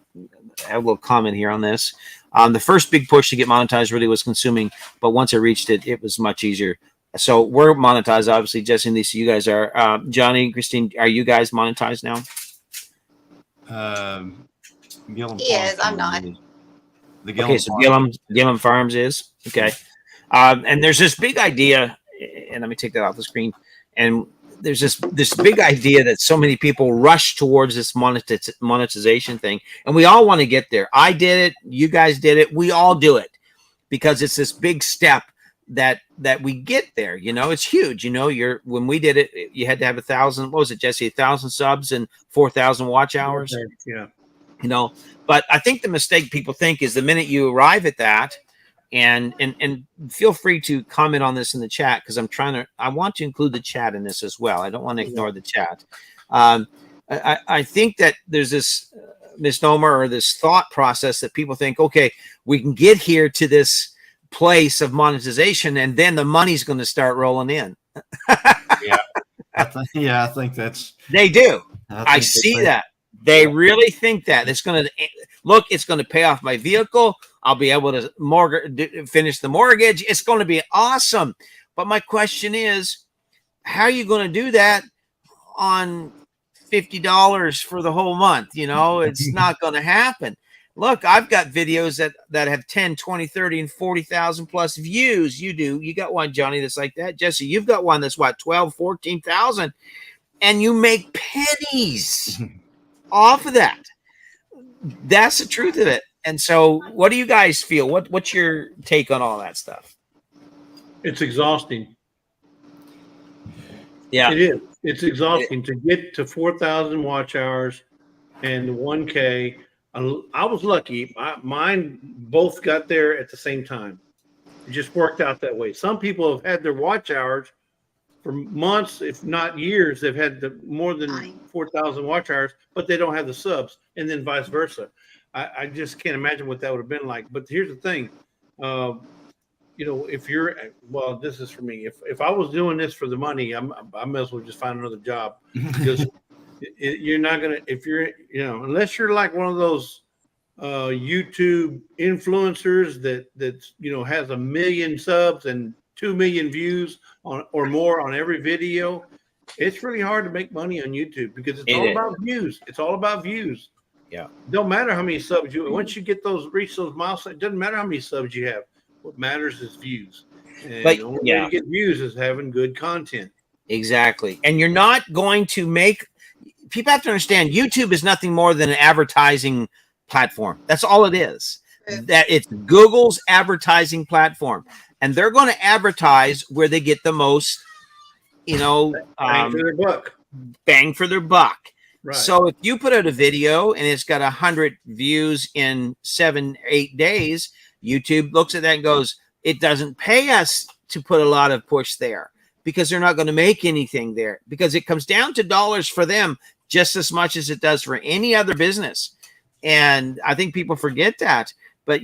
comment here on this. The first big push to get monetized really was consuming, but once I reached it, it was much easier. So we're monetized, obviously. Jesse and Lisa, you guys are. Johnny, Christine, are you guys monetized now? Yes, I'm not. The Gillum Okay, so Farms. Gillum Farms is okay. And there's this big idea, and let me take that off the screen. And there's this big idea that so many people rush towards this monetization thing, and we all want to get there. I did it, you guys did it, we all do it because it's this big step that we get there. You know, it's huge. You know, when we did it, you had to have 1,000. What was it, Jesse? 1,000 subs and 4,000 watch hours. Yeah. You know, but I think the mistake people think is the minute you arrive at that, and feel free to comment on this in the chat because I want to include the chat in this as well. I don't want to ignore the chat. I think that there's this misnomer or this thought process that people think, okay, we can get here to this place of monetization and then the money's going to start rolling in. I think that's. They do. I see that. They really think that it's going to it's going to pay off my vehicle. I'll be able to finish the mortgage. It's going to be awesome. But my question is, how are you going to do that on $50 for the whole month? You know, it's not going to happen. Look, I've got videos that have 10, 20, 30, and 40,000 plus views. You do. You got one, Johnny, that's like that. Jesse, you've got one that's what, 12, 14,000. And you make pennies off of that. That's the truth of it. And so what do you guys feel? What's your take on all that stuff? It's exhausting. Yeah. It is. It's exhausting to get to 4,000 watch hours and 1K. I was lucky. Mine both got there at the same time. It just worked out that way. Some people have had their watch hours for months, if not years. They've had more than 4,000 watch hours, but they don't have the subs, and then vice versa. I just can't imagine what that would have been like. But here's the thing. You know, this is for me. If I was doing this for the money, I may as well just find another job because you're not going to, unless you're like one of those YouTube influencers that has 1 million subs and 2 million views or more on every video. It's really hard to make money on YouTube because it's all about views. It's all about views. Yeah. Don't matter how many subs once you get reach those milestones, it doesn't matter how many subs you have. What matters is views. And the only way to get views is having good content. Exactly. And you're not going to people have to understand YouTube is nothing more than an advertising platform. That's all it is. That it's Google's advertising platform. And they're going to advertise where they get the most, bang for their buck. Bang for their buck. Right. So if you put out a video and it's got 100 views in 7-8 days, YouTube looks at that and goes, it doesn't pay us to put a lot of push there because they're not going to make anything there because it comes down to dollars for them just as much as it does for any other business. And I think people forget that. But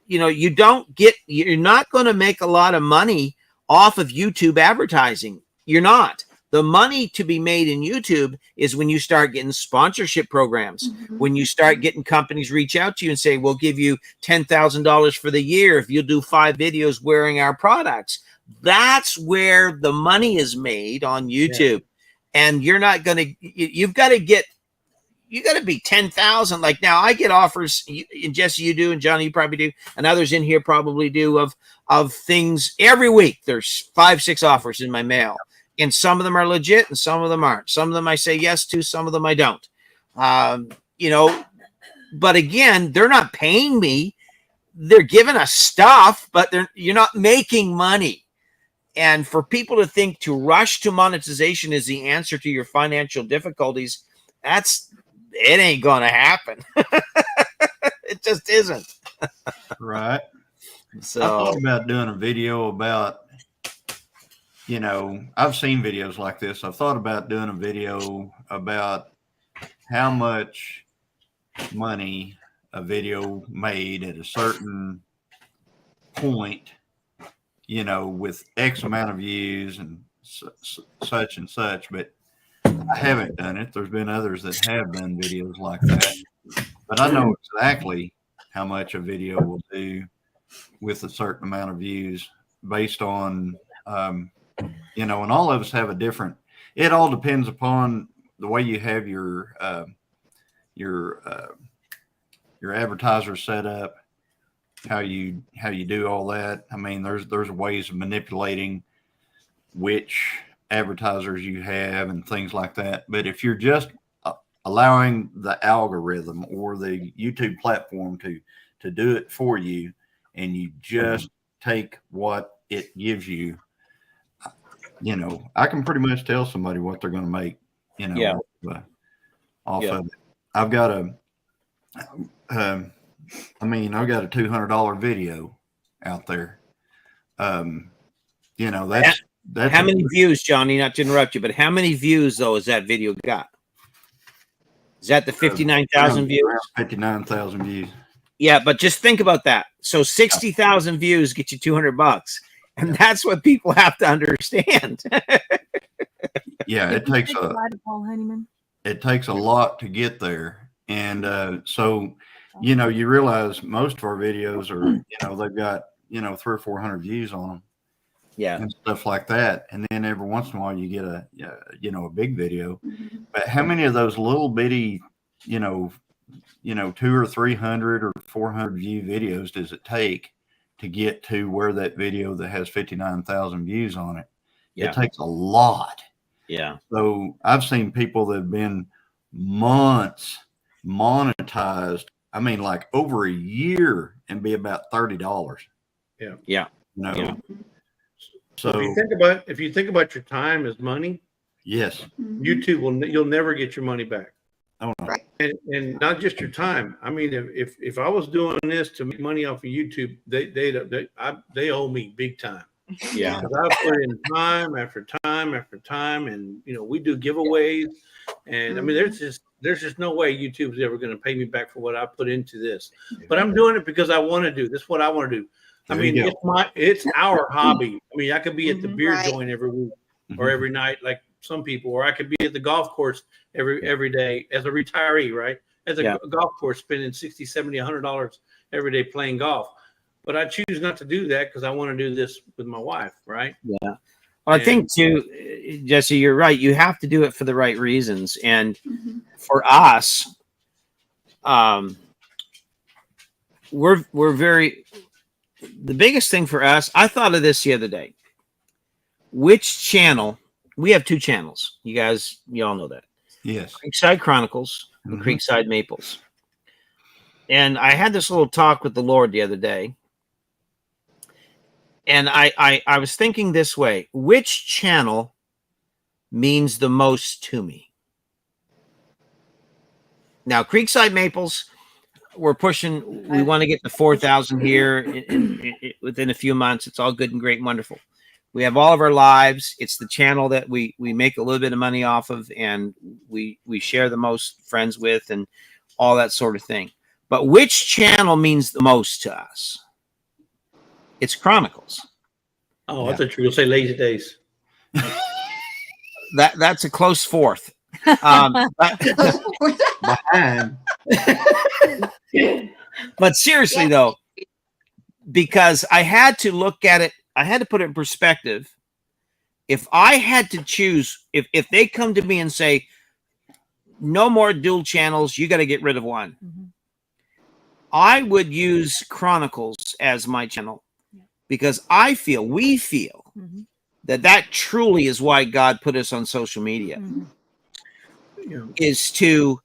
you're not going to make a lot of money off of YouTube advertising. You're not. The money to be made in YouTube is when you start getting sponsorship programs, when you start getting companies reach out to you and say, we'll give you $10,000 for the year if you'll do 5 videos wearing our products. That's where the money is made on YouTube. Yeah. And you're not going to, you got to be 10,000. Like now I get offers, and Jesse, you do, and Johnny, you probably do, and others in here probably do of things every week. There's 5-6 offers in my mail. And some of them are legit and some of them aren't. Some of them I say yes to, some of them I don't. But again, they're not paying me. They're giving us stuff, but you're not making money. And for people to think to rush to monetization is the answer to your financial difficulties, it ain't going to happen. It just isn't. Right. So I thought about doing a video about, I've seen videos like this. I've thought about doing a video about how much money a video made at a certain point, with X amount of views and such and such. But I haven't done it. There's been others that have done videos like that. But I know exactly how much a video will do with a certain amount of views based on and all of us have a different, it all depends upon the way you have your advertiser set up, how you do all that. I mean, there's ways of manipulating which advertisers you have and things like that. But if you're just allowing the algorithm or the YouTube platform to do it for you, and you just take what it gives you, you know, I can pretty much tell somebody what they're going to make, you know, off of it. I've got I've got a $200 video out there. You know, that's how many views, Johnny, not to interrupt you, but how many views though has that video got? Is that the 59,000 views? 59,000 views. Yeah, but just think about that. So 60,000 views get you $200, and that's what people have to understand. Yeah, it takes a lot to get there, and so you know, you realize most of our videos are, you know, they've got, you know, 300 or 400 views on them, and stuff like that, and then every once in a while you get a big video. But how many of those little bitty, you know, 200 or 300 or 400 view videos does it take to get to where that video that has 59,000 views on it? It takes a lot. Yeah. So I've seen people that have been months monetized, I mean, like over a year, and be about $30. Yeah. Yeah. No. Yeah. So if you think about your time as money, yes, YouTube you'll never get your money back. Oh no. Right. And not just your time. I mean, if I was doing this to make money off of YouTube, they owe me big time. Yeah. Because I put in time after time after time, and you know, we do giveaways, and I mean, there's just no way YouTube's ever going to pay me back for what I put into this. But I'm doing it because I want to do this. Is what I want to do. I mean, it's our hobby. I mean, I could be at the beer joint every week or every night, like some people, or I could be at the golf course every day as a retiree, right? As a golf course, spending $60, $70, $100 every day playing golf. But I choose not to do that because I want to do this with my wife, right? Yeah. Well, I think too, Jesse, you're right. You have to do it for the right reasons. And for us, we're very, the biggest thing for us, I thought of this the other day. Which channel, we have two channels. You all know that. Yes. Creekside Chronicles and Creekside Maples. And I had this little talk with the Lord the other day. And I was thinking this way, which channel means the most to me? Now, Creekside Maples, we're pushing, we want to get to 4,000 here within a few months. It's all good and great and wonderful. We have all of our lives. It's the channel that we make a little bit of money off of, and we share the most friends with and all that sort of thing. But which channel means the most to us? It's Chronicles. Oh, I thought you were going to say Lazy Days. That's a close fourth. But seriously, though, because I had to look at it, I had to put it in perspective. If I had to choose, if they come to me and say, no more dual channels, you got to get rid of one, I would use Chronicles as my channel, because we feel that truly is why God put us on social media, is to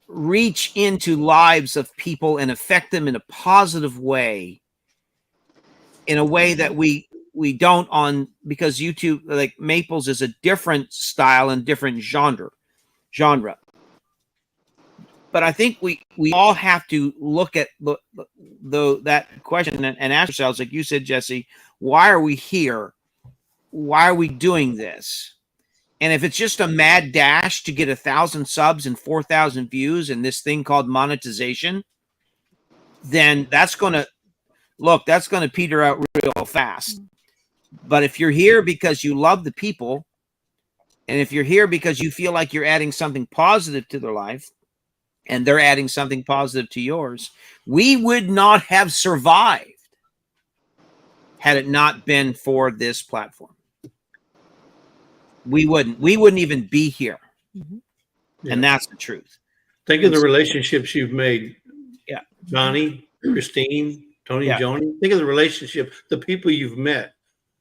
reach into lives of people and affect them in a positive way, in a way that we don't on, because YouTube, like Maples, is a different style and different genre. But I think we all have to look at that question and ask ourselves, like you said, Jesse, why are we here? Why are we doing this? And if it's just a mad dash to get 1,000 subs and 4,000 views and this thing called monetization, then that's going to peter out real fast. But if you're here because you love the people, and if you're here because you feel like you're adding something positive to their life, and they're adding something positive to yours, we would not have survived had it not been for this platform. We wouldn't even be here. And that's the truth. Think of the relationships you've made. Yeah. Johnny, Christine, Tony and Joni. Think of the relationship, the people you've met.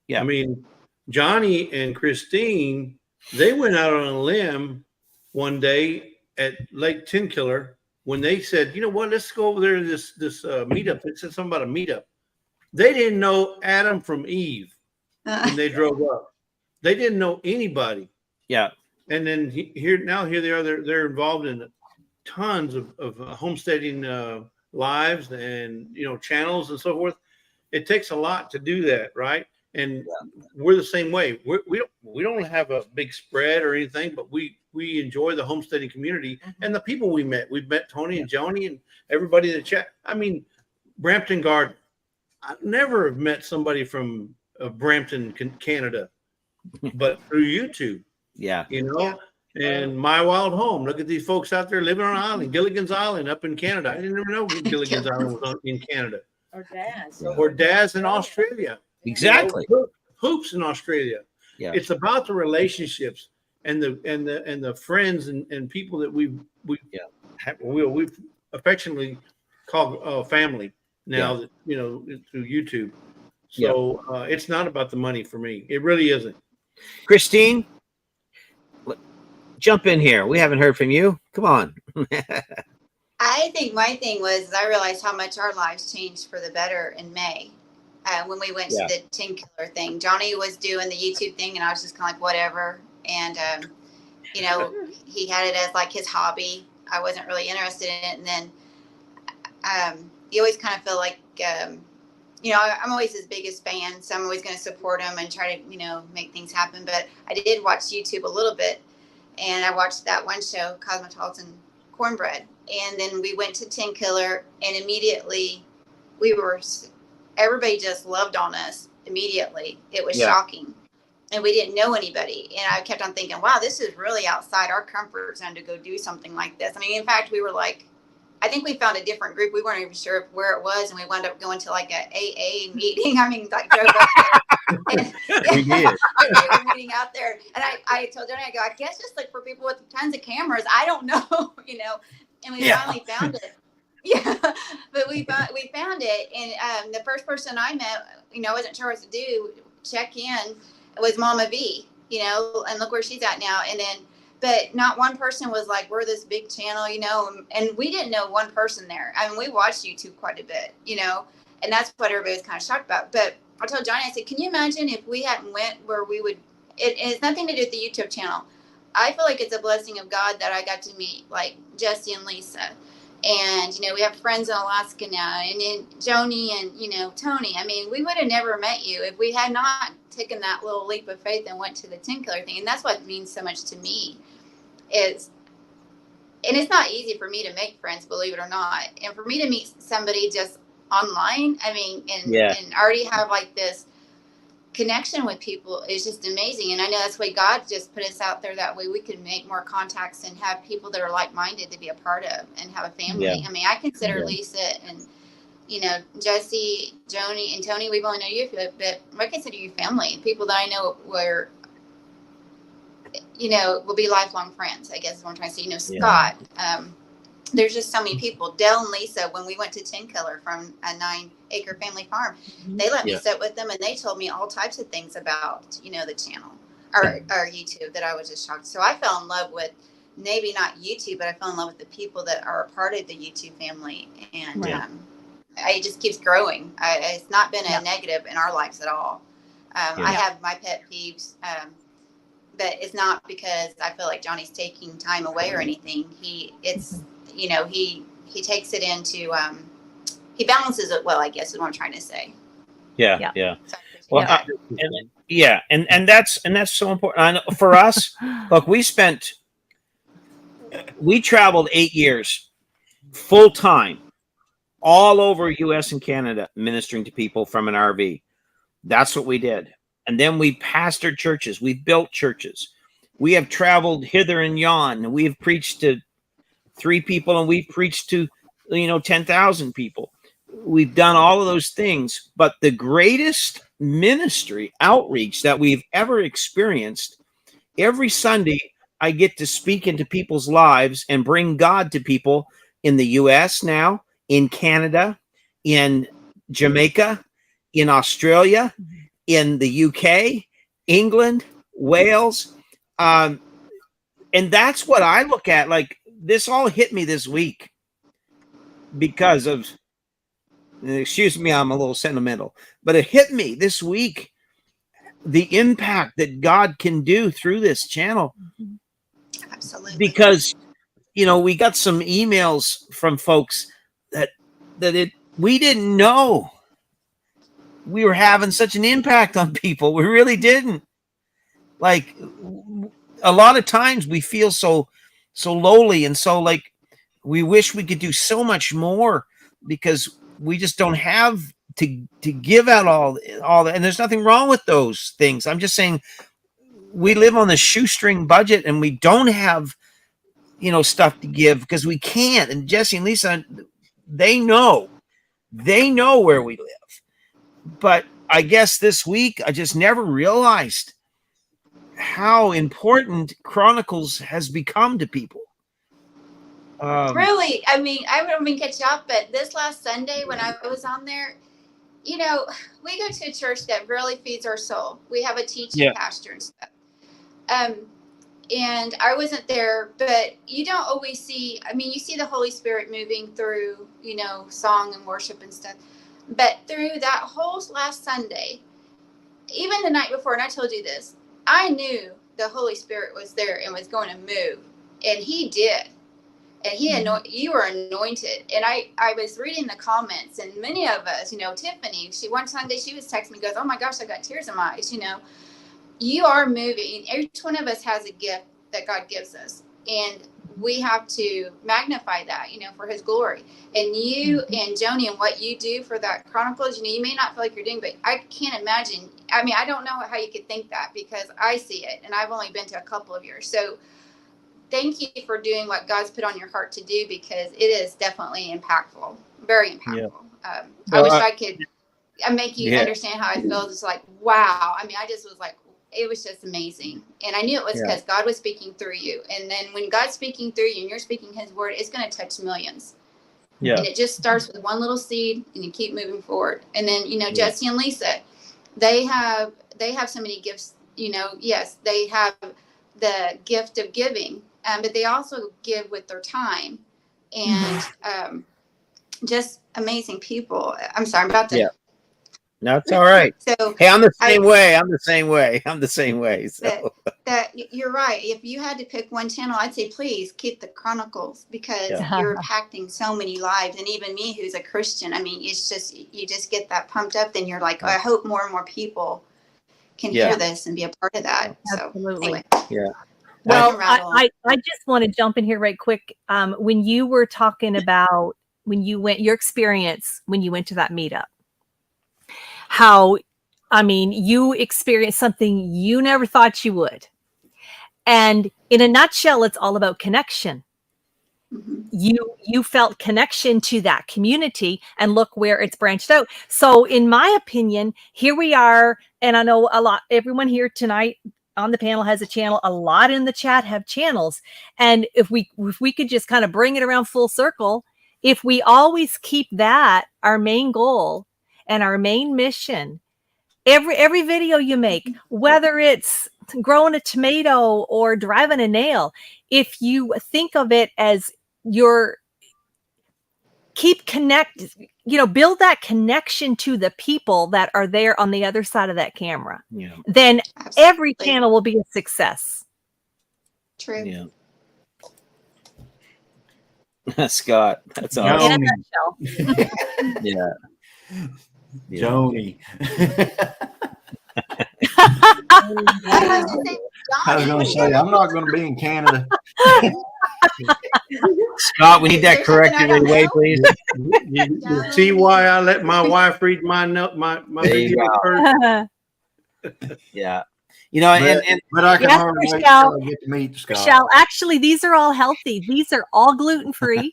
Yeah. I mean, Johnny and Christine, they went out on a limb one day at Lake Tenkiller when they said, you know what, let's go over there to this meetup. It said something about a meetup. They didn't know Adam from Eve when they drove up. They didn't know anybody. Yeah. And then here they are. They're involved in tons of homesteading lives and channels and so forth. It takes a lot to do that, right? And we're the same way. We don't have a big spread or anything, but we enjoy the homesteading community and the people we met. We've met Tony and Joni and everybody in the chat. I mean, Brampton Garden. I never have met somebody from Brampton, Canada, but through YouTube. Yeah. And My Wild Home. Look at these folks out there living on an island, Gilligan's Island up in Canada. I didn't even know Gilligan's Island was in Canada. Or Daz in Australia. Exactly. Hoops in Australia. Yeah. It's about the relationships and the friends and people that we've affectionately called family now that through YouTube. So it's not about the money for me. It really isn't. Christine, jump in here. We haven't heard from you. Come on. I think my thing was I realized how much our lives changed for the better in May when we went to the Tenkiller thing. Johnny was doing the YouTube thing, and I was just kind of like, whatever. And, he had it as like his hobby. I wasn't really interested in it. And then you always kind of feel like, I'm always his biggest fan, so I'm always going to support him and try to, make things happen. But I did watch YouTube a little bit, and I watched that one show, Cosmopolitan Cornbread. And then we went to Tenkiller, and immediately everybody just loved on us immediately. It was shocking. And we didn't know anybody. And I kept on thinking, wow, this is really outside our comfort zone to go do something like this. I mean, in fact, we were like, I think we found a different group. We weren't even sure where it was. And we wound up going to like a AA meeting. I mean, like drove up there. And, We did. we were meeting out there. And I told Johnny, I go, I guess just like for people with tons of cameras, I don't know, And we finally found it. Yeah, but we found it. And the first person I met, I wasn't sure what to do, check in, was Mama V, and look where she's at now. And then, but not one person was like, we're this big channel, and we didn't know one person there. I mean, we watched YouTube quite a bit, and that's what everybody was kind of shocked about. But I told Johnny, I said, can you imagine if we hadn't went where we would, it has nothing to do with the YouTube channel. I feel like it's a blessing of God that I got to meet like Jesse and Lisa. And, we have friends in Alaska now, and then Joni and, Tony. I mean, we would have never met you if we had not taken that little leap of faith and went to the Tenkiller thing. And that's what means so much to me and it's not easy for me to make friends, believe it or not. And for me to meet somebody just online, I mean, and already have like this connection with people is just amazing. And I know that's why God just put us out there that way we can make more contacts and have people that are like-minded to be a part of and have a family. I mean, I consider Lisa and Jesse, Joni, and Tony, we've only known you, but I consider you family. People that I know will be lifelong friends, I guess is what I'm trying to say. Scott, there's just so many people. Dell and Lisa, when we went to Tenkiller from a 9-acre family farm, they let me sit with them, and they told me all types of things about, the channel or YouTube that I was just shocked. So I fell in love with, maybe not YouTube, but I fell in love with the people that are a part of the YouTube family. And it just keeps growing. It's not been a negative in our lives at all. I have my pet peeves, but it's not because I feel like Johnny's taking time away or anything. He takes it into, he balances it well, I guess is what I'm trying to say. Yeah. Well, and that's so important. I know for us, look, we traveled 8 years full time all over US and Canada ministering to people from an RV. That's what we did. And then we pastored churches. We've built churches. We have traveled hither and yon. And we've preached to 3 people, and we've preached to 10,000 people. We've done all of those things. But the greatest ministry outreach that we've ever experienced, every Sunday I get to speak into people's lives and bring God to people in the US now, in Canada, in Jamaica, in Australia, in the UK, England, Wales. And that's what I look at. Like, this all hit me this week because of, excuse me, I'm a little sentimental, but it hit me this week, the impact that God can do through this channel. Absolutely. Because, you know, we got some emails from folks that we didn't know we were having such an impact on people. We really didn't. Like, a lot of times we feel so lowly, and so like we wish we could do so much more because we just don't have to give out all that. And there's nothing wrong with those things. I'm just saying we live on the shoestring budget and we don't have, you know, stuff to give because we can't. And Jesse and Lisa, they know where we live. But I guess this week I just never realized how important Chronicles has become to people. Really, I mean, I don't mean catch you up, but this last Sunday when I was on there, you know, we go to a church that really feeds our soul. We have a teaching pastor and stuff. And I wasn't there, but you don't always see, I mean, you see the Holy Spirit moving through, you know, song and worship and stuff. But through that whole last Sunday, even the night before, and I told you this, I knew the Holy Spirit was there and was going to move. And he did. And you were anointed. And I was reading the comments, and many of us, you know, Tiffany, one Sunday she was texting me, goes, oh my gosh, I got tears in my eyes, you know. You are moving. Each one of us has a gift that God gives us. And we have to magnify that, you know, for his glory. And you and Joni and what you do for that Chronicles, you know, you may not feel like you're doing, but I can't imagine. I mean, I don't know how you could think that because I see it. And I've only been to a couple of yours. So thank you for doing what God's put on your heart to do, because it is definitely impactful, very impactful. Yeah. I wish I could make you understand how I feel. Just like, wow. I mean, I just was like, it was just amazing. And I knew it was because God was speaking through you. And then when God's speaking through you and you're speaking his word, it's going to touch millions. Yeah. And it just starts with one little seed and you keep moving forward. And then, you know, Jesse and Lisa, they have so many gifts, you know. Yes, they have the gift of giving, but they also give with their time, and just amazing people. I'm sorry, I'm about to. No, it's all right. So hey, I'm the same way. I'm the same way. So that you're right. If you had to pick one channel, I'd say please keep the Chronicles, because you're impacting so many lives. And even me, who's a Christian, I mean, it's just, you just get that pumped up. Then you're like, oh, I hope more and more people can hear this and be a part of that. Absolutely. So anyway. Yeah. Well, I just want to jump in here right quick. When you were talking about your experience when you went to that meetup, how, I mean, you experienced something you never thought you would. And in a nutshell, it's all about connection. You felt connection to that community, and look where it's branched out. So in my opinion, here we are. And I know everyone here tonight on the panel has a channel. A lot in the chat have channels. And if we could just kind of bring it around full circle, if we always keep that our main goal and our main mission, every video you make, whether it's growing a tomato or driving a nail, if you think of it as build that connection to the people that are there on the other side of that camera, then every channel will be a success. True. Yeah. Scott, that's awesome. In a nutshell. Yeah. Joni. I was going to say, I'm not going to be in Canada. Scott, we need that corrected right away, please. You see why I let my wife read my video first? Yeah. You know, but I can hardly wait until I get to meet Scott. Michelle, actually, these are all healthy. These are all gluten-free.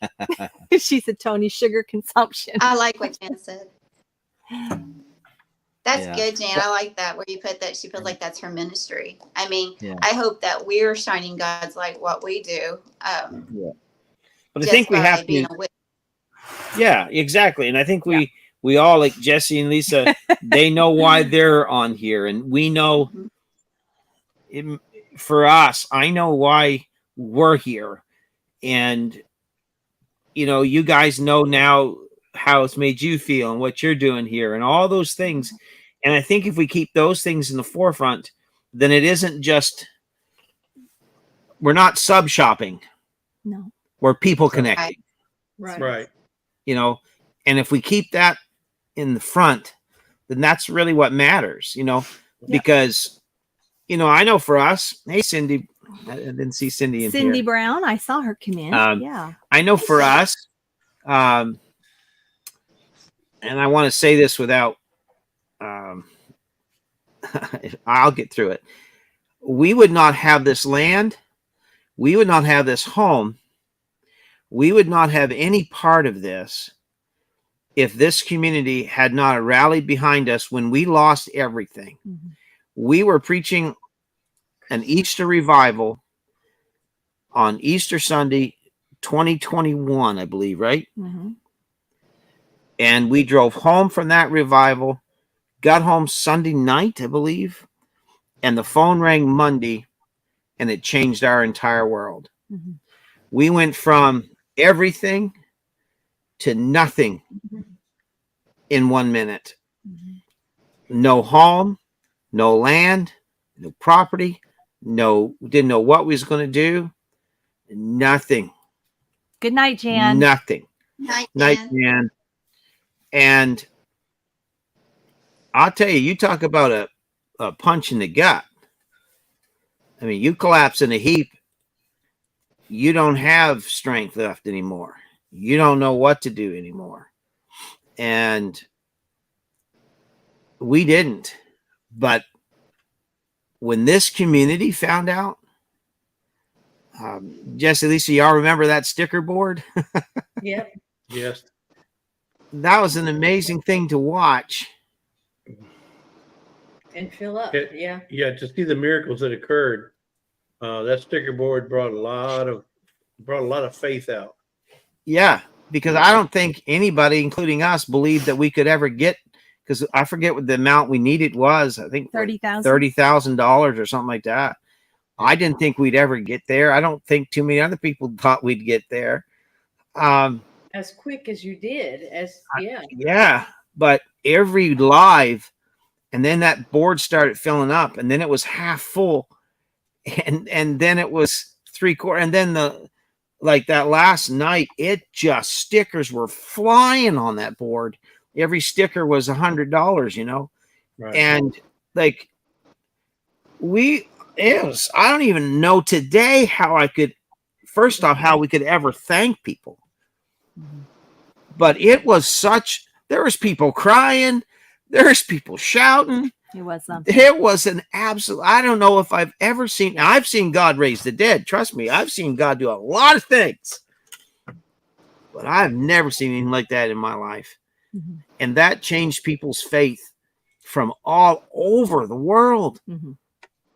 She said Tony's sugar consumption. I like what Jan said. That's good, Jan. I like that, where you put that. She feels like that's her ministry. I mean, I hope that we're shining God's light what we do. But I think we have to. Yeah, exactly. And I think we we all, like Jesse and Lisa, they know why they're on here, and we know for us, I know why we're here. And, you know, you guys know now how it's made you feel and what you're doing here and all those things. And I think if we keep those things in the forefront, then it isn't just, we're not sub shopping. No. We're people connecting. Right. You know, and if we keep that in the front, then that's really what matters, you know, because, you know, I know for us, hey, Cindy, I didn't see Cindy in Cindy here. Brown, I saw her come in. Yeah. I know for us, and I want to say this without, I'll get through it. We would not have this land. We would not have this home. We would not have any part of this if this community had not rallied behind us when we lost everything. Mm-hmm. We were preaching an Easter revival on Easter Sunday, 2021, I believe, right? Mm-hmm. And we drove home from that revival, got home Sunday night, I believe, and the phone rang Monday, and it changed our entire world. Mm-hmm. We went from everything to nothing in 1 minute. Mm-hmm. No home, no land, no property, didn't know what we was going to do. Nothing. Good night, Jan. Nothing. Night, Jan. And I'll tell you, you talk about a punch in the gut. I mean, you collapse in a heap. You don't have strength left anymore. You don't know what to do anymore. And we didn't. But when this community found out, Jesse, Lisa, y'all remember that sticker board? Yep. Yes. That was an amazing thing to watch. And fill up. Yeah. Yeah. To see the miracles that occurred, that sticker board brought a lot of faith out. Yeah, because I don't think anybody, including us, believed that we could ever get. Because I forget what the amount we needed was. I think $30,000 or something like that. I didn't think we'd ever get there. I don't think too many other people thought we'd get there. As quick as you did, yeah. But every live, and then that board started filling up, and then it was half full, and then it was 3/4, and then that last night, stickers were flying on that board. Every sticker was $100, you know, right. And like I don't even know today how we could ever thank people. Mm-hmm. But it was there was people crying. There's people shouting. It was something. It was an absolute, I don't know if I've ever seen, I've seen God raise the dead. Trust me, I've seen God do a lot of things. But I've never seen anything like that in my life. Mm-hmm. And that changed people's faith from all over the world. Mm-hmm.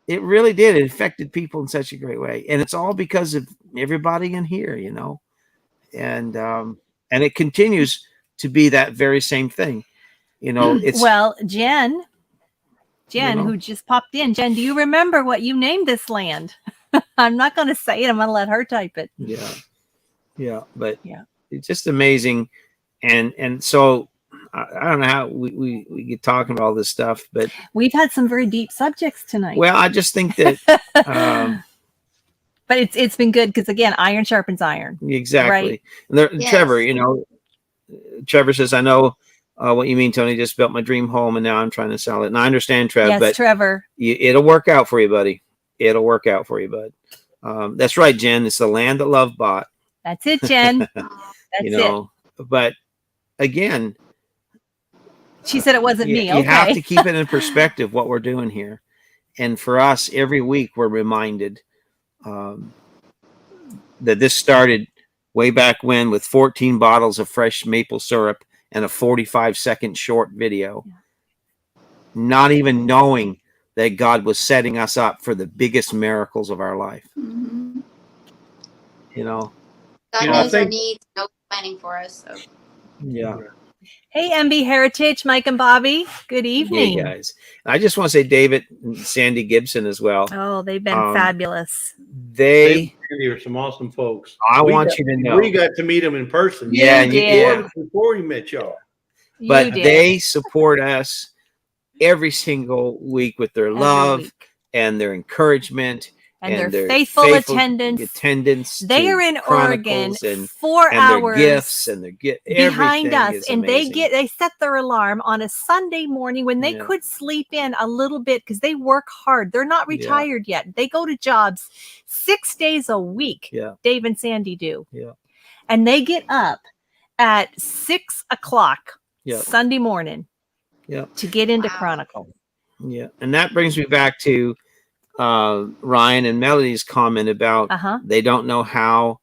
It really did. It affected people in such a great way. And it's all because of everybody in here, you know. And it continues to be that very same thing. You know, well, Jen, who just popped in. Jen, do you remember what you named this land? I'm not going to say it. I'm going to let her type it. Yeah. But it's just amazing. And so I don't know how we get talking about all this stuff, but we've had some very deep subjects tonight. Well, I just think that, but it's been good because again, iron sharpens iron. Exactly. Right? And Trevor, you know, Trevor says, I know what you mean, Tony. Just built my dream home and now I'm trying to sell it. And I understand, Trev. Yes, but Trevor. It'll work out for you, buddy. It'll work out for you, bud. That's right, Jen. It's the land that love bought. That's it, Jen. That's it. But again, she said it wasn't me. You have to keep it in perspective what we're doing here. And for us, every week we're reminded that this started way back when with 14 bottles of fresh maple syrup and a 45-second short video. Yeah. Not even knowing that God was setting us up for the biggest miracles of our life. Mm-hmm. You know? God knows our needs, no planning for us. So. Yeah. Hey, MB Heritage, Mike and Bobby. Good evening. Hey, guys. I just want to say David and Sandy Gibson as well. Oh, they've been fabulous. They are some awesome folks. I want you to know. We got to meet them in person. Yeah, before we met y'all. But they support us every single week with their love and their encouragement and their faithful attendance. They are in Oregon 4 hours their gifts and their behind us, and they set their alarm on a Sunday morning when they could sleep in a little bit because they work hard. They're not retired yet. They go to jobs 6 days a week. Yeah. Dave and Sandy do. Yeah. And they get up at 6 o'clock Sunday morning. Yeah. To get into Chronicle. Yeah. And that brings me back to Ryan and Melody's comment about they don't know how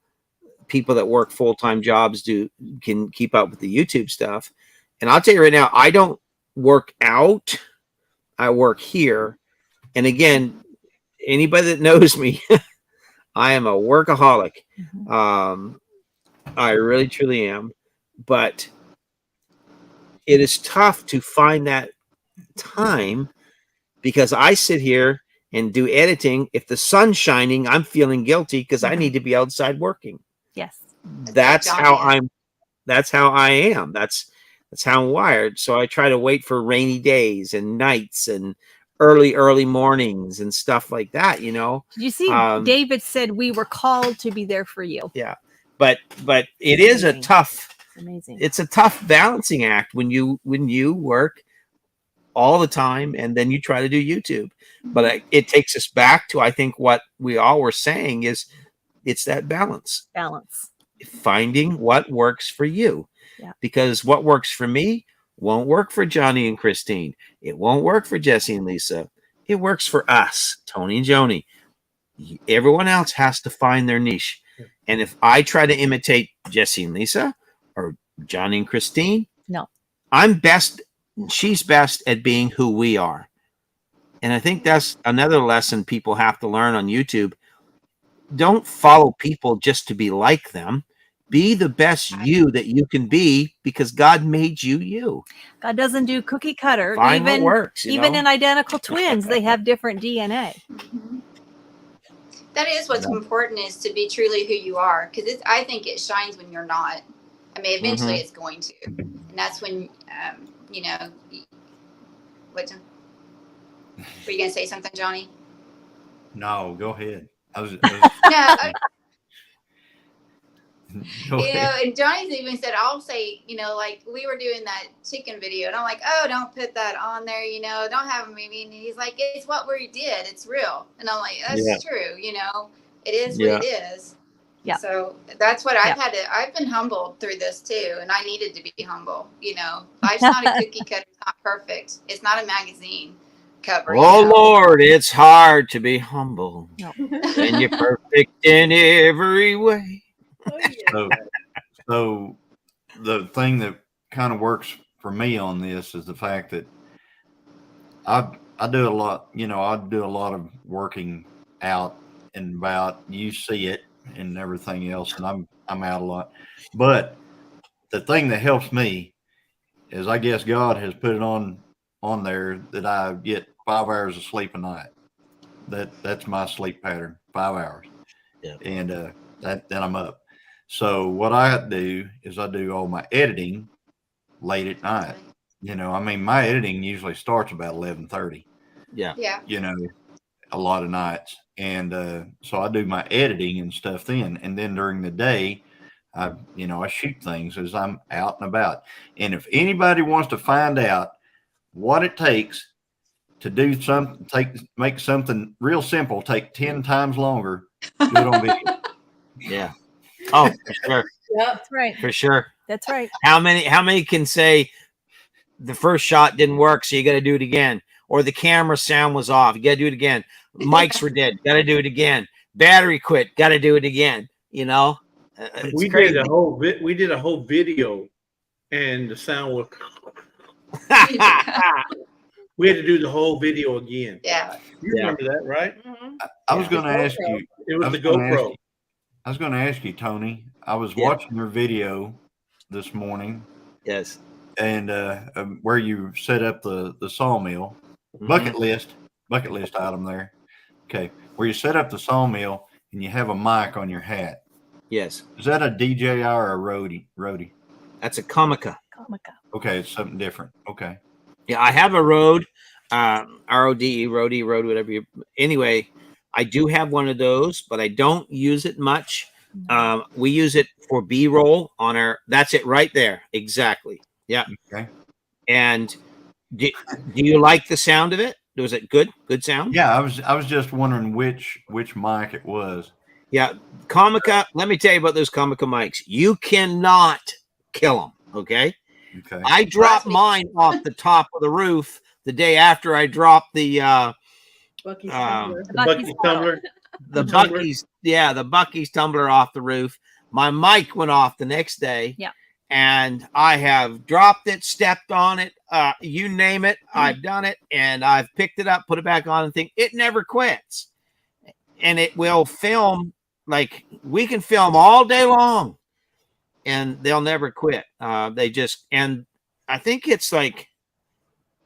people that work full-time jobs can keep up with the YouTube stuff. And I'll tell you right now, I don't work out. I work here. And again, anybody that knows me, I am a workaholic. I really, truly am. But it is tough to find that time because I sit here and do editing. If the sun's shining, I'm feeling guilty because I need to be outside working. Yes. That's how I am. That's how I'm wired. So I try to wait for rainy days and nights and early mornings and stuff like that, you know. Did you see David said we were called to be there for you? Yeah. But it is a tough amazing. It's a tough balancing act when you work all the time and then you try to do YouTube. But it takes us back to, I think, what we all were saying is it's that balance. Finding what works for you. Yeah. Because what works for me won't work for Johnny and Christine. It won't work for Jesse and Lisa. It works for us, Tony and Joni. Everyone else has to find their niche. And if I try to imitate Jesse and Lisa or Johnny and Christine, no, I'm best. She's best at being who we are. And I think that's another lesson people have to learn on YouTube. Don't follow people just to be like them. Be the best you that you can be because God made you. God doesn't do cookie cutter. Find what works, even in identical twins, they have different DNA. That is what's important, is to be truly who you are. Because I think it shines when you're not. I mean, eventually it's going to. And that's when, you know, were you going to say something, Johnny? No, go ahead. You know, and Johnny's even said, I'll say, you know, like we were doing that chicken video and I'm like, oh, don't put that on there, you know, don't have a movie. And he's like, it's what we did. It's real. And I'm like, that's true. You know, it is what it is. Yeah. So that's what I've been humbled through this too. And I needed to be humble. You know, life's not a cookie cutter. It's not perfect. It's not a magazine cover. Oh, Lord, it's hard to be humble. No. And you're perfect in every way. So the thing that kind of works for me on this is the fact that I do a lot, you know, I do a lot of working out and about. You see it and everything else, and I'm out a lot. But the thing that helps me is, I guess God has put it on there that I get 5 hours of sleep a night. That's my sleep pattern, 5 hours. Yeah. And then I'm up. So what I do is I do all my editing late at night. You know, I mean, my editing usually starts about 11:30. Yeah. Yeah. You know, a lot of nights. And so I do my editing and stuff then. And then during the day, I shoot things as I'm out and about. And if anybody wants to find out what it takes to do make something real simple take 10 times longer, do it on video. Yeah. Oh, for sure. Yeah, that's right. For sure. That's right. How many can say the first shot didn't work, so you got to do it again? Or the camera sound was off, you got to do it again. Mics were dead, got to do it again. Battery quit, got to do it again. You know, we did a whole video, and the sound was. We had to do the whole video again. Yeah. You remember that, right? Mm-hmm. I was going to ask you. It was the GoPro. I was going to ask you, Tony. I was watching your video this morning. Yes. and where you set up the sawmill, bucket list item there. Okay, where you set up the sawmill and you have a mic on your hat. Yes. Is that a DJI or a Rode? That's a Comica. Okay, it's something different. Okay. Yeah, I have a Rode, R-O-D-E, Rode, whatever you. Anyway, I do have one of those, but I don't use it much. We use it for B-roll on our. That's it right there. Exactly. Yeah. Okay. And do you like the sound of it? Was it good? Good sound? Yeah, I was just wondering which mic it was. Yeah, Comica. Let me tell you about those Comica mics. You cannot kill them. Okay. Okay. I dropped mine off the top of the roof the day after I dropped the Bucky's tumbler. the Bucky's tumbler off the roof. My mic went off the next day. Yeah. And I have dropped it, stepped on it, you name it, I've done it, and I've picked it up, put it back on, and think it never quits. And it will film, like we can film all day long, and they'll never quit. They just, and I think it's like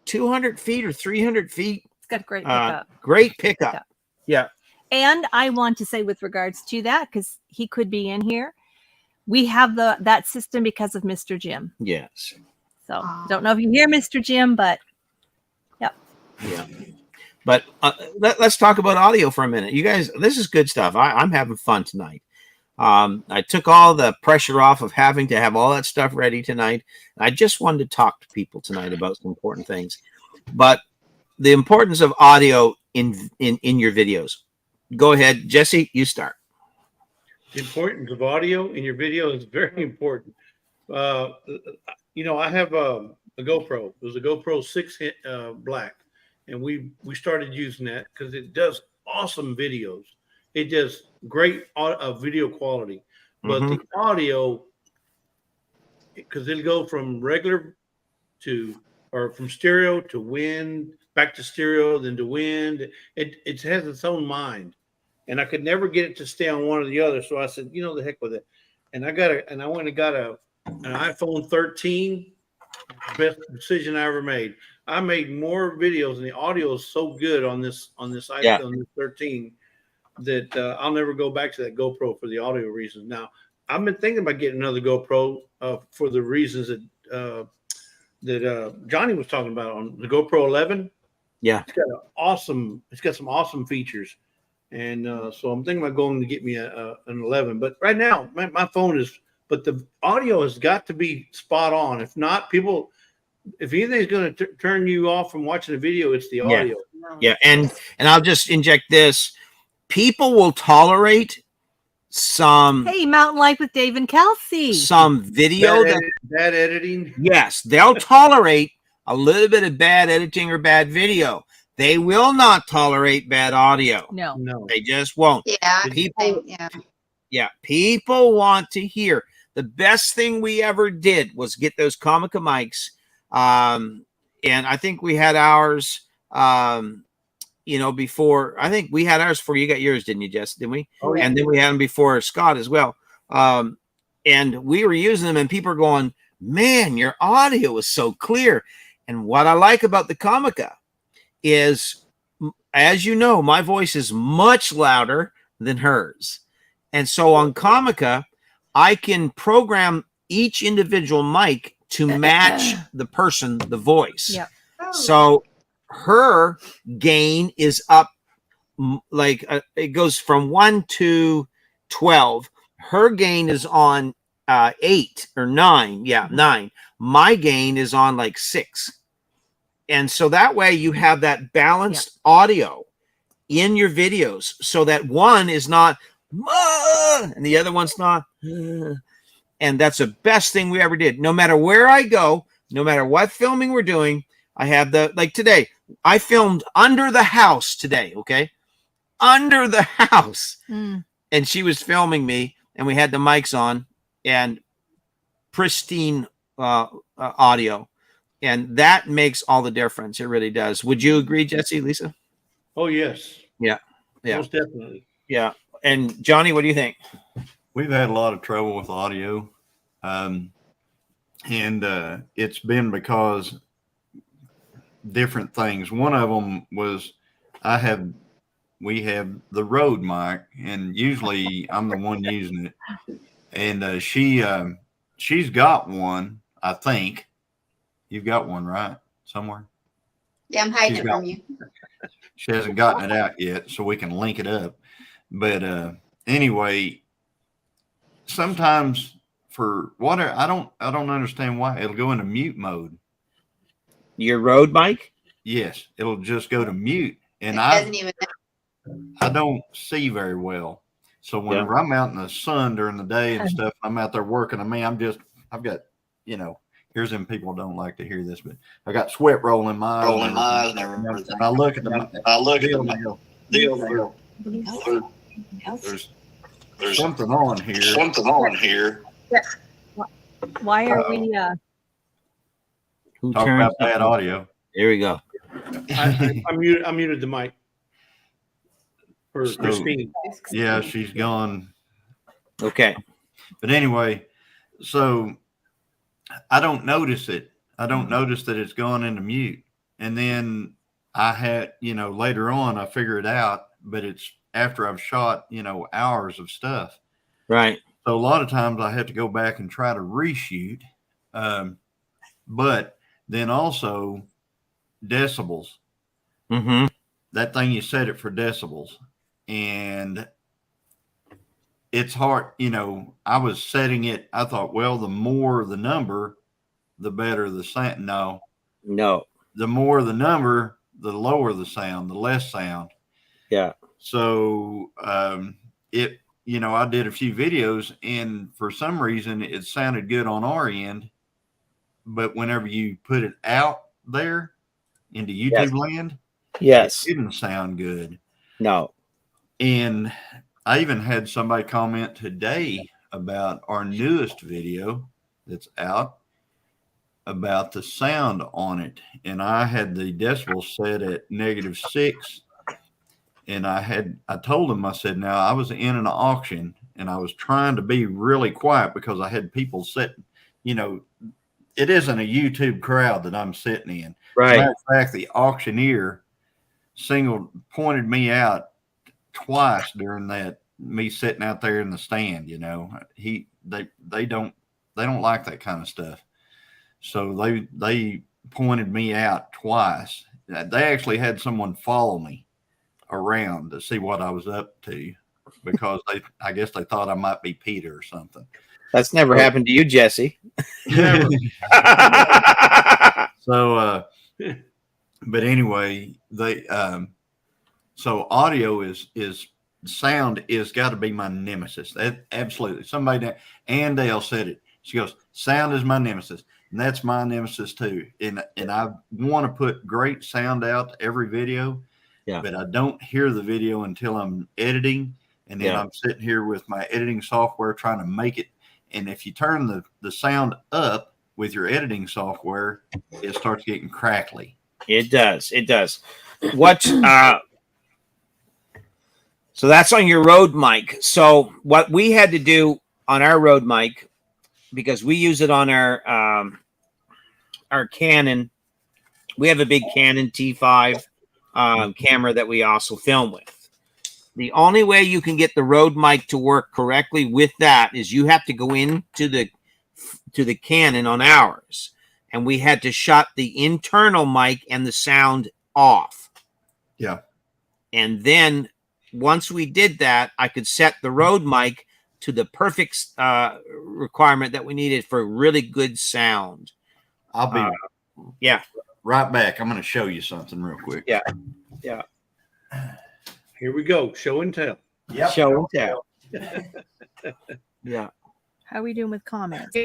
200 feet or 300 feet. It's got great pickup. Great pickup. Yeah. And I want to say with regards to that, because he could be in here, we have that system because of Mr. Jim. Yes. So don't know if you hear Mr. Jim, but yep. Yeah. But let's talk about audio for a minute. You guys, this is good stuff. I'm having fun tonight. I took all the pressure off of having to have all that stuff ready tonight. I just wanted to talk to people tonight about some important things. But the importance of audio in your videos. Go ahead, Jesse, you start. The importance of audio in your video is very important. I have a GoPro. It was a GoPro 6 Black, and we started using that because it does awesome videos. It does great video quality, but the audio, because it'll go from regular from stereo to wind, back to stereo, then to wind. It has its own mind. And I could never get it to stay on one or the other. So I said, the heck with it. And I went and got an iPhone 13, best decision I ever made. I made more videos, and the audio is so good on this iPhone, on this 13, that I'll never go back to that GoPro for the audio reasons. Now, I've been thinking about getting another GoPro for the reasons that Johnny was talking about on the GoPro 11. Yeah, it's got some awesome features. And so I'm thinking about going to get me an 11. But right now, my phone is, but the audio has got to be spot on. If not, if anything's going to turn you off from watching a video, it's the audio. Yeah. And I'll just inject this. People will tolerate some. Hey, Mountain Life with Dave and Kelsey. Some video bad editing. Yes, they'll tolerate a little bit of bad editing or bad video. They will not tolerate bad audio. No, they just won't. Yeah. People want to hear. The best thing we ever did was get those Comica mics. And I think we had ours, before. I think we had ours before you got yours, didn't you, Jess? Didn't we? Oh, yeah. And then we had them before Scott as well. And we were using them, and people are going, man, your audio is so clear. And what I like about the Comica is, as you know, my voice is much louder than hers. And so on Comica, I can program each individual mic to match the voice. Yeah. So her gain is up, it goes from 1 to 12. Her gain is on 8 or 9. Yeah, 9. My gain is on 6. And so that way you have that balanced audio in your videos, so that one is not and the other one's not. And that's the best thing we ever did. No matter where I go, no matter what filming we're doing, I have today, I filmed under the house today. Okay. Under the house. And she was filming me, and we had the mics on and pristine audio. And that makes all the difference. It really does. Would you agree, Jesse, Lisa? Oh, yes. Yeah. Most definitely. Yeah. And Johnny, what do you think? We've had a lot of trouble with audio. And it's been because different things. One of them was we have the Rode mic, and usually I'm the one using it. And she's got one, I think. You've got one, right? Somewhere? Yeah, I'm hiding it from you. She hasn't gotten it out yet, so we can link it up. But anyway, sometimes for water, I don't understand why it'll go into mute mode. Your Rode mic? Yes, it'll just go to mute, and I don't see very well. So whenever I'm out in the sun during the day and stuff, I'm out there working. I mean, I've got, you know, here's them people don't like to hear this, but I got sweat rolling my eyes and everything. I look at them. There's something on here. Why are we? Who Talk turned about bad audio. There we go. I muted the mic for Christine. Yeah, she's gone. Okay. But anyway, so I don't notice it. I don't notice that it's gone into mute. And then I had, you know, later on I figure it out, but it's after I've shot, you know, hours of stuff. Right. So a lot of times I have to go back and try to reshoot. But then also decibels. Mm-hmm. That thing, you set it for decibels. And it's hard, you know, I was setting it. I thought, well, the more the number, the better the sound. No. The more the number, the lower the sound, the less sound. Yeah. So you know, I did a few videos, and for some reason it sounded good on our end, but whenever you put it out there into YouTube land, it didn't sound good. No. And I even had somebody comment today about our newest video that's out about the sound on it. And I had the decibels set at -6. And I told him, I said, now I was in an auction and I was trying to be really quiet because I had people sitting, you know, it isn't a YouTube crowd that I'm sitting in. Right. As a matter of fact, the auctioneer pointed me out twice during that, me sitting out there in the stand, you know, they don't like that kind of stuff. So they pointed me out twice. They actually had someone follow me around to see what I was up to because I guess they thought I might be Peter or something. That's never happened to you, Jesse. So, but anyway, so audio is sound is got to be my nemesis. That absolutely. Somebody Ann Dale said it. She goes, sound is my nemesis. And that's my nemesis too. And I want to put great sound out to every video. Yeah. But I don't hear the video until I'm editing. And then I'm sitting here with my editing software trying to make it. And if you turn the sound up with your editing software, it starts getting crackly. It does. It does. So that's on your Rode mic. So what we had to do on our Rode mic, because we use it on our Canon, we have a big Canon T5 camera that we also film with. The only way you can get the Rode mic to work correctly with that is you have to go into the Canon on ours, and we had to shut the internal mic and the sound off. Yeah. And then once we did that, I could set the Rode mic to the perfect requirement that we needed for really good sound. I'll be right back. I'm going to show you something real quick. Yeah. Yeah. Here we go. Show and tell. Yep. Show and tell. Yeah. How are we doing with comments?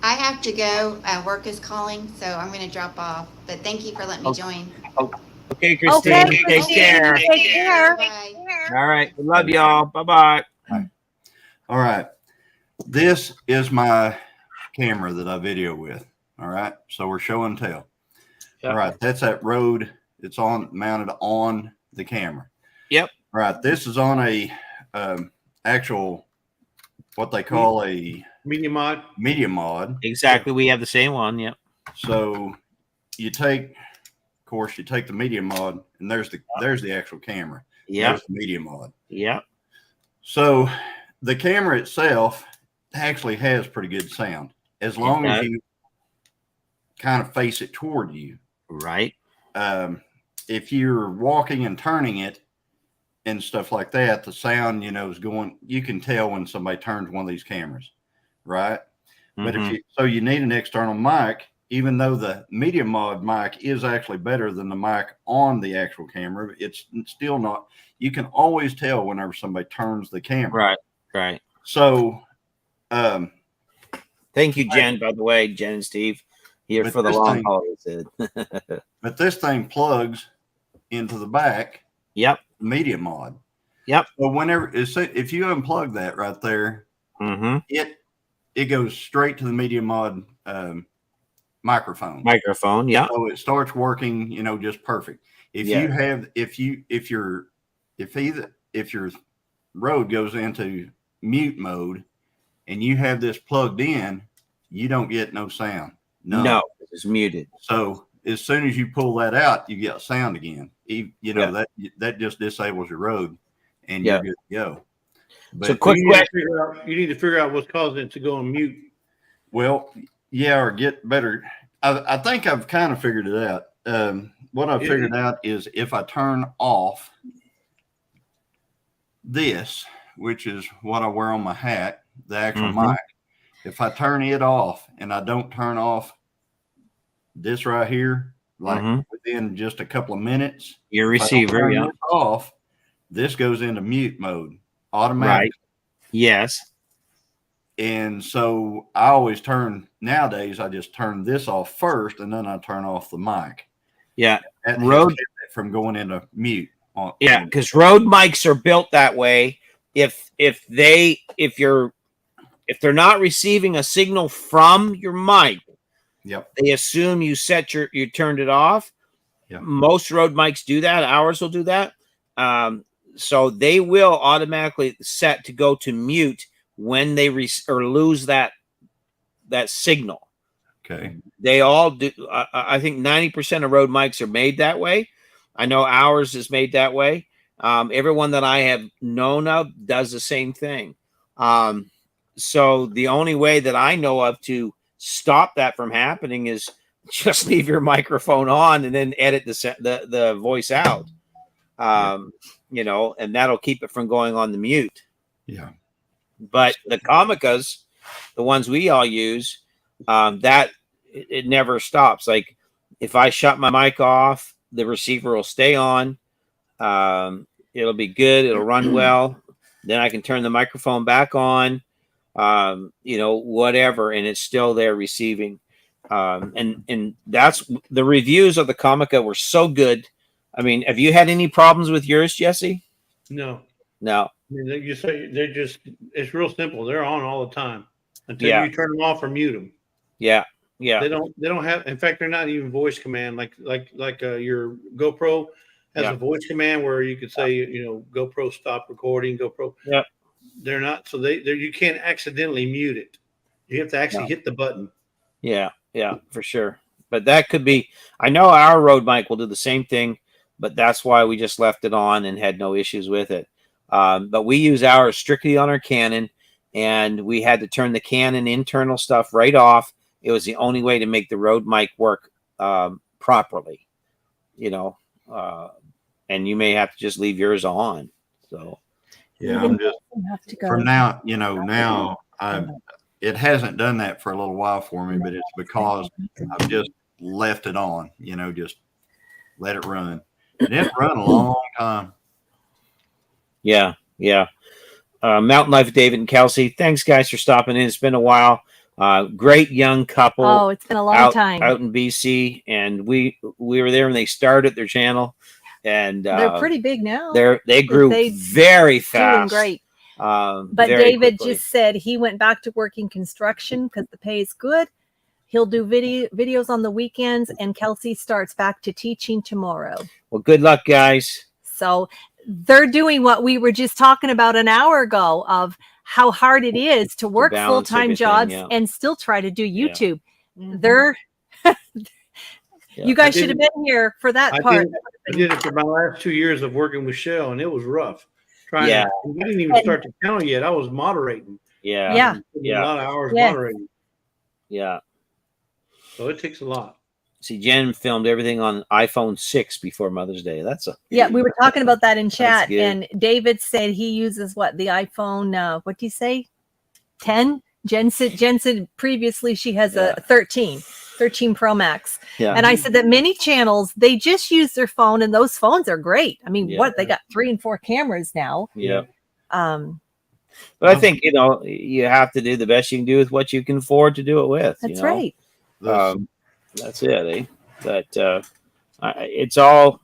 I have to go. Work is calling, so I'm going to drop off. But thank you for letting me join. Okay, Christine. Take care. Take care. Bye. All right. We love y'all. Bye-bye. All right. This is my camera that I video with. All right. So we're show and tell. Yeah. All right. That's that Rode. It's mounted on the camera. Yep. All right. This is on a actual, what they call a Media mod. Media mod. Exactly. We have the same one. Yep. So you take, of course, you take the media mod, and there's the actual camera. Yeah. There's the media mod. Yeah. So the camera itself actually has pretty good sound as long as you kind of face it toward you. Right. If you're walking and turning it and stuff like that, the sound, is going, you can tell when somebody turns one of these cameras, right? But you need an external mic, even though the media mod mic is actually better than the mic on the actual camera, it's still not, you can always tell whenever somebody turns the camera. Right. So, thank you, Jen, by the way, Jen and Steve here for the long haul. But this thing plugs into the back. Yep. Media mod. Yep. So if you unplug that right there, it goes straight to the media mod microphone. Yeah. So it starts working, just perfect. If your Rode goes into mute mode and you have this plugged in, you don't get no sound. No, it's muted. So as soon as you pull that out, you get sound again. That just disables your Rode, and you're good to go. But so quick question: you need to figure out what's causing it to go on mute. Well, yeah, or get better. I think I've kind of figured it out. What I've figured out is if I turn off this, which is what I wear on my hat, the actual mic. If I turn it off and I don't turn off this right here, like within just a couple of minutes, your receiver off, this goes into mute mode automatically. Right. Yes. And so I always nowadays I just turn this off first and then I turn off the mic. Yeah. That Rode from going into mute. Yeah, because Rode mics are built that way. If they're not receiving a signal from your mic, they assume you you turned it off. Yep. Most Rode mics do that. Ours will do that. So they will automatically set to go to mute when they lose that signal. Okay. They all do. I think 90% of Rode mics are made that way. I know ours is made that way. Everyone that I have known of does the same thing. So the only way that I know of to stop that from happening is just leave your microphone on and then edit the voice out. And that'll keep it from going on the mute. Yeah. But the Comicas, the ones we all use, that it never stops. Like if I shut my mic off, the receiver will stay on. It'll be good. It'll run well. Then I can turn the microphone back on, whatever. And it's still there receiving. And that's the reviews of the Comica were so good. I mean, have you had any problems with yours, Jesse? No. No. I mean, you say it's real simple. They're on all the time until you turn them off or mute them. Yeah. Yeah. They don't have, in fact, they're not even voice command. Like your GoPro has a voice command where you could say, GoPro stop recording, GoPro. Yeah. They're not, so you can't accidentally mute it. You have to actually hit the button. Yeah. Yeah, for sure. But that could be, I know our Rode mic will do the same thing, but that's why we just left it on and had no issues with it. But we use ours strictly on our Canon, and we had to turn the Canon internal stuff right off. It was the only way to make the Rode mic work properly, and you may have to just leave yours on. So, yeah, I'm just from now, now it hasn't done that for a little while for me, but it's because I've just left it on, just let it run. It didn't run a long time. Yeah. Mountain Life, David and Kelsey. Thanks, guys, for stopping in. It's been a while. Great young couple. Oh, it's been a long time out in BC, and we were there when they started their channel, and they're pretty big now. They grew very fast. Doing great. But quickly. David just said he went back to working construction because the pay is good. He'll do videos on the weekends, and Kelsey starts back to teaching tomorrow. Well, good luck, guys. So they're doing what we were just talking about an hour ago of how hard it is to work balance full-time everything, jobs yeah. and still try to do Yeah. YouTube. Mhm. They're Yeah. you guys should have been here for that part. I did it for my last 2 years of working with Shell, and it was rough. Yeah. We didn't even start the channel yet. I was moderating. Yeah. Yeah. A lot of hours Yes. moderating. Yeah. So it takes a lot. See, Jen filmed everything on iPhone 6 before Mother's Day. That's a Yeah, we were talking about that in chat, good. and David said he uses what, the iPhone, what do you say, 10? Jen said previously she has Yeah. a 13 Pro Max. yeah. And I said that many channels, they just use their phone, and those phones are great. I mean, Yeah. what, they got 3 and 4 cameras now. Yeah. But I think, you have to do the best you can do with what you can afford to do it with. that's you know? right. That's it. But it's all.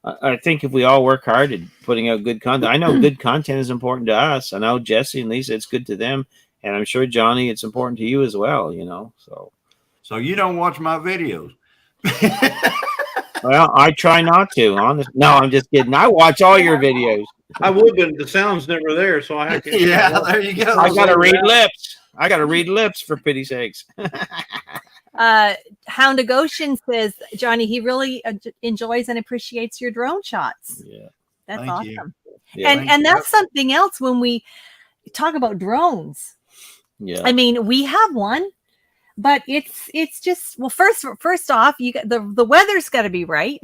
I think if we all work hard at putting out good content, I know good content is important to us. I know Jesse and Lisa, it's good to them, and I'm sure Johnny, it's important to you as well. So you don't watch my videos. Well, I try not to. Honest. No, I'm just kidding. I watch all your videos. I would, but the sound's never there, so I have to. Yeah, there you go. I got to read lips. I got to read lips, for pity's sakes. Hound of Goshen says, Johnny, he really enjoys and appreciates your drone shots. Yeah. That's Thank you. awesome. Yeah. And that's something else when we talk about drones. Yeah. I mean, we have one, but it's just, well, first off, you got the weather's got to be right.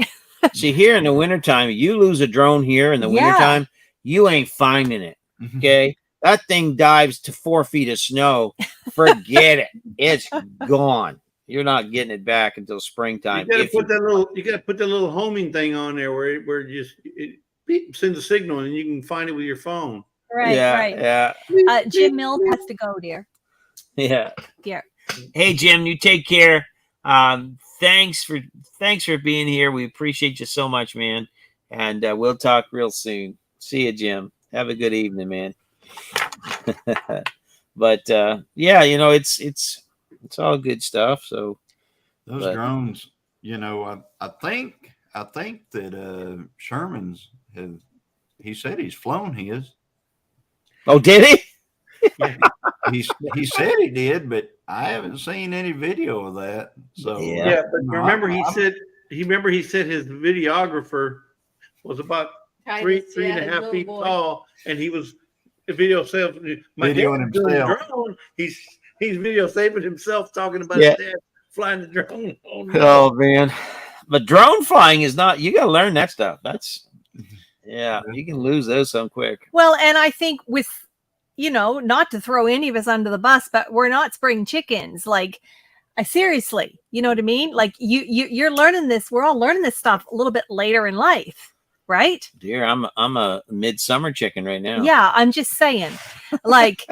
See, here in the wintertime, you lose a drone here in the Yeah. wintertime, you ain't finding it. Okay. That thing dives to 4 feet of snow. Forget it. It's gone. You're not getting it back until springtime. You got to put that little homing thing on there where it sends a signal and you can find it with your phone. Right, Yeah. Jim Mills has to go, dear. Yeah. Yeah. Hey, Jim, you take care. Thanks for being here. We appreciate you so much, man. And we'll talk real soon. See you, Jim. Have a good evening, man. But yeah, it's all good stuff. So those drones, I think that Sherman's he said he's flown his. Oh, did he? Yeah. He said he did, but I haven't seen any video of that. So yeah, but remember he said his videographer was about three and a half feet tall, and he was video saving himself. Drone. He's video saving himself talking about his dad flying the drone. Oh man, but drone flying is not. You got to learn that stuff. That's you can lose those some quick. Well, and I think with not to throw any of us under the bus, but we're not spring chickens. Like, seriously, you know what I mean? Like you're learning this. We're all learning this stuff a little bit later in life. Right? Dear, I'm a midsummer chicken right now. Yeah, I'm just saying. Like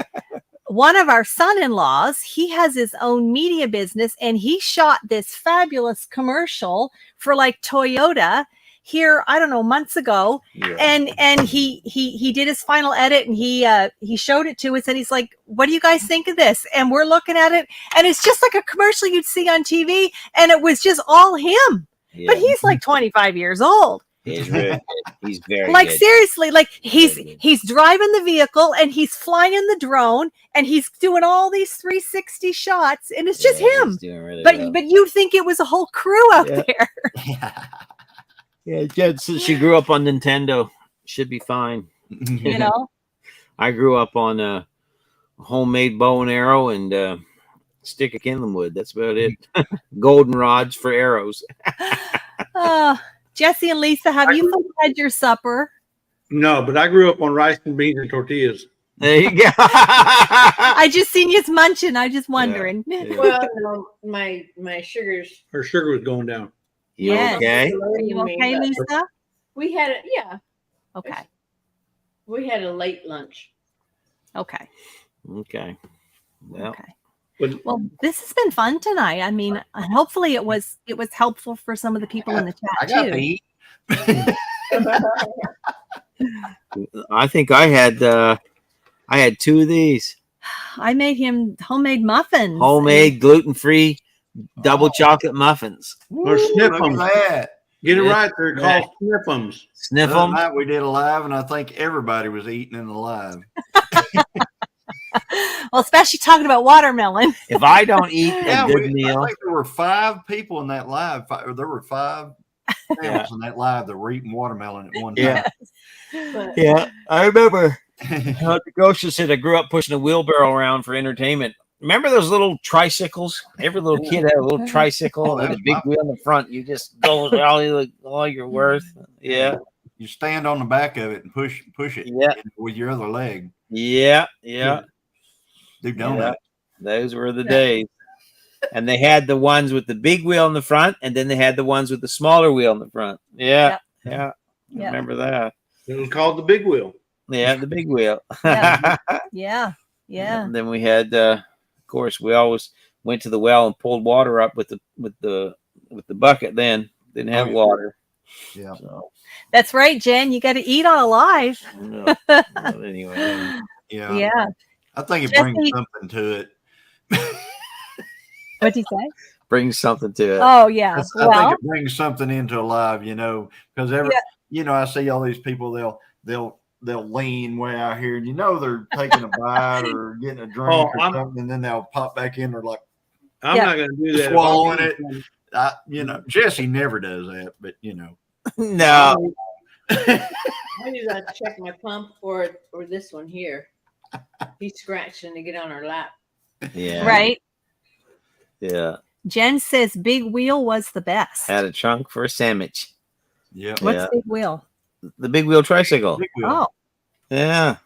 one of our son-in-laws, he has his own media business, and he shot this fabulous commercial for like Toyota here, I don't know, months ago. Yeah. And he did his final edit, and he showed it to us, and he's like, "What do you guys think of this?" And we're looking at it, and it's just like a commercial you'd see on TV, and it was just all him. Yeah. But he's like 25 years old. He's very like good. Seriously, like he's driving the vehicle and he's flying the drone and he's doing all these 360 shots, and it's just him. Really but you'd think it was a whole crew out there. Yeah, she grew up on Nintendo. Should be fine. I grew up on a homemade bow and arrow and a stick of kindling wood. That's about it. Golden rods for arrows. Jesse and Lisa, have you had your supper? No, but I grew up on rice and beans and tortillas. There you go. I just seen you munching. I just wondering. Yeah. Well, no, my sugars. Her sugar was going down. Yes. Okay. Are you okay, Lisa? We had it. Yeah. Okay. We had a late lunch. Okay. Okay. Well. Okay. Well, this has been fun tonight. I mean, hopefully it was helpful for some of the people in the chat too. I think I had 2 of these. I made him homemade muffins. Homemade gluten-free double chocolate muffins. Or sniff'ems. Get it right. They're called sniff'ems. Sniff them. We did a live, and I think everybody was eating in the live. Well, especially talking about watermelon. If I don't eat a Yeah, good meal, I think there were 5 people in that live. There were 5 families in that live that were eating watermelon at one time. But yeah, I remember how the Gosha said I grew up pushing a wheelbarrow around for entertainment. Remember those little tricycles? Every little kid had a little tricycle Oh, and that a was big my- wheel in the front. You just go all you're worth. Yeah, You stand on the back of it and push it Yeah. with your other leg. yeah. Do donuts. Those were the days. And they had the ones with the big wheel in the front, and then they had the ones with the smaller wheel in the front. Yeah, yeah. Yep. Remember that? It was called the big wheel. Yeah, the big wheel. Yeah. Yeah. And then we had, of course, we always went to the well and pulled water up with the bucket. Then didn't have water. Yeah. So, That's right, Jen. You got to eat on a live. no. But anyway, Yeah. Yeah. I think it Jesse- brings something to it. What'd you say? bring something to it. Oh, yeah. I Well, think it brings something into a live, because I see all these people, they'll lean way out here, and they're taking a bite or getting a drink or something, and then they'll pop back in. They're like, I'm not going to do that. swallowing it. Jesse never does that, but No. I need to check my pump or this one here. He's scratching to get on her lap. Yeah. right. Yeah. Jen says big wheel was the best. Had a trunk for a sandwich. yeah. What's Yeah. big wheel? The big wheel tricycle. Big wheel. Oh, Yeah.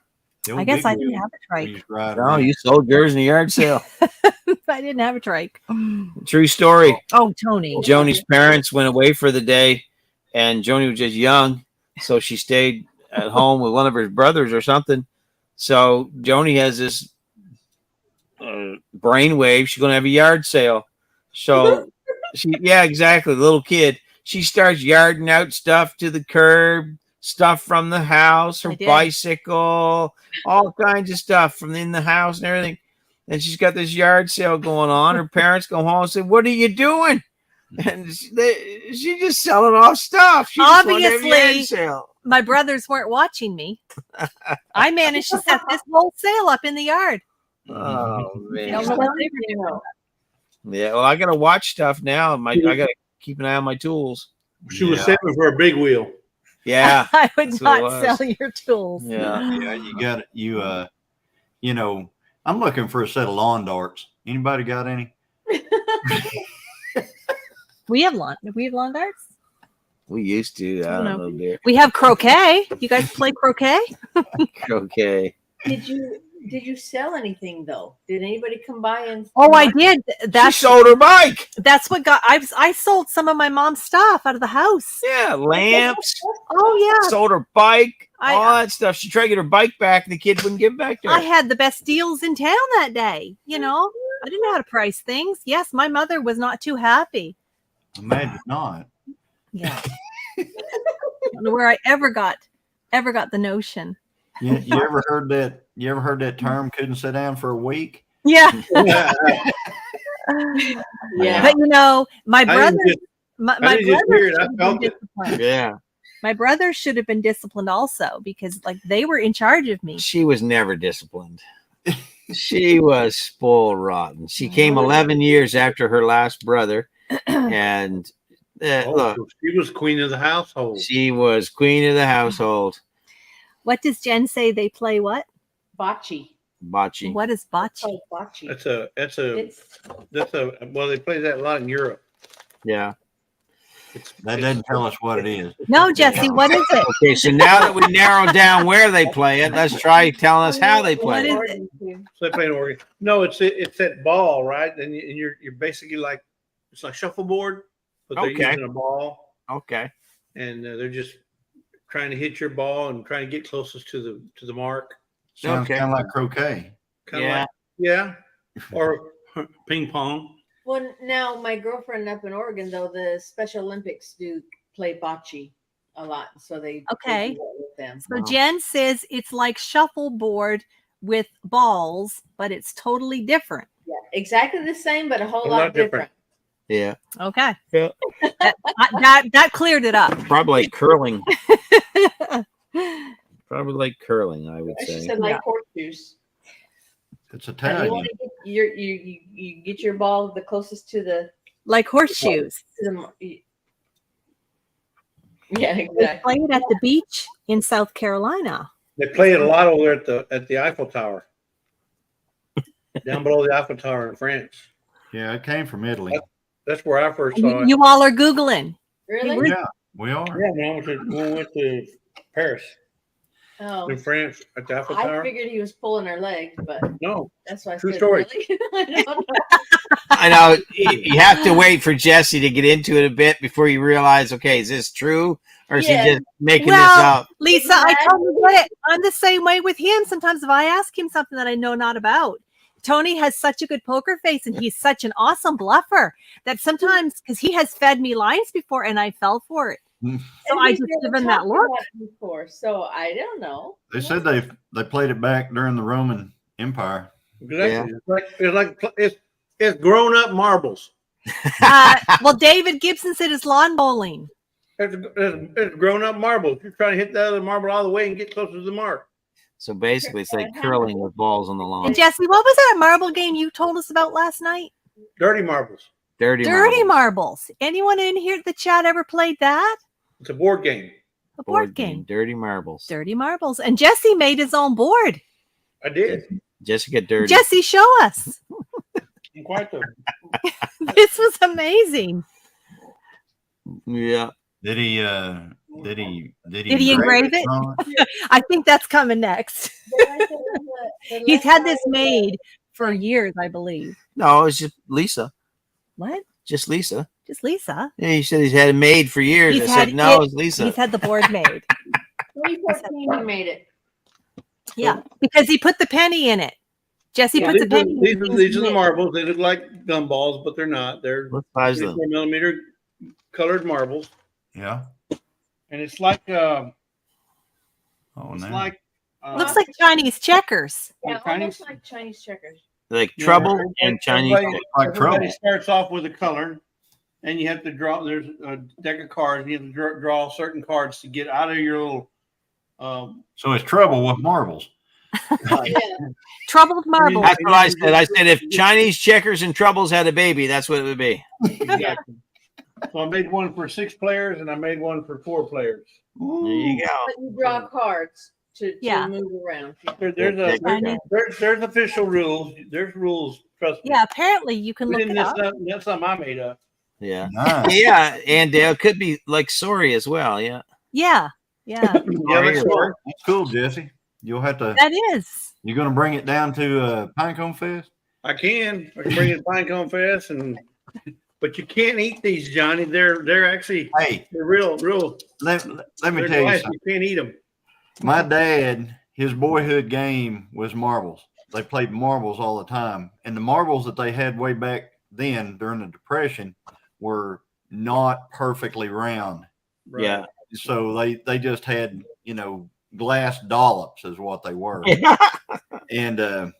The old I guess big I didn't wheel have a we trike. used to ride No, around. you sold yours in the yard sale. I didn't have a trike. True story. Oh, Tony. Joni's parents went away for the day, and Joni was just young, so she stayed at home with one of her brothers or something. So Joni has this brainwave. She's going to have a yard sale. So exactly. The little kid. She starts yarding out stuff to the curb, stuff from the house, her I did. bicycle, all kinds of stuff from in the house and everything. And she's got this yard sale going on. Her parents go home and say, "What are you doing?" And she's just selling off stuff. She just wanted to have a yard Obviously. sale. My brothers weren't watching me. I managed to set this whole sale up in the yard. Oh Don't man. know what they were doing. Yeah. Well, I gotta watch stuff now. I gotta keep an eye on my tools. She was saving for a big wheel. Yeah. I would That's what it not was. sell your tools. Yeah. Yeah, you got it. I'm looking for a set of lawn darts. Anybody got any? We have lawn darts. We used to. I don't know, dear. We have croquet. You guys play croquet? Okay. Did you sell anything though? Did anybody come by and? Oh, I did. She sold her bike. That's what got. I sold some of my mom's stuff out of the house. Yeah, lamps. Oh yeah. Sold her bike. I- all that stuff. She tried to get her bike back, and the kid wouldn't give it back to her. I had the best deals in town that day. I didn't know how to price things. Yes, my mother was not too happy. Imagine not. Yeah. I don't know where I ever got the notion. You ever heard that? You ever heard that term? Couldn't sit down for a week. Yeah. Yeah. But my brother, I didn't just hear it, I felt it. Yeah. My brother should have been disciplined also because they were in charge of me. She was never disciplined. She was spoiled rotten. She came 11 years after her last brother, and look, She was queen of the household. she was queen of the household. What does Jen say? They play what? Bocce. Bocce. What is bocce? Oh, bocce. That's a well, they play that a lot in Europe. Yeah. That doesn't tell us what it is. No, Jesse, what is it? Okay, so now that we narrowed down where they play it, let's try telling us how they play What it. is it? So they play an organ. No, it's that ball, right? And you're basically it's like shuffleboard, but they're Okay. using a ball, Okay. and they're just trying to hit your ball and trying to get closest to the mark. Sounds Okay. kind of like croquet. Kind of Yeah. or ping pong. Well, now my girlfriend up in Oregon, though, the Special Olympics do play bocce a lot, so they Okay. do that with them. So Jen says it's like shuffleboard with balls, but it's totally different. Yeah, exactly the same, but a whole A lot lot different. different. Yeah. Okay. Yeah. That cleared it up. Probably like curling. Probably like curling, I would She say. said like Yeah. horseshoes. It's And Italian. you want to get you get your ball the closest to the Like horseshoes. Yeah, They exactly. play it at the beach in South Carolina. They play it a lot over there at the Eiffel Tower, down below the Eiffel Tower in France. Yeah, it came from Italy. That's where I first saw You, it. you all are Googling. Really? Yeah, we are. Yeah, when we went to Paris, Oh, in France, at the Eiffel I Tower. figured he was pulling her leg, but No, that's why I True said story. really. I don't know. I know you have to wait for Jesse to get into it a bit before you realize, okay, is this true or is Yeah. he just making Well, this up? Lisa, I totally get it. I'm the same way with him. Sometimes if I ask him something that I know not about, Tony has such a good poker face and he's such an awesome bluffer that sometimes, because he has fed me lines before and I fell for it. So And I we've just never give him that talked look. about it before, so I don't know. They said they played it back during the Roman Empire. exactly. It's grown up marbles. Well, David Gibson said it's lawn bowling. It's grown up marbles. You're trying to hit the other marble all the way and get closer to the mark. So basically, it's like curling with balls on the lawn. And Jesse, what was that marble game you told us about last night? Dirty marbles. Dirty Dirty marbles. marbles. Anyone in here at the chat ever played that? It's a board game. A board game. Dirty marbles. Dirty marbles. And Jesse made his own board. I did. Jessica Dirty. Jesse, show us. Quite the. This was amazing. Yeah. Did he Did he engrave it? I think that's coming next. He's had this made for years, I believe. No, it's just Lisa. What? Just Lisa. Just Lisa. Yeah, he said he's had it made for years. He's I had said, no, it- it's Lisa. He's had the board made. 2014 he made it. Yeah, because he put the penny in it. Jesse puts a penny in it. These are the marbles. They look like gumballs, but they're not. They're What size are 24 millimeter colored marbles. Yeah. And it's like Oh it's no. like Looks like Chinese checkers. Yeah, Chinese- almost like Chinese checkers. Like trouble and Chinese. Like trouble. Everybody starts off with a color, and you have to draw. There's a deck of cards. And you have to draw certain cards to get out of your little. So it's trouble with marbles. Troubled marbles. That's what I said. I said if Chinese checkers and troubles had a baby, that's what it would be. Exactly. So I made one for 6 players, and I made one for 4 players. There you go. But you draw cards to Yeah. move around. There's official rules. There's rules. Trust me. Yeah, apparently you can We look didn't it up. that's something I made up. Yeah. Nice. Yeah. And it could be like sorry as well. Yeah. Yeah, yeah, Yeah, that's cool. That's cool, Jesse. You'll have to. that is. You're going to bring it down to Pinecone Fest. I can bring it to Pinecone Fest, but you can't eat these, Johnny. They're actually Hey, they're real. let me They're tell you delicious. something. You can't eat them. My dad, his boyhood game was marbles. They played marbles all the time. And the marbles that they had way back then during the Depression were not perfectly round. Right. Yeah. So they just had, glass dollops is what they were. And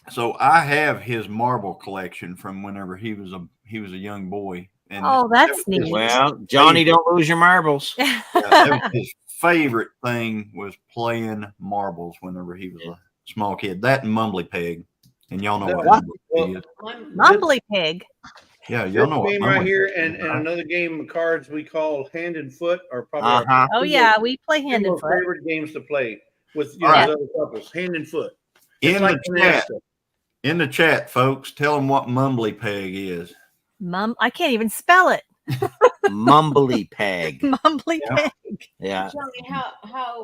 so I have his marble collection from whenever he was a young boy. And Oh, that's that was neat. Well, Johnny, don't lose your marbles. that was his favorite thing was playing marbles whenever he was a small kid. That and Mumbly Peg. And y'all know what Mumbly Peg is. Mumbly Pig. Yeah, y'all know This what game right Mumbly here Peg and is, right? another game of cards we call Hand and Foot are probably our Uh-huh. Oh yeah, we play hand and two foot. favorite games to play with All right. other couples. Hand and Foot. In Like the chat, canasta. in the chat, folks, tell them what Mumbly Peg is. I can't even spell it. Mumbly Peg. Mumbly Yeah. Pig. Yeah. Johnny,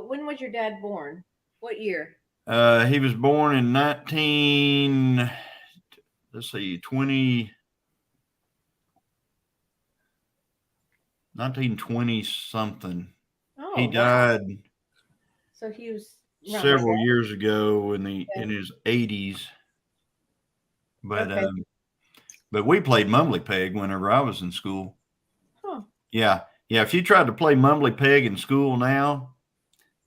when was your dad born? What year? He was born in 1920 something. Oh, He wow. died So he was around several like years ago in Okay. his 80s. But Okay. but we played Mumbly Peg whenever I was in school. Huh. Yeah. If you tried to play Mumbly Peg in school now,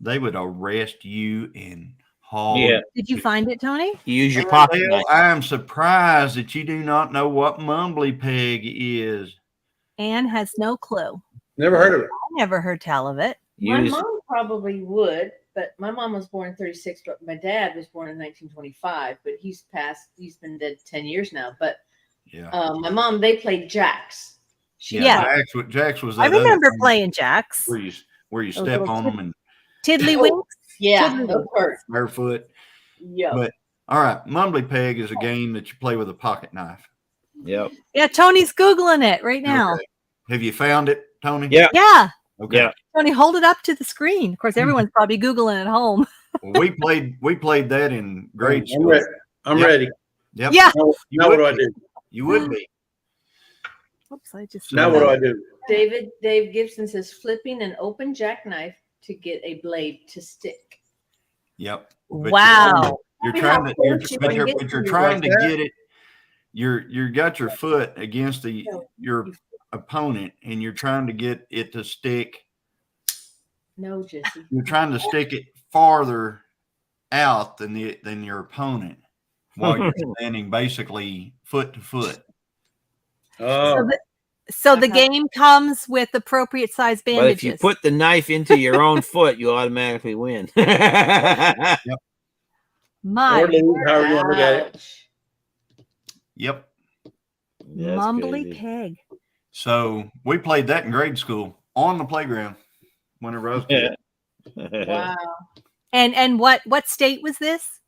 they would arrest you and haul. Yeah. Did you find it, Tony? You use your pocket Well, knife. I'm surprised that you do not know what Mumbly Peg is. Anne has no clue. Never heard of it. I never heard tell of it. My Use mom probably would. but my mom was born in 36, but my dad was born in 1925, but he's been dead 10 years now. But Yeah. my mom, they played jacks. Jacks was. I That remember other playing jacks. where you Those step little on them and Tiddlywinks. Yeah, Tiddlywinks. no hurt. barefoot. Yeah. But all right, Mumbly Peg is a game that you play with a pocket knife. Yep. Yeah, Tony's Googling it right now. Okay. Have you found it, Tony? Yeah. Yeah. Okay. Yeah. Tony, hold it up to the screen. Of course, everyone's probably Googling at home. Well, we played that in grade I'm school. ready. I'm Yep. ready. Yep. Yeah. Now what do I do? You would be. Oops, I just. Now what do I do? Dave Gibson says flipping an open jackknife to get a blade to stick. Yep. But Wow. You're Tell me trying how to. close you can get But you're to it trying like to that. get it. You got your foot against your opponent, and you're trying to get it to stick. No, Jesse. You're trying to stick it farther out than your opponent while you're standing basically foot to foot. Oh, So the game comes with appropriate size But bandages. if you put the knife into your own foot, you automatically win. My or lose, however you want to look at it. Ouch. Yep. That's mumbly crazy. peg. So we played that in grade school on the playground whenever I was a kid. Wow. And what state was this?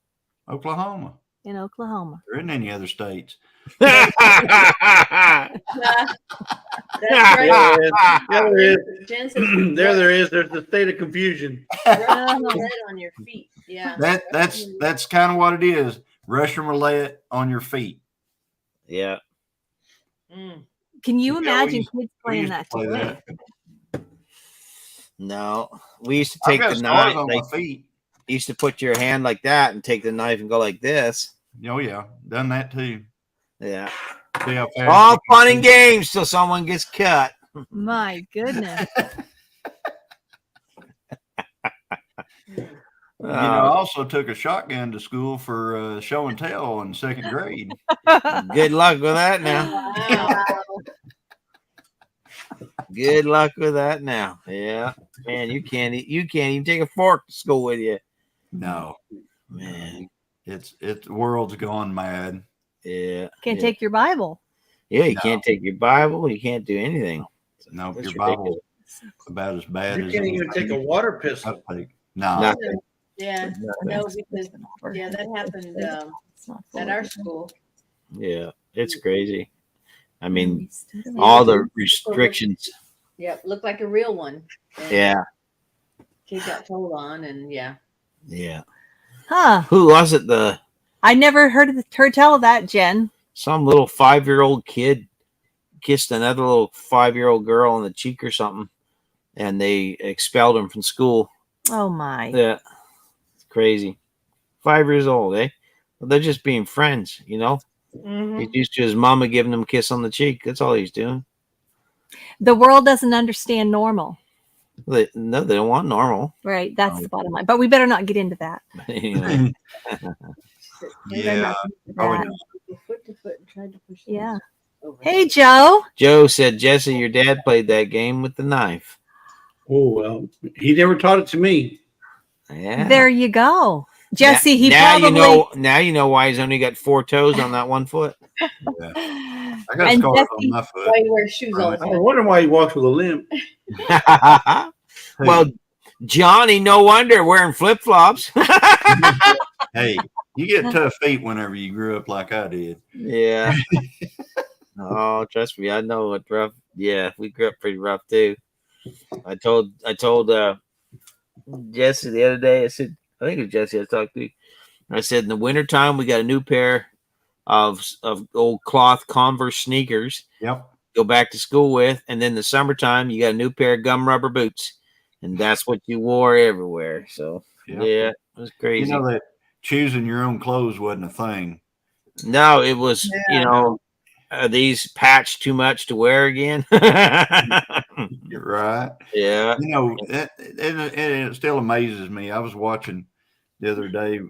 Oklahoma. In Oklahoma. There isn't any other states. That's right. There is. Jen says There is. There's the state of confusion. Russian roulette on your feet. Yeah. That's kind of what it is. Russian roulette on your feet. Yeah. Mm. Can you Yeah, imagine we kids We playing used to that play today? that. No, we used to I've take got the scars knife. on They my feet. used to put your hand like that and take the knife and go like this. Oh yeah, done that too. Yeah. See how fast All you can fun and see. games till someone gets cut. My goodness. You know, I also took a shotgun to school for show and tell in second grade. Good luck with that now. Wow. Good luck with that now. Yeah. Man, you can't even take a fork to school with you. No, Man. it's the world's gone mad. Yeah. Can't yeah. take your Bible. Yeah, you No. can't take your Bible. You can't do anything. No, That's your ridiculous. Bible's about as bad You as can't even take a water pistol. No, Nothing. Yeah. Nothing. No, because that happened at our school. Yeah, it's crazy. I mean, Mm. all the restrictions. Yep. Looked like a real one. And Yeah. Kid got told on, and yeah. Yeah. Huh. Who was it? I never heard her tell of that, Jen. Some little 5-year-old kid kissed another little 5-year-old girl on the cheek or something, and they expelled him from school. Oh my. Yeah. It's crazy. 5 years old, eh? Well, they're just being friends, you know? Mhm. He's used to his mama giving him a kiss on the cheek. That's all he's doing. The world doesn't understand normal. No, they don't want normal. Right. That's the bottom line. But we better not get into that. You know? yeah, That. probably not. Foot to foot and tried to push the Yeah. over. Hey, Joe. Joe said, Jesse, your dad played that game with the knife. Oh well, he never taught it to me. Yeah. There you go. Jesse, he now probably. you know why he's only got 4 toes on that one foot. I got And scars on Jesse- my foot. Why you wear shoes all the I was time? wondering why he walks with a limp. Well, Johnny, no wonder wearing flip flops. Hey, you get tough feet whenever you grew up like I did. Yeah. Oh, trust me, I know it's rough. Yeah, we grew up pretty rough too. I told Jesse the other day, I said, I think it was Jesse I talked to. I said, in the wintertime, we got a new pair of old cloth Converse sneakers. Yep. Go back to school with, and then the summertime, you got a new pair of gum rubber boots, and that's what you wore everywhere. So Yep. yeah, it was crazy. You know that choosing your own clothes wasn't a thing. No, it was, you know, are these patched too much to wear again? You're right. Yeah. You know, it still amazes me. I was watching the other day.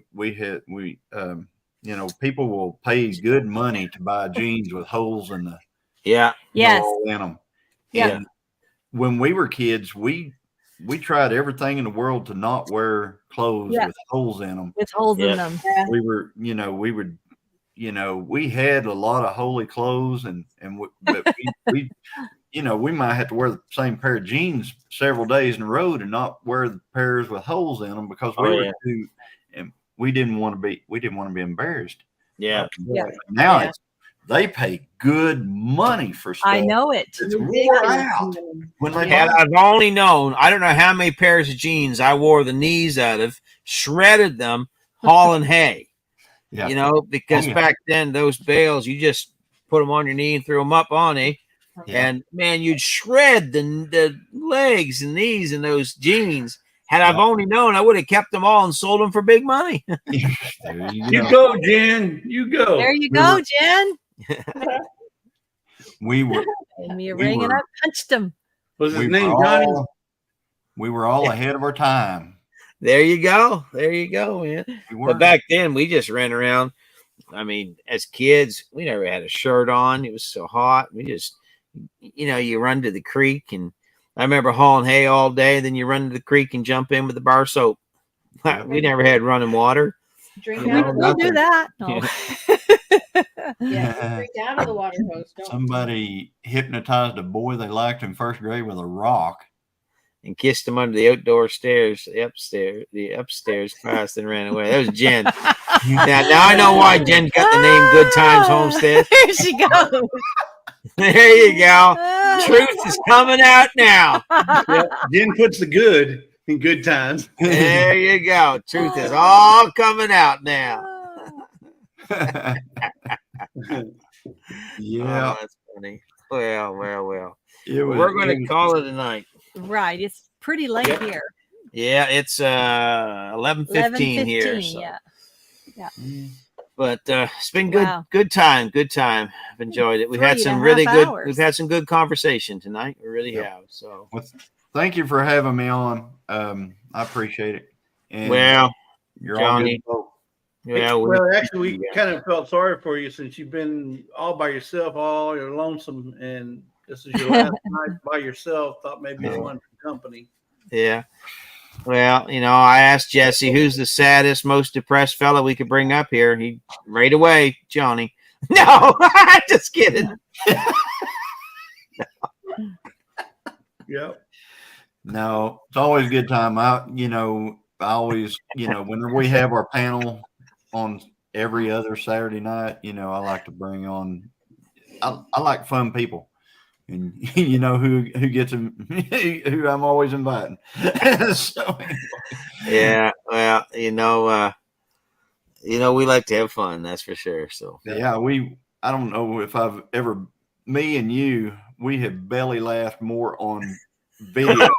You know, people will pay good money to buy jeans with holes in the Yeah. Yes. all in them. Yeah. And when we were kids, we we tried everything in the world to not wear clothes with holes in them. With holes in them. We were, we had a lot of holy clothes, but we we might have to wear the same pair of jeans several days in a row and not wear the pairs with holes in them because we didn't want to be embarrassed. Yeah. Now they pay good money for stuff. I know it. It's wore out. Had I've only known, I don't know how many pairs of jeans I wore the knees out of, shredded them, hauling hay. Yeah. Because back then those bales, you just put them on your knee and threw them up on it. Yeah. And man, you'd shred the legs and knees in those jeans. Had I've only known, I would have kept them all and sold them for big money. You go, Jen. You go. There you go, Jen. We were. And me a ring and I punched him. Was his name Johnny? We were all ahead of our time. There you go. There you go, man. But back then, we just ran around. I mean, as kids, we never had a shirt on. It was so hot. We just, you run to the creek, and I remember hauling hay all day. Then you run to the creek and jump in with the bar soap. We never had running water. Drink out of We'll do that. No. drink out of the water hose. Somebody hypnotized a boy they liked in first grade with a rock. And kissed him under the outdoor stairs, the upstairs class, and ran away. That was Jen. now I know why Jen got the name Good Times Homestead. There she goes. There you go. Truth is coming out now. Jen puts the good in good times. There you go. Truth is all coming out now. Yeah. Oh, that's funny. Well. We're going to call it a night. Right. It's pretty late here. Yeah, it's 11:15 here. So. Yeah. But it's been good. Wow. Good time. I've enjoyed it. We've had some really good. We've had some good conversation tonight. We really have. So, thank you for having me on. I appreciate it. And you're Johnny. Well, actually, we kind of felt sorry for you since you've been all by yourself, you're lonesome, and this is your last night by yourself. Thought maybe you wanted some company. Yeah. Well, I asked Jesse, who's the saddest, most depressed fella we could bring up here. He right away, Johnny. No, just kidding. Yep. No, it's always a good time. I always, whenever we have our panel on every other Saturday night, I like to bring on, I like fun people. And who gets them, who I'm always inviting. So, yeah, well, we like to have fun, that's for sure. So yeah, I don't know if I've ever, me and you, we have belly laughed more on video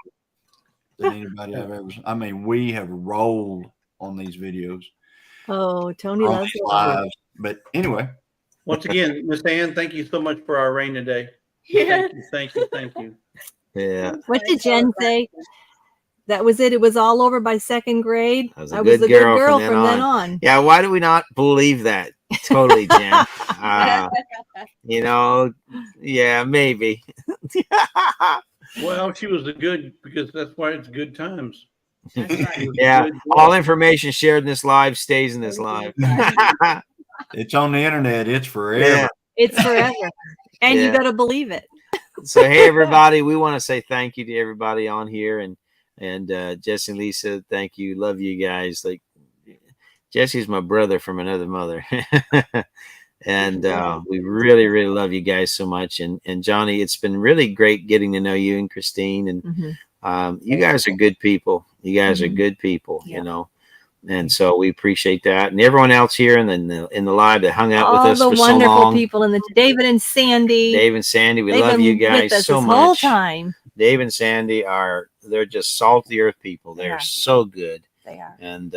than anybody I've ever seen. I mean, we have rolled on these videos. Oh, Tony loves lives. But anyway, once again, Miss Ann, thank you so much for our rain today. Yeah. Thank you. Yeah. What did Jen say? That was it. It was all over by second grade. I was a good girl from then on. Yeah. Why do we not believe that? Totally, Jen. Yeah, maybe. Well, she was because that's why it's good times. Yeah. All information shared in this live stays in this live. It's on the internet. It's forever. Yeah. It's forever. And you better believe it. So, hey, everybody, we want to say thank you to everybody on here. And Jesse and Lisa, thank you. Love you guys. Like, Jesse's my brother from another mother. And we really, really love you guys so much. And Johnny, it's been really great getting to know you and Christine. And you guys are good people. You guys are good people, And so we appreciate that, and everyone else here in the live that hung out with us for so long. All the wonderful people in David and Sandy. We love you guys so much. Whole time. Dave and Sandy they're just salt of the earth people. They're so good. They are, and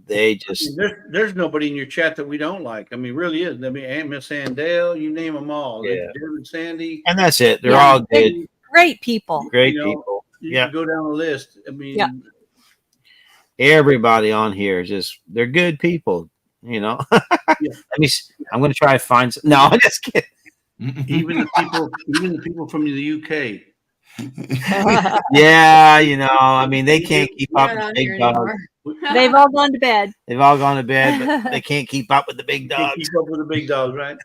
they just there's nobody in your chat that we don't like. I mean, really is. I mean, Aunt Miss Sandell, you name them all. Yeah. Dave and Sandy, and that's it. They're all good, great people. Great people. You can go down the list. I mean. Yeah. Everybody on here they're good people, I'm going to try to find some. No, I'm just kidding. Even the people from the UK. Yeah, you know, I mean, they can't keep up with big dogs. They've all gone to bed. They've all gone to bed, but they can't keep up with the big Can't dogs. keep up with the big dogs, right?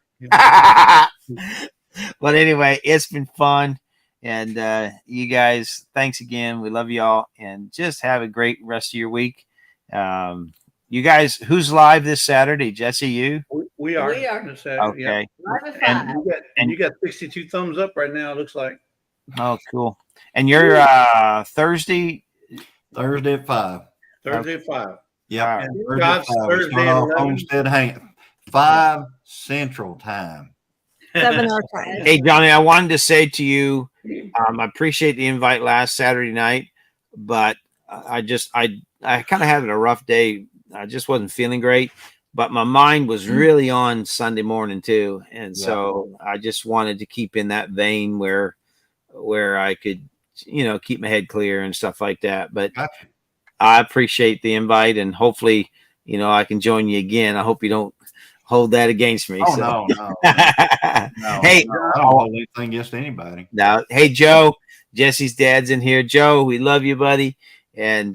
But anyway, it's been fun. And you guys, thanks again. We love y'all. And just have a great rest of your week. You guys, who's live this Saturday? Jesse, you? We are. We are. Okay. Live at And 5. you got 62 thumbs up right now, it looks like. Oh, cool. And you're Thursday? Thursday at 5. Thursday at 5. Yeah. Right. Thursday God's at 5. Thursday Start at off 11. Homestead Hang 5 Central Time. 7 hour time. Hey, Johnny, I wanted to say to you, I appreciate the invite last Saturday night, but I kind of had a rough day. I just wasn't feeling great, but my mind was really on Sunday morning too. And so I just wanted to keep in that vein where I could, you know, keep my head clear and stuff like that. But I appreciate the invite, and hopefully, you know, I can join you again. I hope you don't hold that against me. Oh, so. no. Hey, I don't hold anything against anybody. Now, hey, Joe, Jesse's dad's in here. Joe, we love you, buddy. And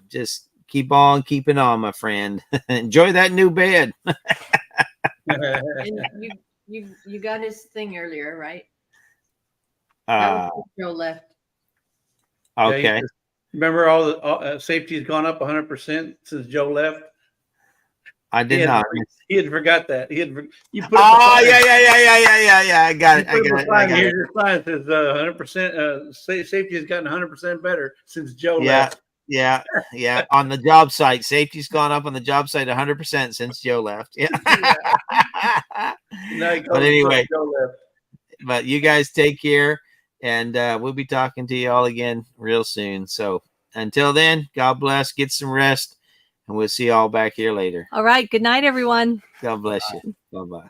just keep on keeping on, my friend. Enjoy that new bed. And you got his thing earlier, right? That was Joe left. Okay. Remember all the safety has gone up 100% since Joe left? I did not. He had forgot that. You put yeah. I got it. Here's your sign that says 100%. Safety has gotten 100% better since Joe left. Yeah. On the job site, safety's gone up on the job site 100% since Joe left. Yeah. But anyway, Joe left. But you guys take care, and we'll be talking to you all again real soon. So until then, God bless. Get some rest. And we'll see you all back here later. All right. Good night, everyone. God bless you. Bye-bye.